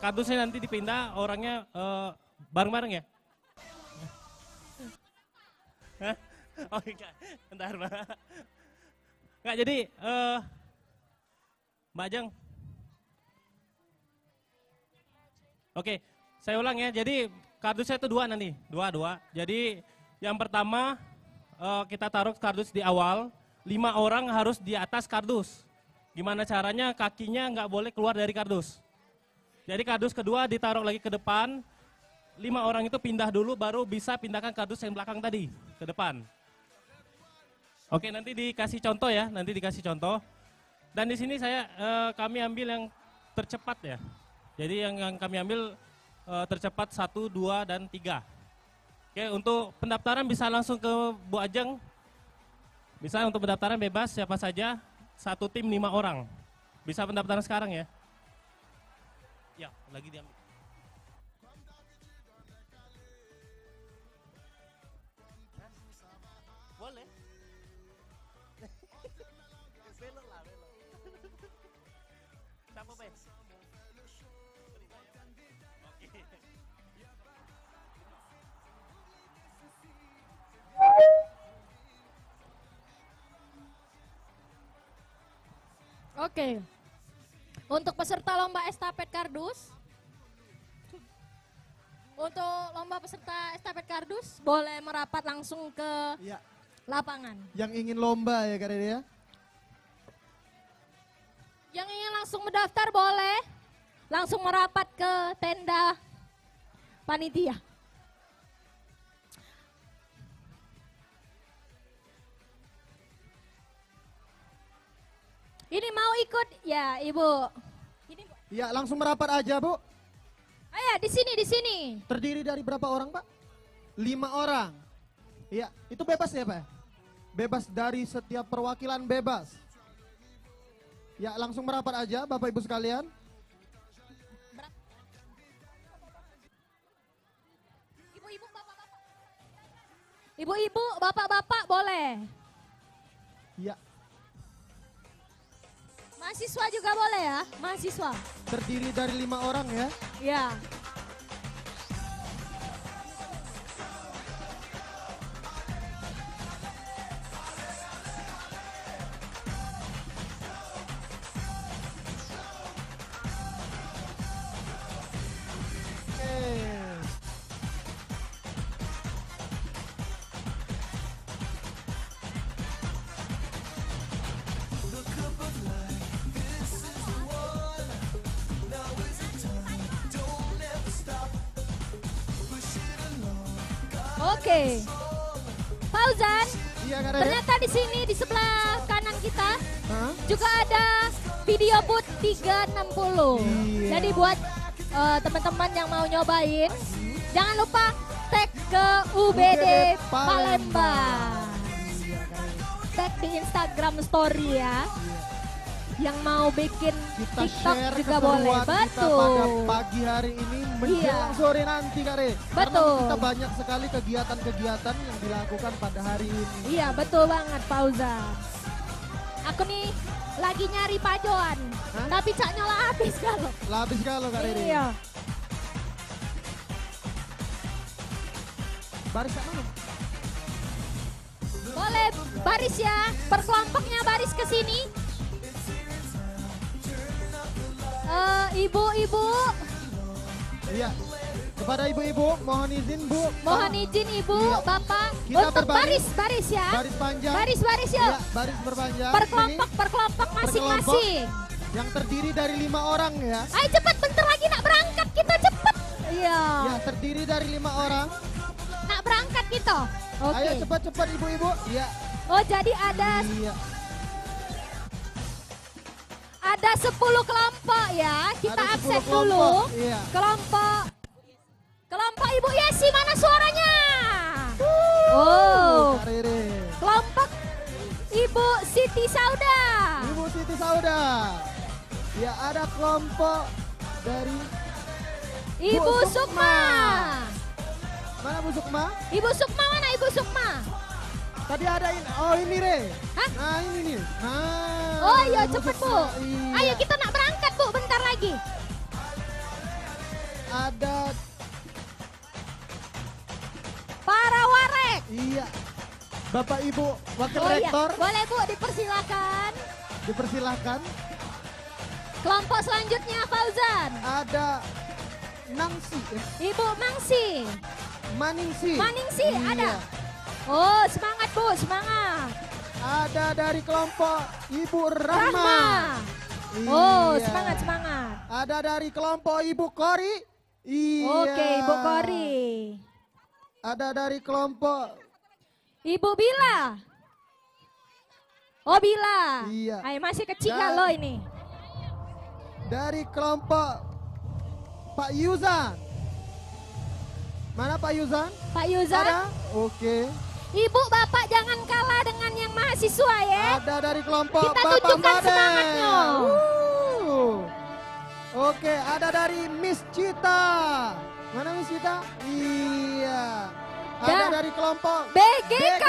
kardusnya nanti dipindah orangnya bareng-bareng ya. Hah? Oh enggak, bentar Mbak. Enggak, jadi Mbak Ajeng. Oke, saya ulang ya. Jadi kardusnya itu 2 nanti, 2. Jadi yang pertama kita taruh kardus di awal, 5 orang harus di atas kardus. Gimana caranya? Kakinya nggak boleh keluar dari kardus. Jadi kardus kedua ditaruh lagi ke depan, 5 orang itu pindah dulu baru bisa pindahkan kardus yang belakang tadi ke depan. Oke, nanti dikasih contoh ya, Dan di sini kami ambil yang tercepat ya. Jadi yang kami ambil tercepat 1, 2, dan 3. Oke, untuk pendaftaran bisa langsung ke Bu Ajeng. Bisa untuk pendaftaran bebas siapa saja, satu tim 5 orang. Bisa pendaftaran sekarang ya. Ya, lagi diambil. Boleh. Belok lah, belok. Siapa, Be? Oke. Oke. Untuk peserta lomba estafet kardus, boleh merapat langsung ke lapangan. Yang ingin lomba ya Kak Rere ya. Yang ingin langsung mendaftar boleh langsung merapat ke tenda panitia. Ini mau ikut ya Ibu? Ya langsung merapat aja Bu. Ayo di sini. Terdiri dari berapa orang Pak? 5 orang. Ya, itu bebas ya Pak? Bebas dari setiap perwakilan bebas. Ya, langsung merapat aja Bapak Ibu sekalian. Ibu-ibu, bapak-bapak boleh. Ya. Mahasiswa juga boleh ya, mahasiswa. Terdiri dari 5 orang ya. Ya. Oke. Fauzan, iya, Kak Rere. ternyata di sini di sebelah kanan kita juga ada video booth 360. Iya. Jadi buat teman-teman yang mau nyobain, jangan lupa tag ke UBD Palembang. Tag di Instagram story ya. Yang mau bikin Kita TikTok share juga boleh. keseruan kita pada Betul. pagi hari ini menjelang sore nanti Kak Re. Karena Betul. kita banyak sekali kegiatan-kegiatan yang dilakukan pada hari ini. Iya betul banget Fauzan. Aku nih lagi nyari pajoan, tapi caknya lah habis kalau. Lah habis kalau Kak Rere. Iya. Baris tak mana? Boleh baris ya, berkelompoknya baris ke sini. Ibu-ibu. Iya. Kepada ibu-ibu mohon izin Bu. Mohon izin Ibu, Iya. Bapak Kita untuk berbaris. baris ya. Baris panjang. Baris yuk. Iya, baris berpanjang. Berkelompok masing-masing. Yang terdiri dari 5 orang ya. Ayo cepat, bentar lagi nak berangkat kita cepat. Iya. Ya, terdiri dari 5 orang. Nak berangkat kita. Oke. Ayo cepat-cepat ibu-ibu. Iya. Oh jadi ada Iya. ada 10 kelompok ya. Kita Ada 10 absen kelompok, dulu. iya. Kelompok Ibu Yesi mana suaranya? Oh. Kak Rere. Kelompok Ibu Siti Sauda. Ibu Siti Sauda. Ya, ada kelompok dari Ibu Sukma. Mana Bu Sukma? Ibu Sukma mana Ibu Sukma? Tadi ada ini. Oh, ini Re. Hah? Nah, ini nih. Nah. Oh iya Ibu cepet Sukma. Bu. Iya. Ayo kita nak berangkat Bu bentar lagi. Ada Para warek. iya. Bapak Ibu Wakil Oh iya, Rektor boleh Bu dipersilakan. dipersilahkan. Kelompok selanjutnya Fauzan. Ada Nangsi. Ibu Mangsi. Maningsi. Maningsi Iya. ada. Oh semangat Bu, semangat. Ada dari kelompok Ibu Rahma. Rahma. Oh Iya. semangat. Ada dari kelompok Ibu Kori. Iya. Oke Ibu Kori. Ada dari kelompok Ibu Bila. Oh Bila. Iya. Ayo masih kecil Dan- kan lo ini. dari kelompok Pak Yuzan. Mana Pak Yuzan? Pak Yuzan. Ada? Oke. Ibu Bapak jangan kalah dengan yang mahasiswa ya. Ada dari kelompok Kita Bapak tunjukkan Made. semangatnya. Oke, ada dari Miss Cita. Mana Miss Cita? Iya. Ada dari kelompok BGK.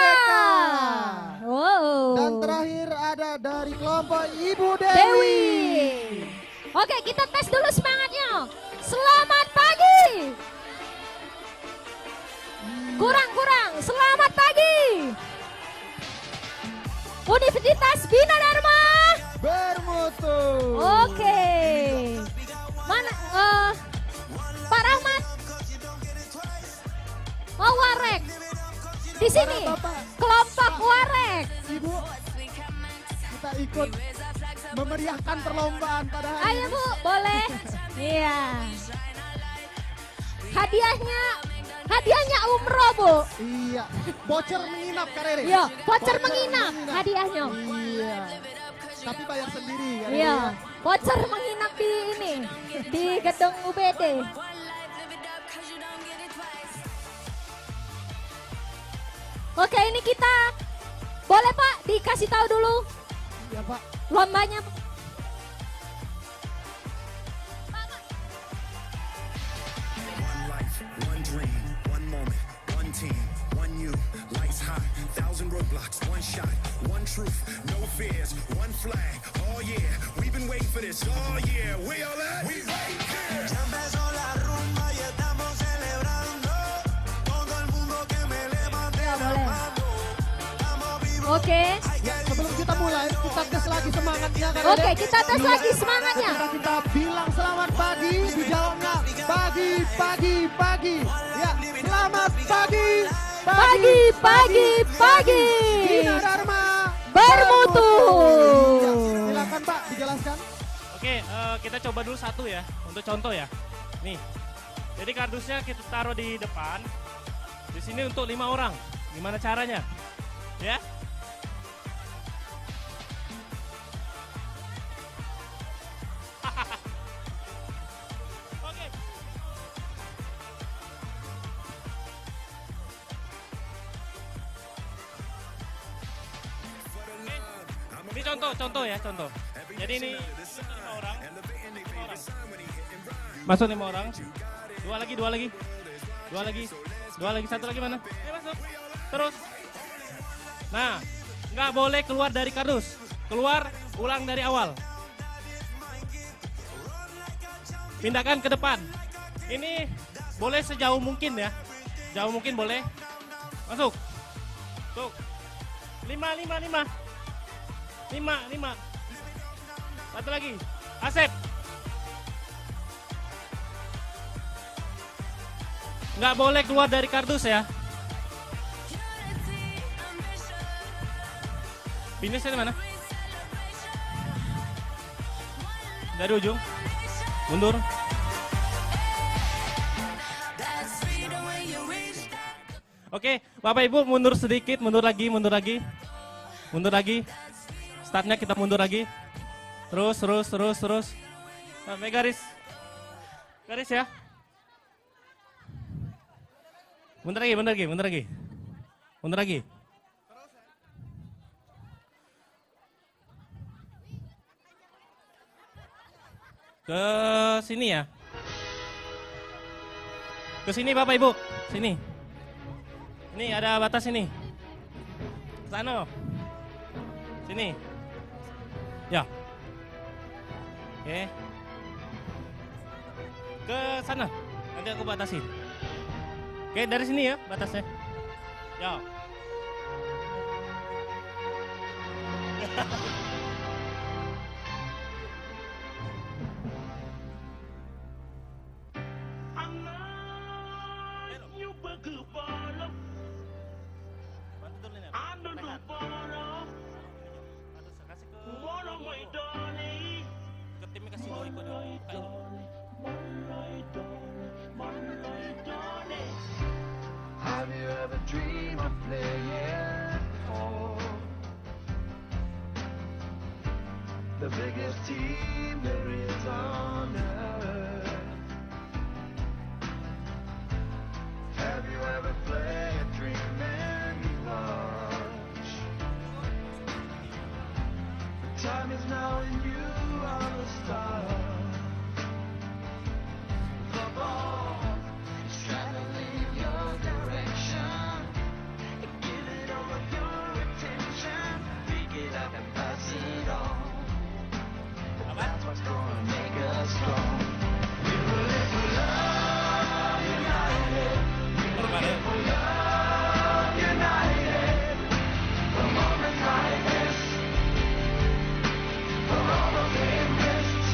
Wow. Dan terakhir ada dari kelompok Ibu Dewi. Dewi. Oke kita tes dulu semangatnya. Selamat pagi. Kurang. Selamat pagi. Universitas Bina Dharma. Bermutu. Oke. Mana Pak Rahmat. Oh Warek. Di sini. Kelompok Warek. Ibu, kita ikut memeriahkan perlombaan pada hari Ayo ini. Bu, boleh? Iya. Hadiahnya umroh Bu. Iya, voucher menginap Kak Rere. Iya, voucher menginap hadiahnya. Iya. Tapi bayar sendiri Kak Rere. Iya, voucher menginap di ini, di gedung UBD. Oke, ini kita boleh Pak dikasih tahu dulu. Ya Pak. Lombanya. One dream, one moment, one team, one you, lights high, 1,000 roadblocks, one shot, one truth, no fears, one flag, oh yeah, we've been waiting for this, oh yeah, we all at? We right here. Ya empezó la rumba y estamos celebrando, todo el mundo que me levante la mano, estamos vivos. Oke. Sebelum kita mulai, kita tes lagi semangatnya. Oke, kita tes lagi semangatnya. Kita bilang selamat pagi, dijawabnya pagi, pagi, pagi. Ya, selamat pagi, Pagi, pagi, pagi. Bina Dharma Bermutu. Ya, silakan Pak, dijelaskan. Oke, kita coba dulu satu ya, untuk contoh ya. Nih, jadi kardusnya kita taruh di depan. Di sini untuk 5 orang. Gimana caranya? Ya? Oke. Ini contoh ya, contoh. Jadi ini 5 orang. Masuk 5 orang. Dua lagi, satu lagi mana? Masuk. Terus. Nah, nggak boleh keluar dari kardus. Keluar, ulang dari awal. Pindahkan ke depan. Ini boleh sejauh mungkin ya. Jauh mungkin boleh. Masuk. Tuh. 5. Satu lagi. Asep. Nggak boleh keluar dari kardus ya. Finishnya di mana? Dari ujung. Mundur. Oke, Bapak Ibu mundur sedikit, mundur lagi. Startnya kita mundur lagi. Terus. Sampai garis ya. Mundur lagi. Ke sini ya. Ke sini Bapak Ibu, sini. Ini ada batas ini. Sana. Sini. Ya. Oke. Ke sana. Nanti aku batasin. Oke, dari sini ya batasnya. Ya. Have you ever dreamed of playing for the biggest team there is on earth? Have you ever played dream and watch? The time is now and you are the star. The ball is traveling your direction. Give it all of your attention. Pick it up and pass it on. That's what's gonna make us strong. We will live for love united. We will live for love united. For moments like this, for all the things missed.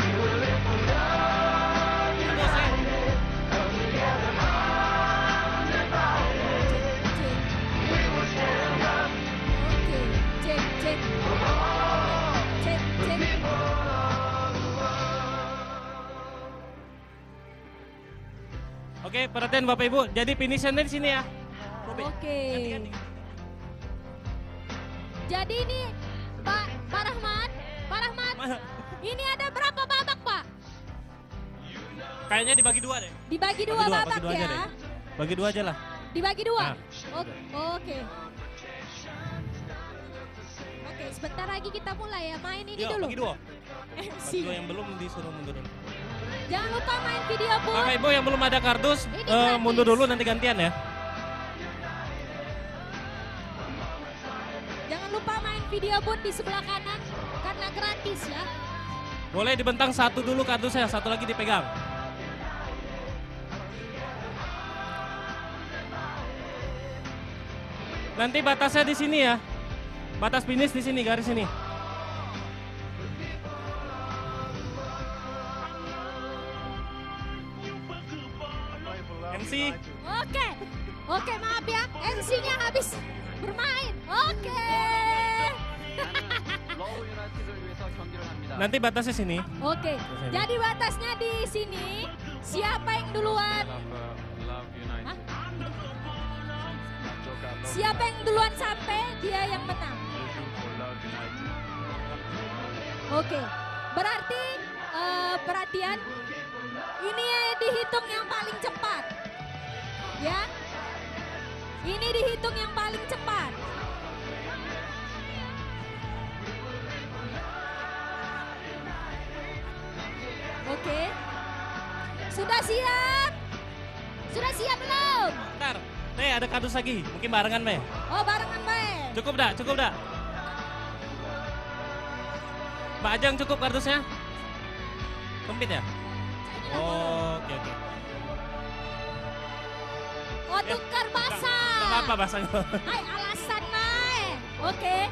We will live for love united. Come together undivided. We will stand up. Cek. For all the people of the world. Oke, perhatian Bapak Ibu. Jadi finishnya di sini ya. Oke. Jadi ini Pak Rahmat. Ini ada berapa babak Pak? Kayaknya dibagi 2 deh. Dibagi dua babak aja ya. deh. Bagi 2 aja lah. Dibagi dua? Nah, Oke. Oke, sebentar lagi kita mulai ya. Main ini Yuk, dulu. bagi dua. MC. Bagi dua yang belum disuruh mundur dulu. Jangan lupa main video pun. Bapak Ibu yang belum ada kardus, Ini gratis. mundur dulu nanti gantian ya. Jangan lupa main video pun di sebelah kanan karena gratis ya. Boleh dibentang satu dulu kardusnya, satu lagi dipegang. Nanti batasnya di sini ya. Batas finish di sini, garis ini. MC. Oke, maaf ya. MC-nya habis bermain. Oke. Nanti batasnya sini. Oke. Jadi batasnya di sini. Siapa yang duluan? Hah? Siapa yang duluan sampai dia yang menang. Oke. Berarti perhatian. Ini dihitung yang paling cepat. Ya. Ini dihitung yang paling cepat. Oke. Sudah siap? Sudah siap belum? Bentar. Ada kardus lagi. Mungkin barengan, Be. Oh, barengan baik. Cukup dah. Mbak Ajeng cukup kardusnya? Sempit ya? Oke. Oh, tukar basah. Gak apa-apa basahnya. Hai, alasan naik. Oke.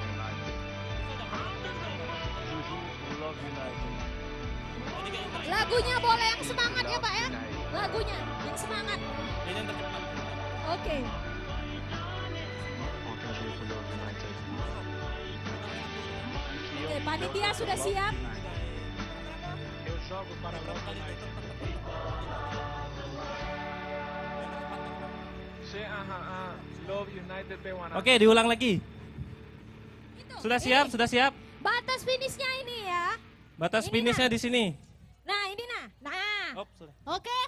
Lagunya boleh yang semangat ya Pak ya? Lagunya yang semangat. Oke. Oke, panitia sudah siap? Oke, diulang lagi. Sudah siap? Batas finishnya ini ya. Batas finishnya di sini. Nah, ini nah. Oke.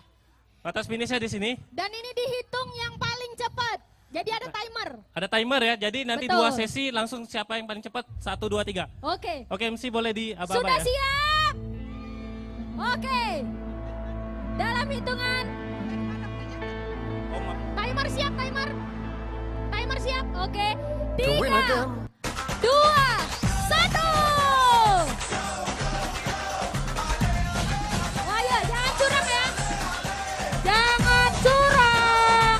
Batas finishnya di sini. Dan ini dihitung yang paling cepat. Jadi ada timer. Ada timer ya. Jadi nanti Betul. 2 sesi langsung siapa yang paling cepat. 1, 2, 3. Oke. Oke, MC boleh di aba-aba Sudah ya. siap? Oke. Dalam hitungan. Timer siap, timer. Timer siap. Oke. 3, 2, 1. Ayo, jangan curang ya. Jangan curang.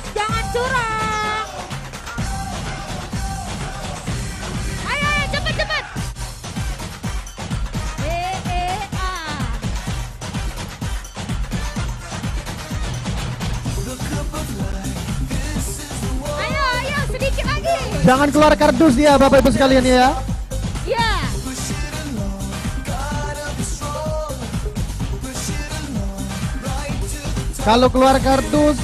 Ayo, cepet. Ayo, sedikit lagi. Jangan keluar kardus dia Bapak Ibu sekalian ya. Ya. Kalau keluar kardus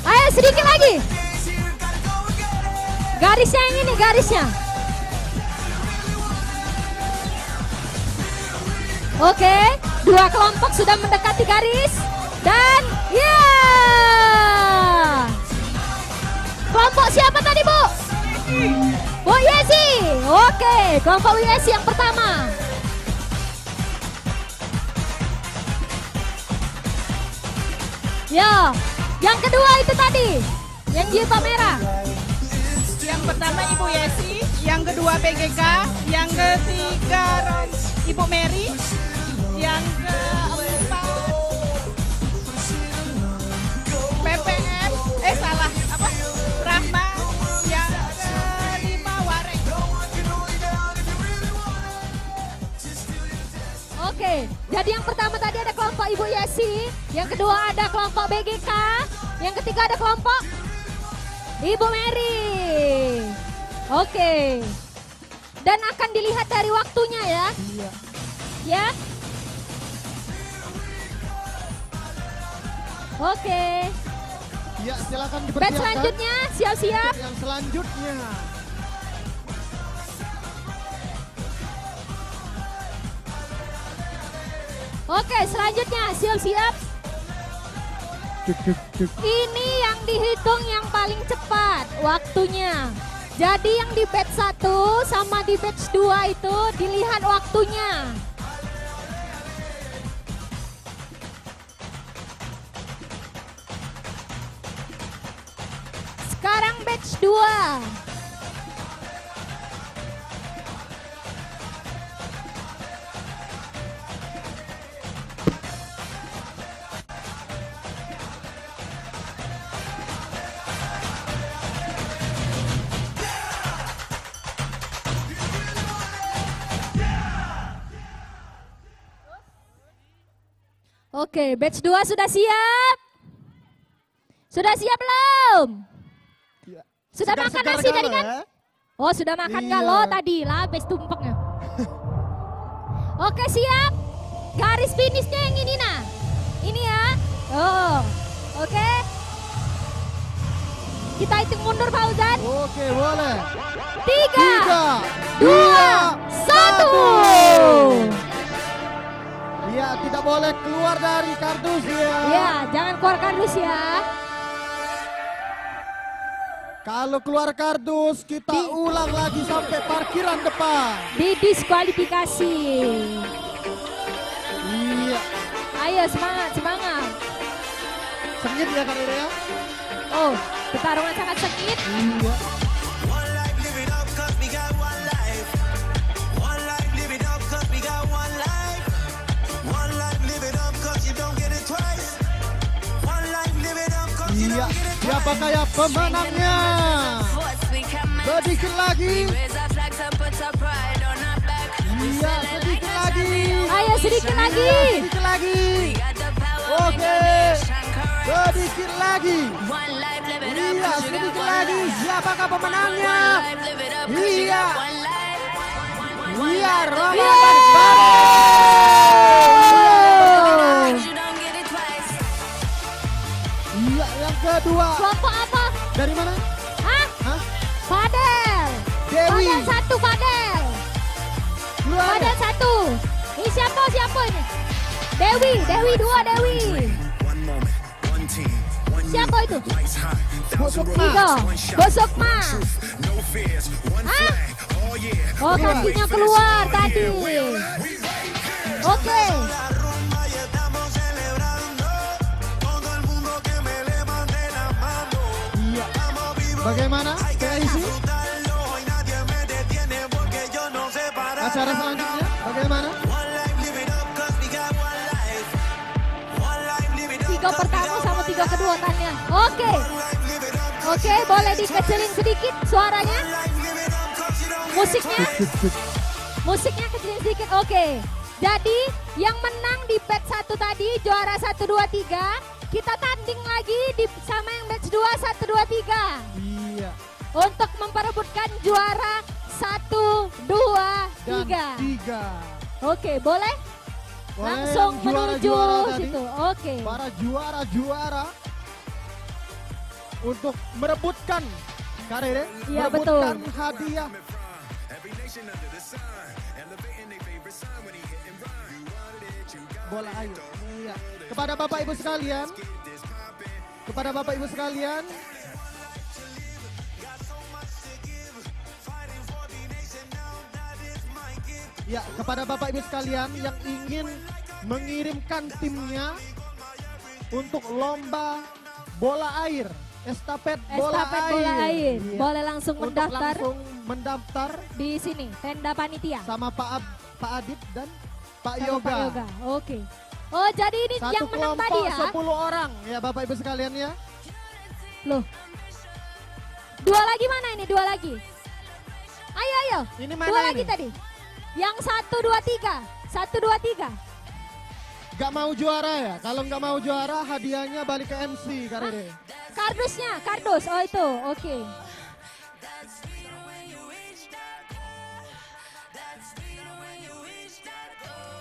Ayo sedikit lagi. Garisnya yang ini, garisnya. Oke, 2 kelompok sudah mendekati garis. Dan ya. Kelompok siapa tadi, Bu? Bu Yesi. Oke, kelompok Yesi yang pertama. Ya, yang kedua itu tadi, yang jilbab merah. Yang pertama Ibu Yesi, yang kedua PGK, yang ketiga Ibu Mary, yang keempat PPM, Rahma, yang kelima Wareng. Oke, jadi yang pertama tadi ada kelompok Ibu Yesi, yang kedua ada kelompok BGK, yang ketiga ada kelompok Ibu Mary. Oke. Dan akan dilihat dari waktunya ya. Ya. Oke. Ya, silakan Batch dipersiapkan. selanjutnya siap-siap. Yang selanjutnya. Oke, selanjutnya siap-siap. Ini yang dihitung yang paling cepat waktunya. Jadi yang di batch 1 sama di batch 2 itu dilihat waktunya. Sekarang batch 2. Oke, batch 2 sudah siap? Sudah siap belum? Sudah makan nasi tadi kan? Oh, sudah makan galo tadi lah, habis tumpengnya. Oke, siap? Garis finishnya yang ini nah. Ini ya. Oh, oke. Kita hitung mundur Fauzan. Oke, boleh. 3, 2, 1. Iya, tidak boleh keluar dari kardus ya. Iya, jangan keluar kardus ya. Kalau keluar kardus, kita ulang lagi sampai parkiran depan. Didiskualifikasi. Iya. Ayo semangat, semangat. Sengit ya Kak Rere ya? Oh, pertarungan sangat sengit. Iya. Iya, siapakah ya pemenangnya? Sedikit lagi. Iya, sedikit lagi. Ayo sedikit lagi. Sedikit lagi. Oke. Sedikit lagi. Iya, sedikit lagi. Siapakah pemenangnya? Iya. Iya, Ramadan Iya, yang kedua. Kelompok apa? Dari mana? Hah? Hah? Fadel. Dewi. Fadel 1, Fadel. Fadel 1. Ini siapa ini? Dewi 2, Dewi. Siapa itu? Bosokma. 3, Bosokma. Hah? Oh, kakinya keluar tadi. Oke. Iya. Bagaimana? PIC? Acara selanjutnya bagaimana? 3 pertama sama 3 kedua tanya. Oke. Oke, boleh dikecilin sedikit suaranya. Musiknya kecilin sedikit. Oke. Jadi yang menang di batch 1 tadi juara 1, 2, 3. Kita tanding lagi sama yang batch 2, 1, 2, 3. Iya. Untuk memperebutkan juara 1, 2, 3. Oke, boleh? Langsung menuju situ. Oke. Para juara-juara untuk merebutkan karir, Iya, merebutkan betul. hadiah. Bola ayo. Iya. Kepada Bapak Ibu sekalian. Ya, kepada Bapak Ibu sekalian yang ingin mengirimkan timnya untuk lomba bola air, estafet bola air. Iya. Boleh langsung Untuk mendaftar langsung mendaftar di sini, tenda panitia. sama Pak Adit dan Pak Sama Yoga. Pak Yoga. Oke. Oh, jadi ini Satu yang menang kelompok tadi ya? 10 orang ya Bapak Ibu sekalian ya. Loh. 2 lagi mana ini? 2 lagi. Ayo. Ini 2 mana lagi ini? tadi. Yang 1, 2, 3. 1, 2, 3. Gak mau juara ya? Kalau nggak mau juara hadiahnya balik ke MC Karere. Kardus. Oh itu, oke.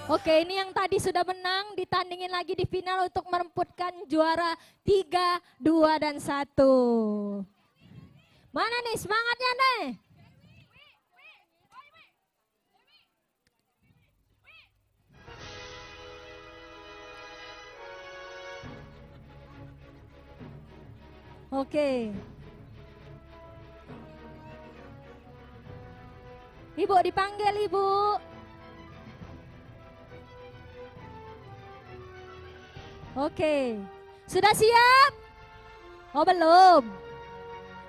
Oke, ini yang tadi sudah menang, ditandingin lagi di final untuk meremputkan juara 3, 2, dan 1. Mana nih semangatnya nih? Oke. Ibu dipanggil, Ibu. Oke. Sudah siap? Oh, belum.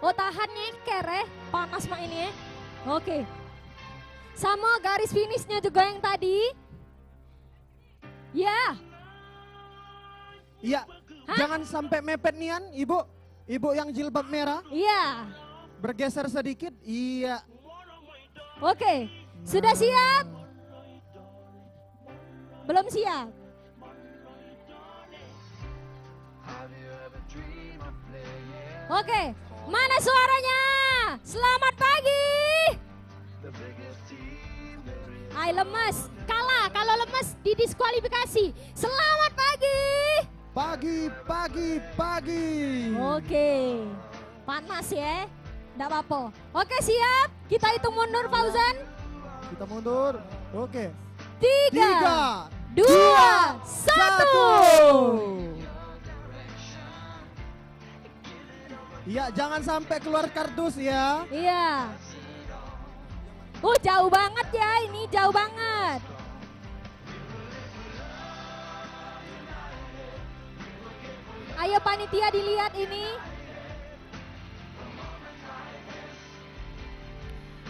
Oh, tahan nyeker panas mak ini Oke. Sama garis finishnya juga yang tadi. Ya. Iya. Jangan sampai mepet nian, Ibu. Ibu yang jilbab merah. Iya. Bergeser sedikit. Iya. Oke. Sudah siap? Belum siap? Oke. Mana suaranya? Selamat pagi. Ay, lemes. Kalah. Kalau lemes didiskualifikasi. Selamat pagi. Pagi. Oke. Panas ya. Nggak apa-apa. Oke, siap. Kita hitung mundur, Fauzan. Kita mundur. Oke. 3, 2, 1. Iya, jangan sampai keluar kardus ya. Iya. Jauh banget ya, ini jauh banget. Ayo panitia dilihat ini.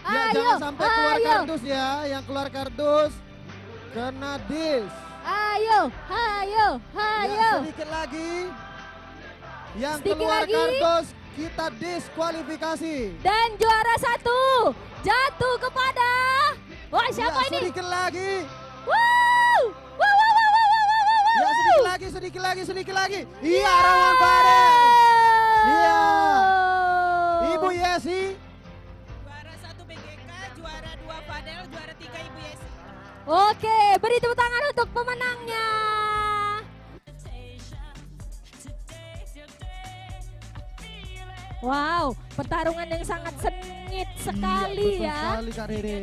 Ya, jangan sampai keluar kardus ya. Yang keluar kardus kena dis. Ayo. Ya, sedikit lagi. Yang Sedikit keluar lagi. kardus kita diskualifikasi. Dan juara 1 jatuh kepada. Wah, siapa ya, ini? Sedikit lagi. Wow. Ya, sedikit lagi. Iya, Rawan Fadel. Iya. Ibu Yesi. Juara 1 BGK, juara 2 Fadel, juara 3 Ibu Yesi. Oke, beri tepuk tangan untuk pemenangnya. Wow, pertarungan yang sangat sengit sekali betul ya. sekali Kak Rere.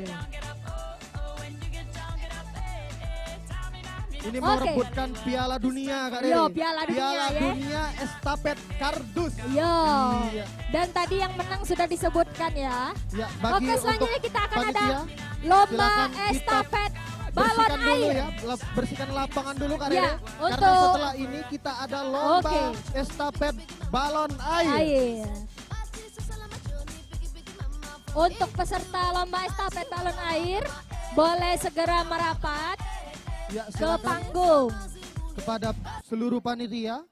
Ini Oke. merebutkan Piala Dunia Kak Rere. Yo, Piala Dunia ya. Dunia estafet kardus. Yo. Iya. Dan tadi yang menang sudah disebutkan ya. Ya, bagi Oke, selanjutnya untuk kita akan ada panitia, lomba silakan kita estafet balon bersihkan dulu air. ya, bersihkan lapangan dulu Kak Ya, Rere. Karena untuk- setelah ini kita ada lomba Oke. estafet balon air. Air. Untuk peserta lomba estafet balon air, boleh segera merapat Ya, ke silakan panggung. kepada seluruh panitia.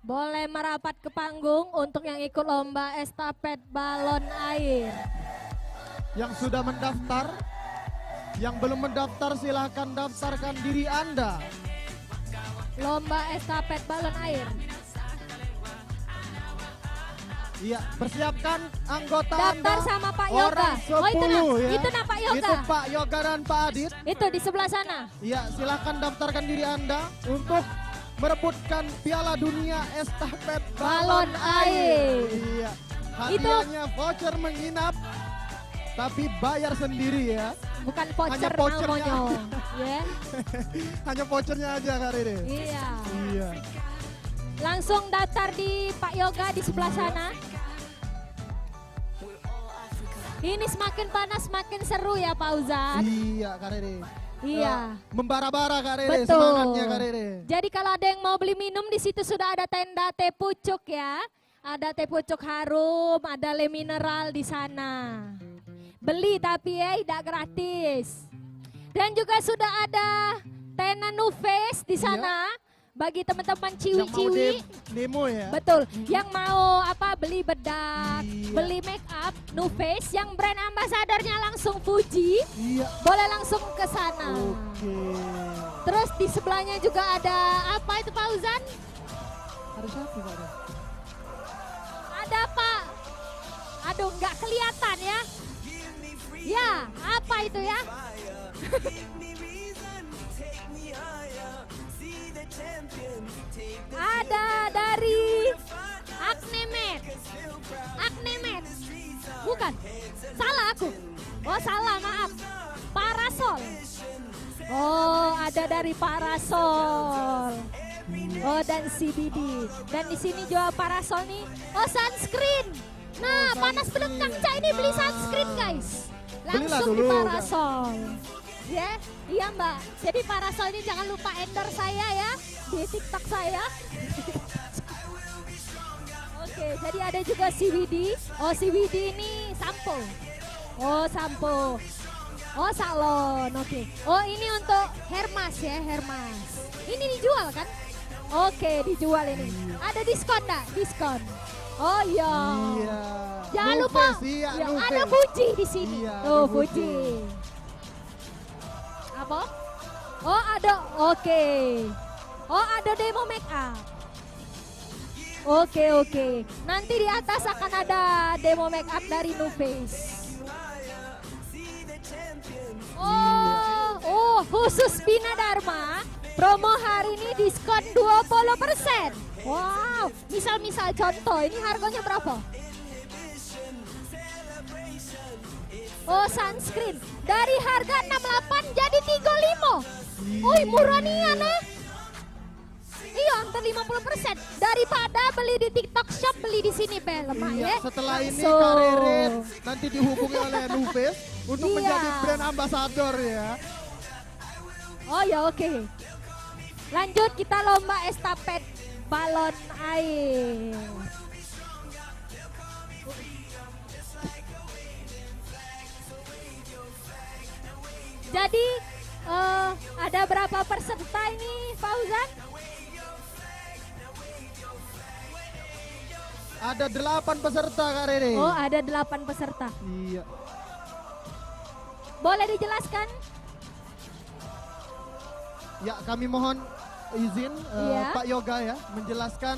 Boleh merapat ke panggung untuk yang ikut lomba estafet balon air. Yang sudah mendaftar, yang belum mendaftar silahkan daftarkan diri Anda. Lomba estafet balon air. Iya, persiapkan anggota Daftar Anda. sama Pak Yoga. Orang 10 ya. Itu nah Pak Yoga. Itu Pak Yoga dan Pak Adit. Itu di sebelah sana. Iya, silahkan daftarkan diri Anda untuk merebutkan Piala Dunia estafet Balon air. Iya. Hadiahnya voucher menginap, tapi bayar sendiri ya. Bukan voucher Hanya vouchernya monyong. aja. Ya. Hanya vouchernya aja Kak Rere. Iya. Iya. Langsung daftar di Pak Yoga di sebelah sana. Ini semakin panas semakin seru ya Pak Uzan. Iya Kak Rere. Iya. Membara-bara Kak Rere, Betul. semangatnya Kak Rere. Jadi kalau ada yang mau beli minum di situ sudah ada tenda teh pucuk ya. Ada teh pucuk harum, ada le mineral di sana. Beli tapi ya tidak gratis. Dan juga sudah ada tenda Nuves di sana. Bagi teman-teman ciwi-ciwi. Demo ya. Betul. Yang mau beli bedak, beli make up, Nuves yang brand ambasadornya langsung Fuji. Iya. Boleh langsung ke sana. Terus di sebelahnya juga ada apa itu Pak Uzan? Ada siapa Kak Rere? Ada Pak. Aduh, nggak kelihatan ya. Ya, apa itu ya? Ada dari Acnemed. Acnemed. Bukan. Salah aku. Oh, salah, maaf. Parasol. Oh, ada dari Parasol. Oh, dan CBD. Dan di sini jual Parasol nih. Oh, sunscreen. Nah, panas belengkang Cak ini beli sunscreen guys. Langsung di Parasol. Ya, iya Mbak. Jadi Parasol ini jangan lupa endorse saya ya di TikTok saya. Oke, jadi ada juga CBD. Oh, CBD ini sampo. Oh, sampo. Oh, salon. Oke. Oh, ini untuk Hermas ya, Hermas. Ini dijual kan? Oke, dijual ini. Ada diskon enggak? Diskon. Oh iya. Jangan lupa. Iya, Ya, ada Fuji di sini. Iya, Oh, ada Fuji. Apa? Oh, ada. Oke. Oh, ada demo make up. Oke. Nanti di atas akan ada demo make up dari Nu Face. Oh, khusus Bina Dharma. Promo hari ini diskon 20%. Wow, misal contoh, ini harganya berapa? Oh, sunscreen. Dari harga 68 jadi 35. Wih, murah nih Ana. Iya, hampir 50%. Daripada beli di TikTok Shop, beli di sini Lemak Iya, ya. setelah ini Langsung. Kak Ririn nanti dihubungi oleh Nu Face untuk Iya. menjadi brand ambassador ya. Oh ya, oke. Lanjut kita lomba estafet balon air. Jadi ada berapa peserta ini Fauzan? Ada 8 peserta Kak Ririn. Oh, ada 8 peserta. Iya. Boleh dijelaskan? Ya, kami mohon izin Iya. Pak Yoga ya menjelaskan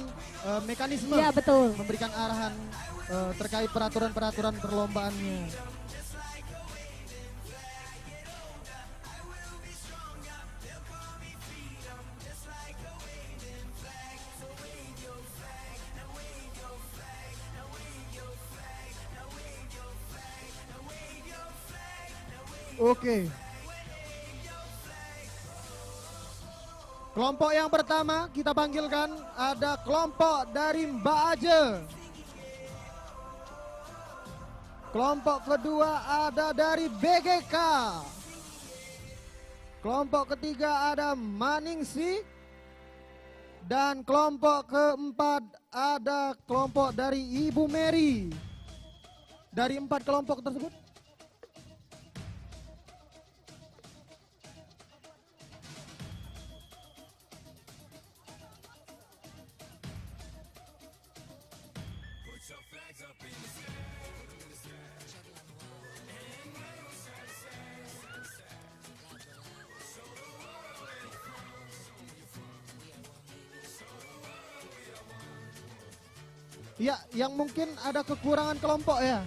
mekanisme. Iya, betul. Memberikan arahan terkait peraturan-peraturan perlombaannya. Oke. Kelompok yang pertama kita panggilkan ada kelompok dari Mbak Aje. Kelompok kedua ada dari BGK. Kelompok ketiga ada Maningsi. Dan kelompok keempat ada kelompok dari Ibu Mary. Dari 4 kelompok tersebut, ya, yang mungkin ada kekurangan kelompok ya,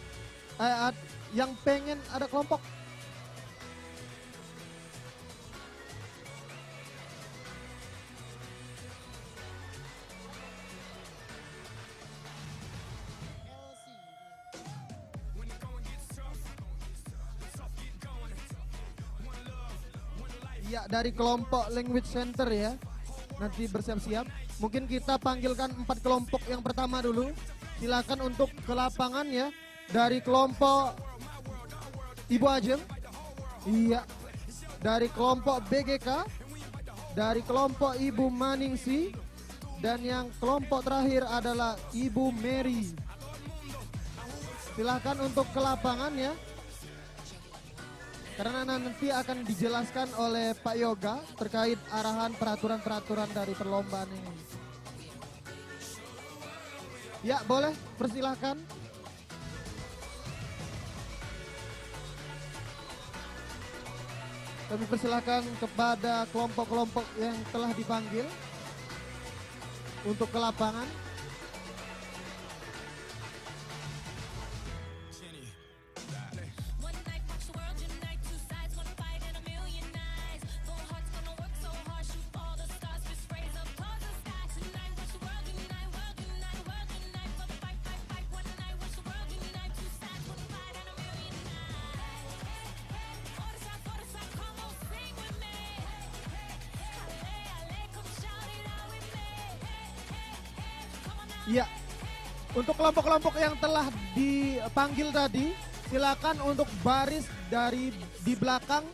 yang pengen ada kelompok. Ya, dari kelompok Language Center ya, nanti bersiap-siap. Mungkin kita panggilkan 4 kelompok yang pertama dulu. Silakan untuk ke lapangan ya. Dari kelompok Ibu Ajem. Iya. Dari kelompok BGK. Dari kelompok Ibu Maningsi. Dan yang kelompok terakhir adalah Ibu Mary. Silakan untuk ke lapangan ya. Karena nanti akan dijelaskan oleh Pak Yoga terkait arahan peraturan-peraturan dari perlombaan ini. Ya, boleh, persilahkan. Kami persilahkan kepada kelompok-kelompok yang telah dipanggil untuk ke lapangan. Iya. Untuk kelompok-kelompok yang telah dipanggil tadi, silakan untuk baris dari di belakang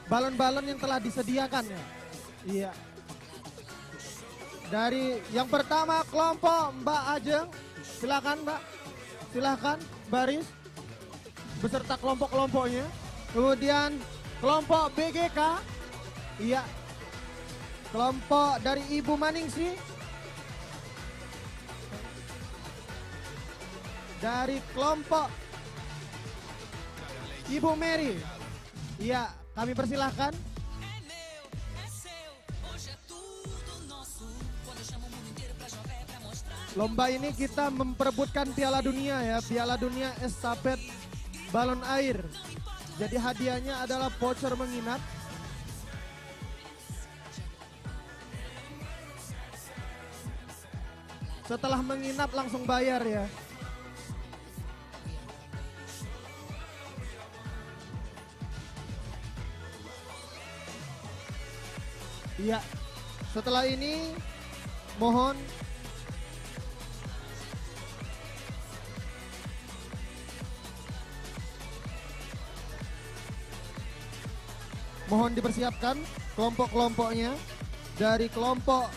balon-balon yang telah disediakan ya. Iya. Dari yang pertama kelompok Mbak Ajeng, silakan Mbak, silakan baris beserta kelompok-kelompoknya. Kemudian kelompok BGK, iya. Kelompok dari Ibu Maningsi, dari kelompok Ibu Mary, iya, kami persilahkan. Lomba ini kita memperebutkan Piala Dunia ya, Piala Dunia Estafet Balon Air. Jadi hadiahnya adalah voucher menginap. Setelah menginap langsung bayar ya. Iya, setelah ini mohon dipersiapkan kelompok-kelompoknya. Dari kelompok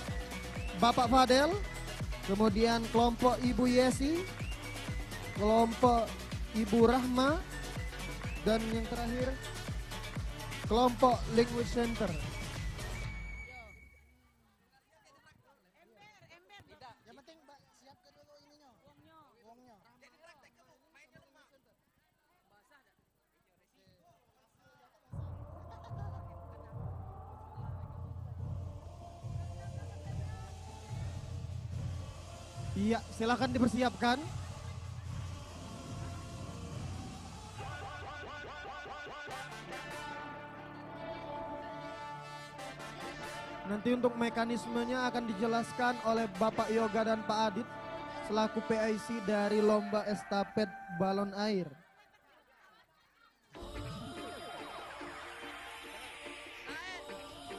Bapak Fadel, kemudian kelompok Ibu Yesi, kelompok Ibu Rahma, dan yang terakhir kelompok Language Center. Iya, silakan dipersiapkan. Nanti untuk mekanismenya akan dijelaskan oleh Bapak Yoga dan Pak Adit selaku PIC dari Lomba Estafet Balon Air.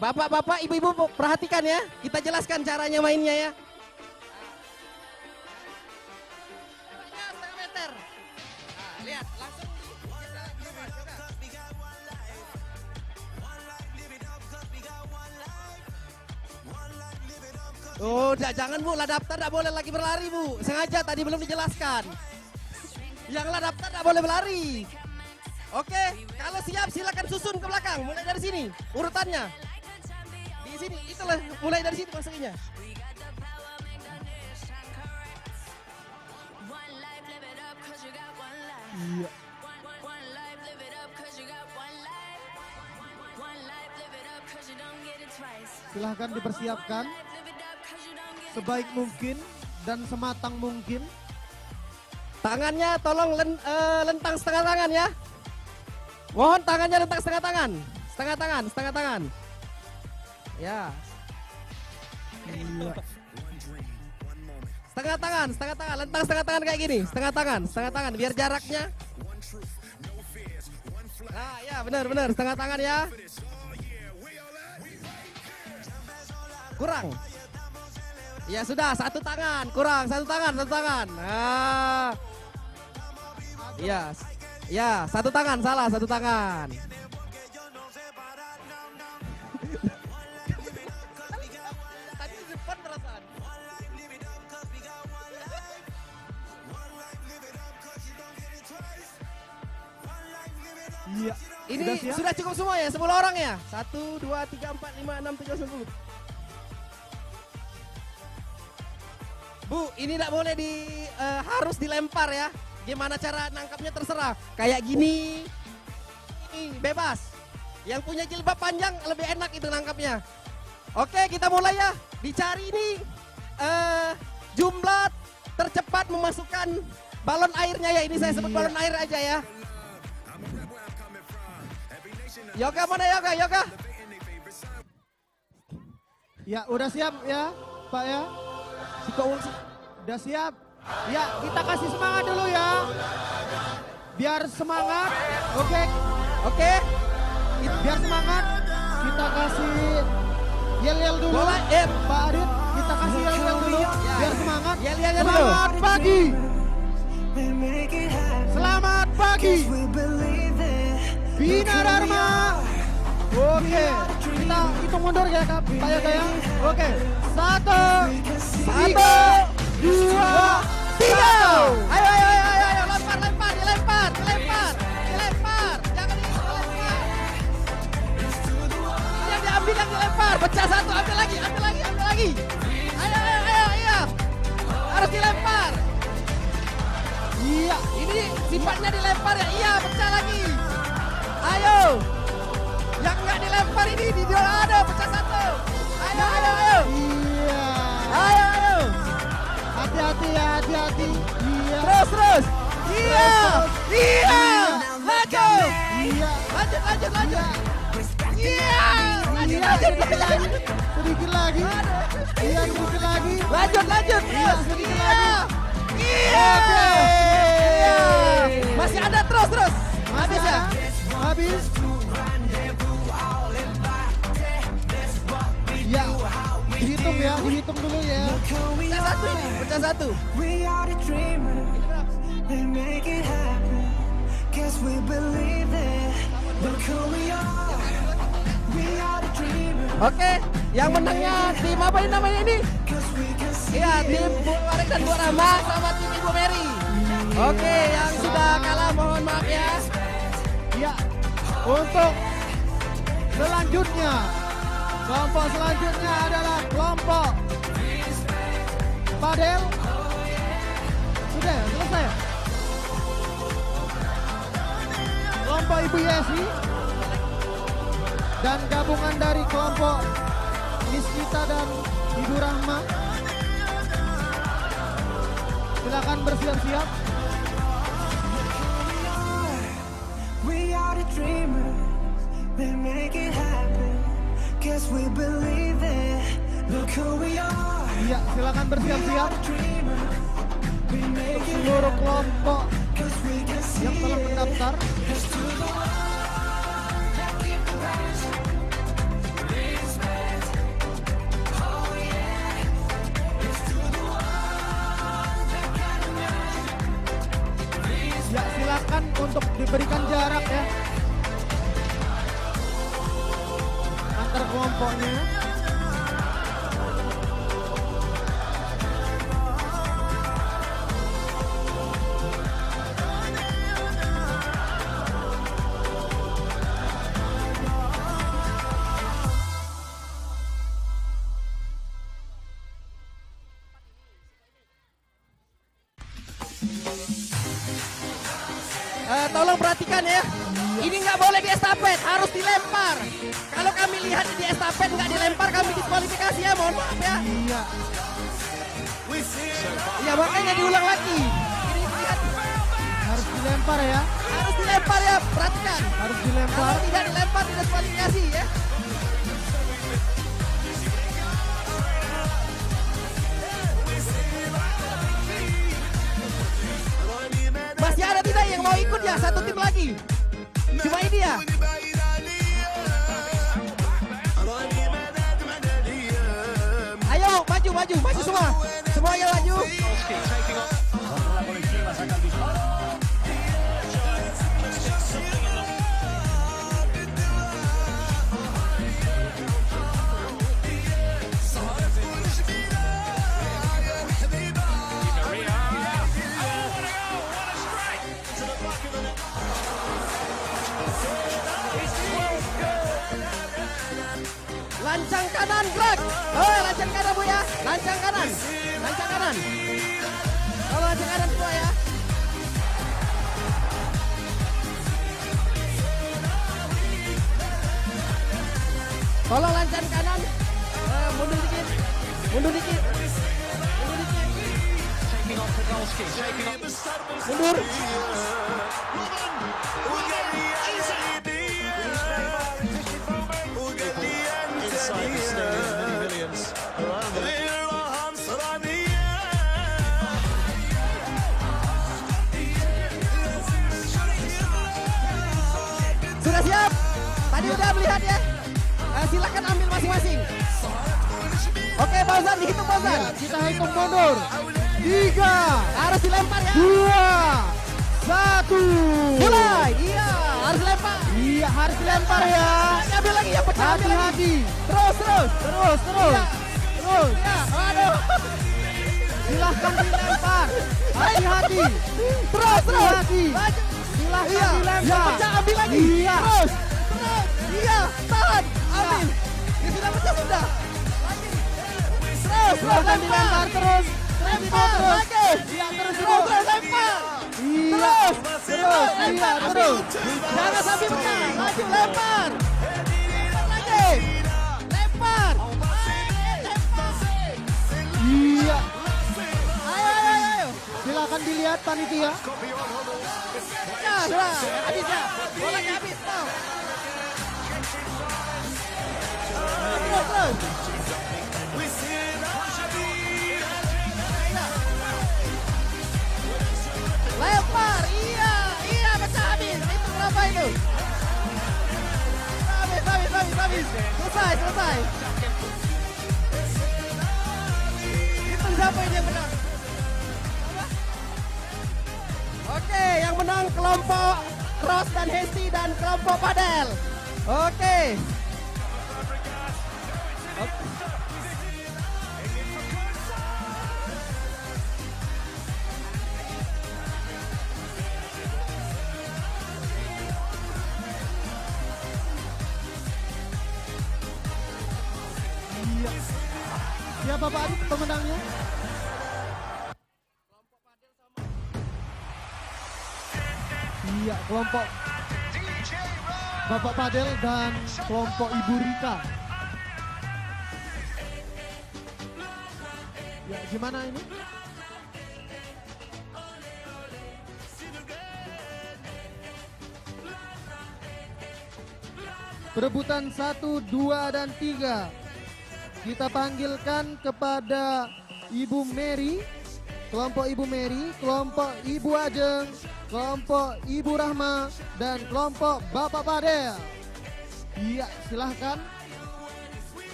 Bapak-bapak, ibu-ibu perhatikan ya, kita jelaskan caranya mainnya ya. Lihat, langsung oh, jangan Bu, lah daftar tidak boleh lagi berlari Bu. Sengaja tadi belum dijelaskan. Yang lah daftar tidak boleh berlari. Oke, kalau siap silakan susun ke belakang. Mulai dari sini, urutannya. Di sini, itulah mulai dari sini masukinnya. Iya. Silahkan dipersiapkan sebaik mungkin dan sematang mungkin. Tangannya tolong lentang setengah tangan ya. Mohon tangannya lentang setengah tangan. Setengah tangan, setengah tangan. Ya. Iya. Setengah tangan, lentang setengah tangan kayak gini. Setengah tangan, biar jaraknya. Nah ya benar, setengah tangan ya. Kurang. Ya sudah, satu tangan, kurang, satu tangan. Nah. Ya, satu tangan, salah, satu tangan. Iya. Ini sudah cukup semua ya, 10 orang ya? 1, 2, 3, 4, 5, 6, 7, 10. Bu, ini tidak boleh harus dilempar ya. Gimana cara nangkapnya terserah. Kayak gini, ini bebas. Yang punya jilbab panjang lebih enak itu nangkapnya. Oke, kita mulai ya. Dicari ini jumlah tercepat memasukkan balon airnya ya. Ini saya sebut balon air aja ya. Yoga mana Yoga? Ya, udah siap ya, Pak ya? Udah siap? Ya, kita kasih semangat dulu ya. Biar semangat. Oke. Biar semangat. Kita kasih yel-yel dulu. Mulai, Pak Adit. Kita kasih yang dulu biar semangat. Yel-yelnya dulu. Selamat pagi. Selamat pagi. Bina Dharma. Oke, kita hitung mundur ya Kak, Pak Yoga ya. Oke, 1, 2, 3. Ayo, dilempar. Jangan dilempar. Yang diambil yang dilempar. Pecah satu, ambil lagi. Ayo. Harus dilempar. Iya, ini sifatnya dilempar ya. Iya, pecah lagi. Ayo. Yang nggak dilempar ini di ada pecah satu. Ayo. Iya. Ayo. Hati-hati ya, hati-hati. Iya. Terus. Iya. Maju. Iya. Lanjut. Iya. Sedikit lagi. Iya, sedikit lagi. Lanjut. Iya, sedikit lagi. Iya. Masih ada terus. Habis ya? Habis. Ya, dihitung dulu ya. Pecah satu. Oke, yang menangnya tim apa ini namanya ini? Iya, tim Bu Warek dan Bu Rahma sama tim Ibu Mary. Oke, yang sudah kalah mohon maaf ya. Ya, untuk selanjutnya, kelompok selanjutnya adalah kelompok padel. Sudah ya, selesai. Kelompok Ibu Yesi dan gabungan dari kelompok Miss Nita dan Ibu Rahma. Silakan bersiap-siap. We are the dreamers, we make it happen. Guess we believe it. Look who we are. Iya, silakan bersiap-siap. Untuk seluruh kelompok yang telah mendaftar. Ya, silakan untuk diberikan jarak ya antar kelompoknya. Tolong perhatikan ya, ini nggak boleh di estafet, harus dilempar. Kalau kami lihat di estafet nggak dilempar, kami diskualifikasi ya, mohon maaf ya. Iya, makanya diulang lagi. Ini lihat. Harus dilempar ya. Harus dilempar ya, perhatikan. Harus dilempar. Kalau tidak dilempar, didiskualifikasi ya. Masih ada tidak yang mau ikut ya? Satu tim lagi. Cuma ini ya. Ayo maju semua. Semuanya maju. Lancang kanan gerak. Oh, lancang kanan Bu ya. Lancang kanan. Kalau lancang kanan semua ya. Tolong lancang kanan. Mundur dikit. Mundur. Sudah siap? Tadi udah melihat ya? Silakan ambil masing-masing. Oke, Fauzan dihitung Fauzan. Ya, kita hitung mundur. 3. Harus dilempar ya. 2. 1. Mulai. Iya, harus dilempar. Iya, harus dilempar ya. Ambil lagi ya, pecah. Hati-hati. Terus. Terus. Iya. Terus. Ya, aduh. Silahkan dilempar. Hati-hati. Terus. Hati-hati. Maju. Silahkan Iya. dilempar. Ya, pecah, ambil lagi. Iya. Terus. Iya, tahan. Ambil. Ya sudah pecah sudah. Lagi. Terus Silahkan dilempar terus. Lempar lagi. Iya, terus. Lempar. Iya. Terus. Iya, terus. Jangan sampai pecah. Maju, lempar. Lempar lagi. Lempar. Iya. Ayo. Silakan dilihat panitia. Ya, sudah. Habis ya. Bolanya habis. Mau. Terus. Lempar. Iya, pecah habis. Itu berapa itu? Habis. Selesai. Itu siapa ini yang menang? Oke, yang menang kelompok Cross dan Hesti dan kelompok Padel. Oke. Iya. Siapa Pak Adit pemenangnya? Iya, kelompok Bapak Padel dan kelompok Ibu Rika. Ya, gimana ini? Perebutan 1, 2, dan 3. Kita panggilkan kepada Ibu Mary, kelompok Ibu Mary, kelompok Ibu Ajeng, kelompok Ibu Rahma, dan kelompok Bapak Padel. Iya, silahkan.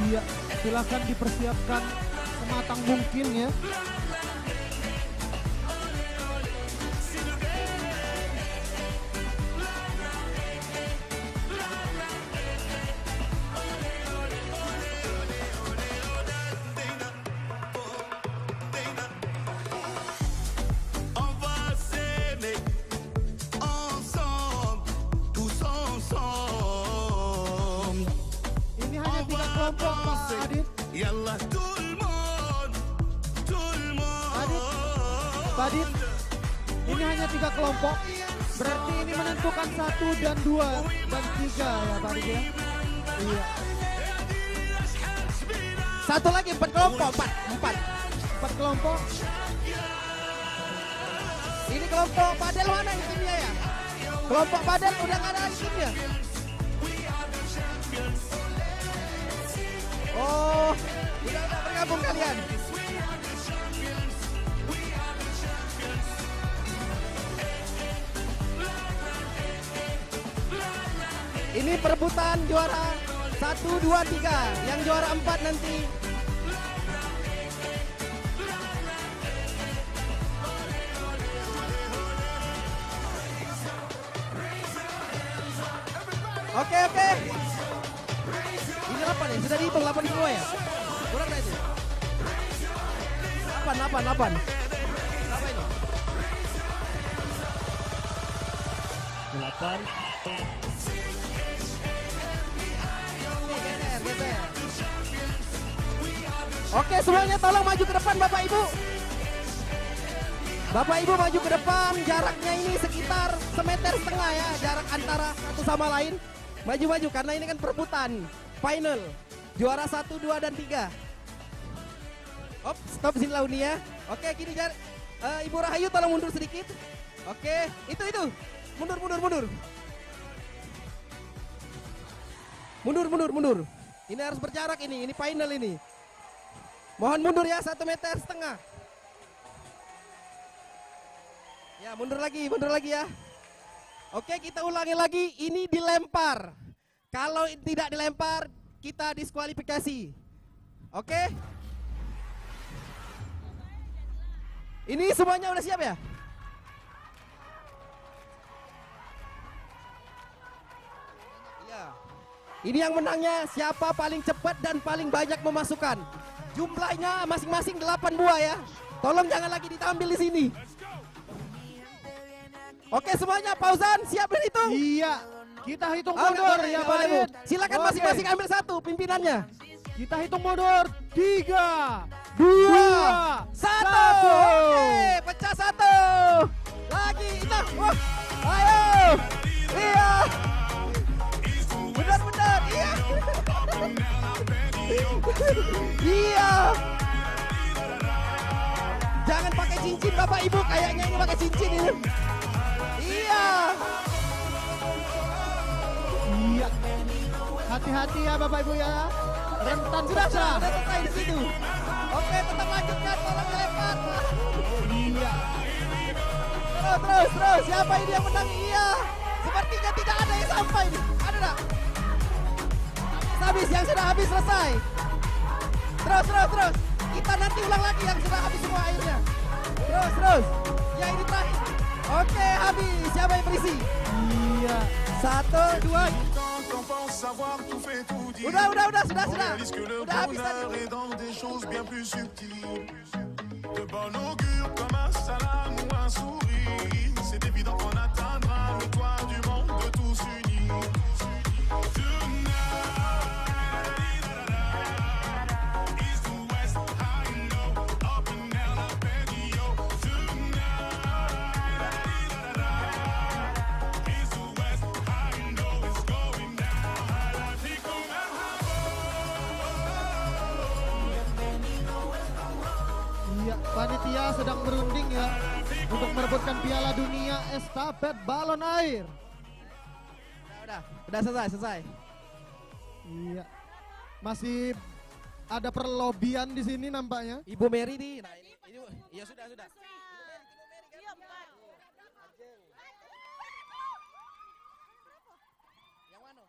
Iya, silakan dipersiapkan sematang mungkin ya. Ini hanya 3 kelompok Pak Adit. Pak Adit, ini hanya 3 kelompok. Berarti ini menentukan 1 dan 2 dan 3 ya Pak Adit ya. Iya. Satu lagi 4 kelompok, 4 kelompok. Ini kelompok Padel mana timnya ya? Kelompok Padel udah gak ada timnya. Oh, udah bergabung kalian. Ini perebutan juara 1, 2, 3. Yang juara 4 nanti. Oke. Ini 8 ya? Sudah dihitung 8 semua ya? Kurang dah itu? 8. Berapa ini? 8. Geser. Oke, semuanya tolong maju ke depan Bapak Ibu. Bapak Ibu maju ke depan, jaraknya ini sekitar 1,5 meter ya, jarak antara satu sama lain. Maju-maju karena ini kan perebutan final. Juara 1, 2, dan 3. Op, stop sini lah Uni ya. Oke, gini Ibu Rahayu tolong mundur sedikit. Oke, itu. Mundur. Mundur. Ini harus berjarak ini final ini. Mohon mundur ya, 1,5 meter. Ya, mundur lagi ya. Oke, kita ulangi lagi, ini dilempar. Kalau tidak dilempar, kita diskualifikasi. Oke? Ini semuanya udah siap ya? Iya. Ini yang menangnya siapa paling cepat dan paling banyak memasukkan. Jumlahnya masing-masing 8 buah ya. Tolong jangan lagi ditampil di sini. Oke semuanya, Fauzan siap berhitung? Iya, kita hitung mundur ya Pak Lid. Silakan masing-masing ambil satu pimpinannya. Kita hitung mundur, 3, 2, 1. Oke, pecah 1. Lagi, itu. Ayo. Iya. Benar, iya. Iya. Jangan pakai cincin Bapak Ibu, kayaknya ini pakai cincin ini. Iya. Iya. Hati-hati ya Bapak Ibu ya. Rentan sudah selesai di situ. Oke, tetap lanjutkan, tolong dilempar. Iya. Terus. Siapa ini yang menang? Iya. Sepertinya tidak ada yang sampai nih. Ada enggak? Habis, yang sudah habis selesai. Terus. Kita nanti ulang lagi yang sudah habis semua airnya. Terus. Ya ini terakhir. Oke, habis. Siapa yang berisi? Iya. 1, 2. Udah. Sudah habis tadi. De bon augure comme un salam ou un sourire. C'est évident qu'on atteindra le toit du monde de tous unis. Panitia sedang berunding ya untuk merebutkan Piala Dunia Estafet Balon Air. Udah selesai. Iya. Masih ada perlobian di sini nampaknya. Ibu Mary nih. Nah, ini ya sudah. Yang mana?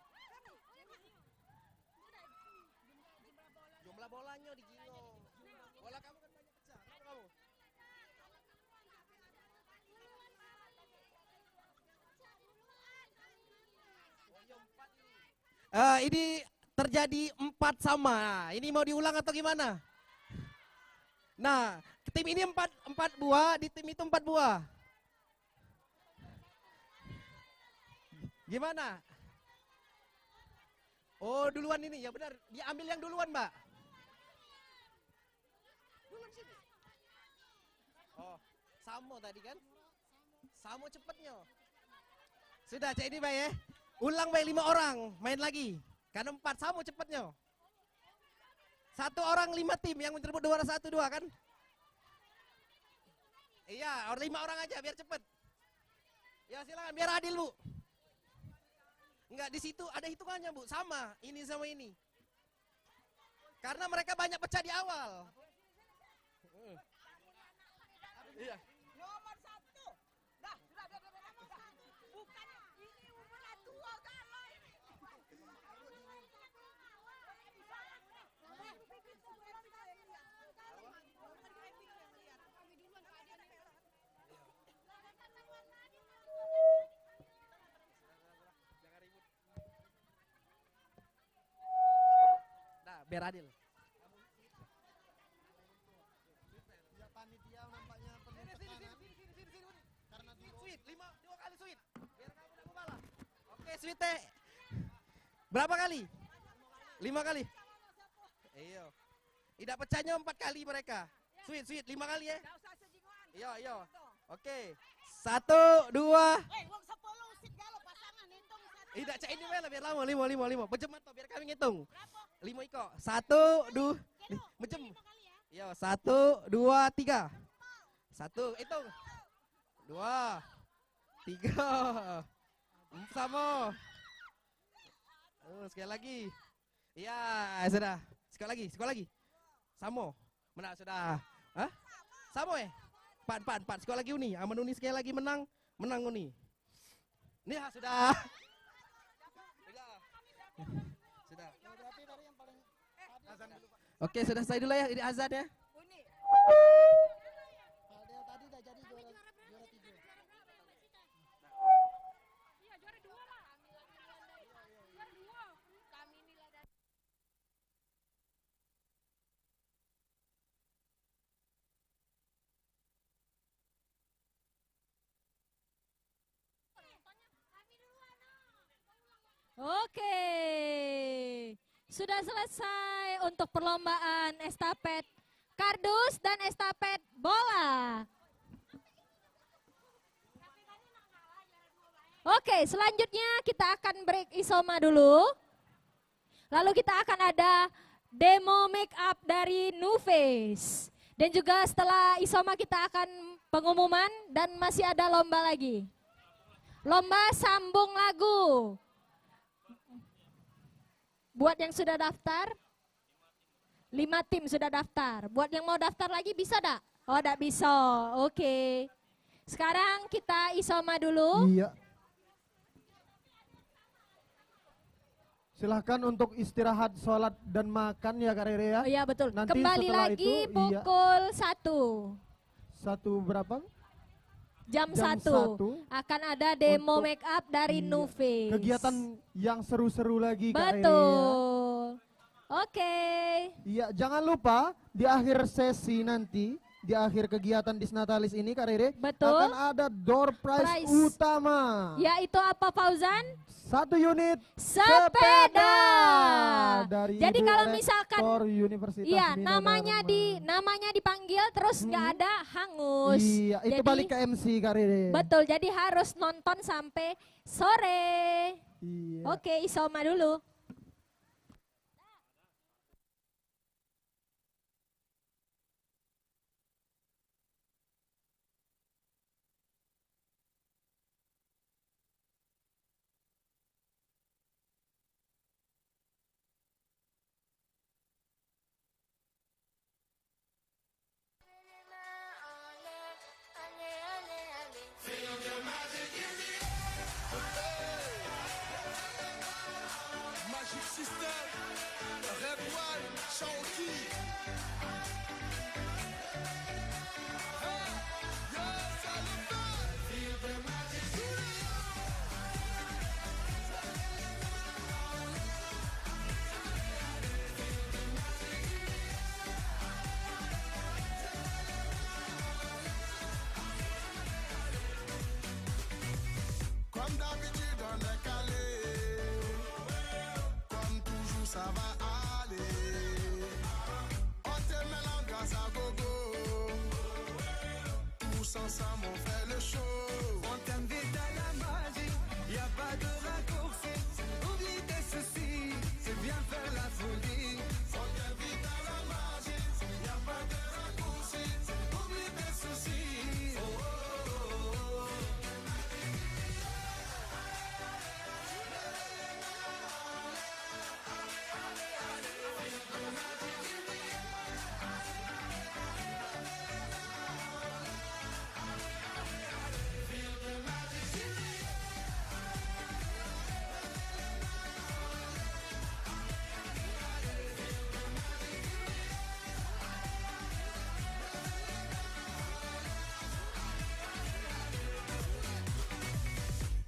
Jumlah bolanya di Gino. Bola kamu kan banyak pecah. Kamu. Ini terjadi 4 sama. Nah, ini mau diulang atau gimana? Nah, tim ini 4 buah, di tim itu 4 buah. Gimana? Oh, duluan ini. Ya benar, diambil yang duluan, Mbak. Duluan sini. Oh, Samo tadi kan? Samo cepetnya. Sudah, cek ini, Mbak ya. Ulang Mbak 5 orang, main lagi. Karena 4 Samo cepetnya. 1 orang 5 tim yang menyebut juara 1, 2 kan? Iya, 5 orang aja biar cepet. Ya silakan biar adil Bu. Enggak, di situ ada hitungannya Bu, sama ini sama ini. Karena mereka banyak pecah di awal. Iya. Nomor 1. Dah, bukan ini umurnya tua kalau ini. Nah, biar adil. Oke, sweet teh. Berapa kali? 5 kali. Iya. Tidak pecahnya 4 kali mereka. Sweet, 5 kali ya. Yo. Oke. 1, 2. Tidak cek ini biar lama. 5. Berjemah toh biar kami ngitung. 5 iko. 1, 2. Berjem. Yo, 1, 2, 3. 1, hitung. 2, 3. Sama. Sekali lagi. Iya, sudah. Sekali lagi. Samo. Menang sudah. Hah? Samo Pan. Sekali lagi Uni. Aman Uni sekali lagi menang Uni. Ini sudah. Sudah. Oke, sudah selesai dulu ya. Ini azan ya. Oke, sudah selesai untuk perlombaan estafet kardus dan estafet bola. Oke, selanjutnya kita akan break isoma dulu. Lalu kita akan ada demo make up dari Nuface. Dan juga setelah isoma kita akan pengumuman dan masih ada lomba lagi. Lomba sambung lagu. Buat yang sudah daftar, 5 tim sudah daftar. Buat yang mau daftar lagi bisa dak? Oh, dak bisa. Oke. Sekarang kita isoma dulu. Iya. Silahkan untuk istirahat, sholat, dan makan ya Kak Rere ya. Oh, iya betul. Nanti Kembali setelah lagi itu, pukul 1. 1 berapa? Jam 1 1 akan ada demo untuk- make up dari Nuface. Kegiatan yang seru-seru lagi Kak Rere ya. Betul. Oke. Iya, jangan lupa di akhir sesi nanti, di akhir kegiatan Disnatalis ini Kak Rere, Betul. akan ada door prize utama. Yaitu apa Fauzan? 1 unit sepeda. dari Jadi Ibu kalau Rektor misalkan Universitas iya, Bina namanya dipanggil terus nggak ada hangus. Iya, itu Jadi, balik ke MC Kak Rere. Betul, jadi harus nonton sampai sore. Iya. Oke, isoma dulu. Magic System, Red One, Shawty. Comme d'habitude, on est calé. Comme toujours, ça va aller. On te met l'ambiance à gogo. Tous ensemble, on fait le show. On t'invite à la magie. Y a pas de raccourci. Oublie tes soucis. C'est bien faire la folie. On t'invite à la magie. Y a pas de raccourci. Oublie tes soucis. Oh, oh, oh, oh.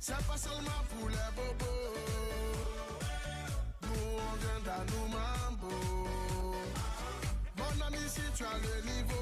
C'est pas seulement pour les bobos. Nous on vient dans nos mambo. Mon ami, si tu as le niveau,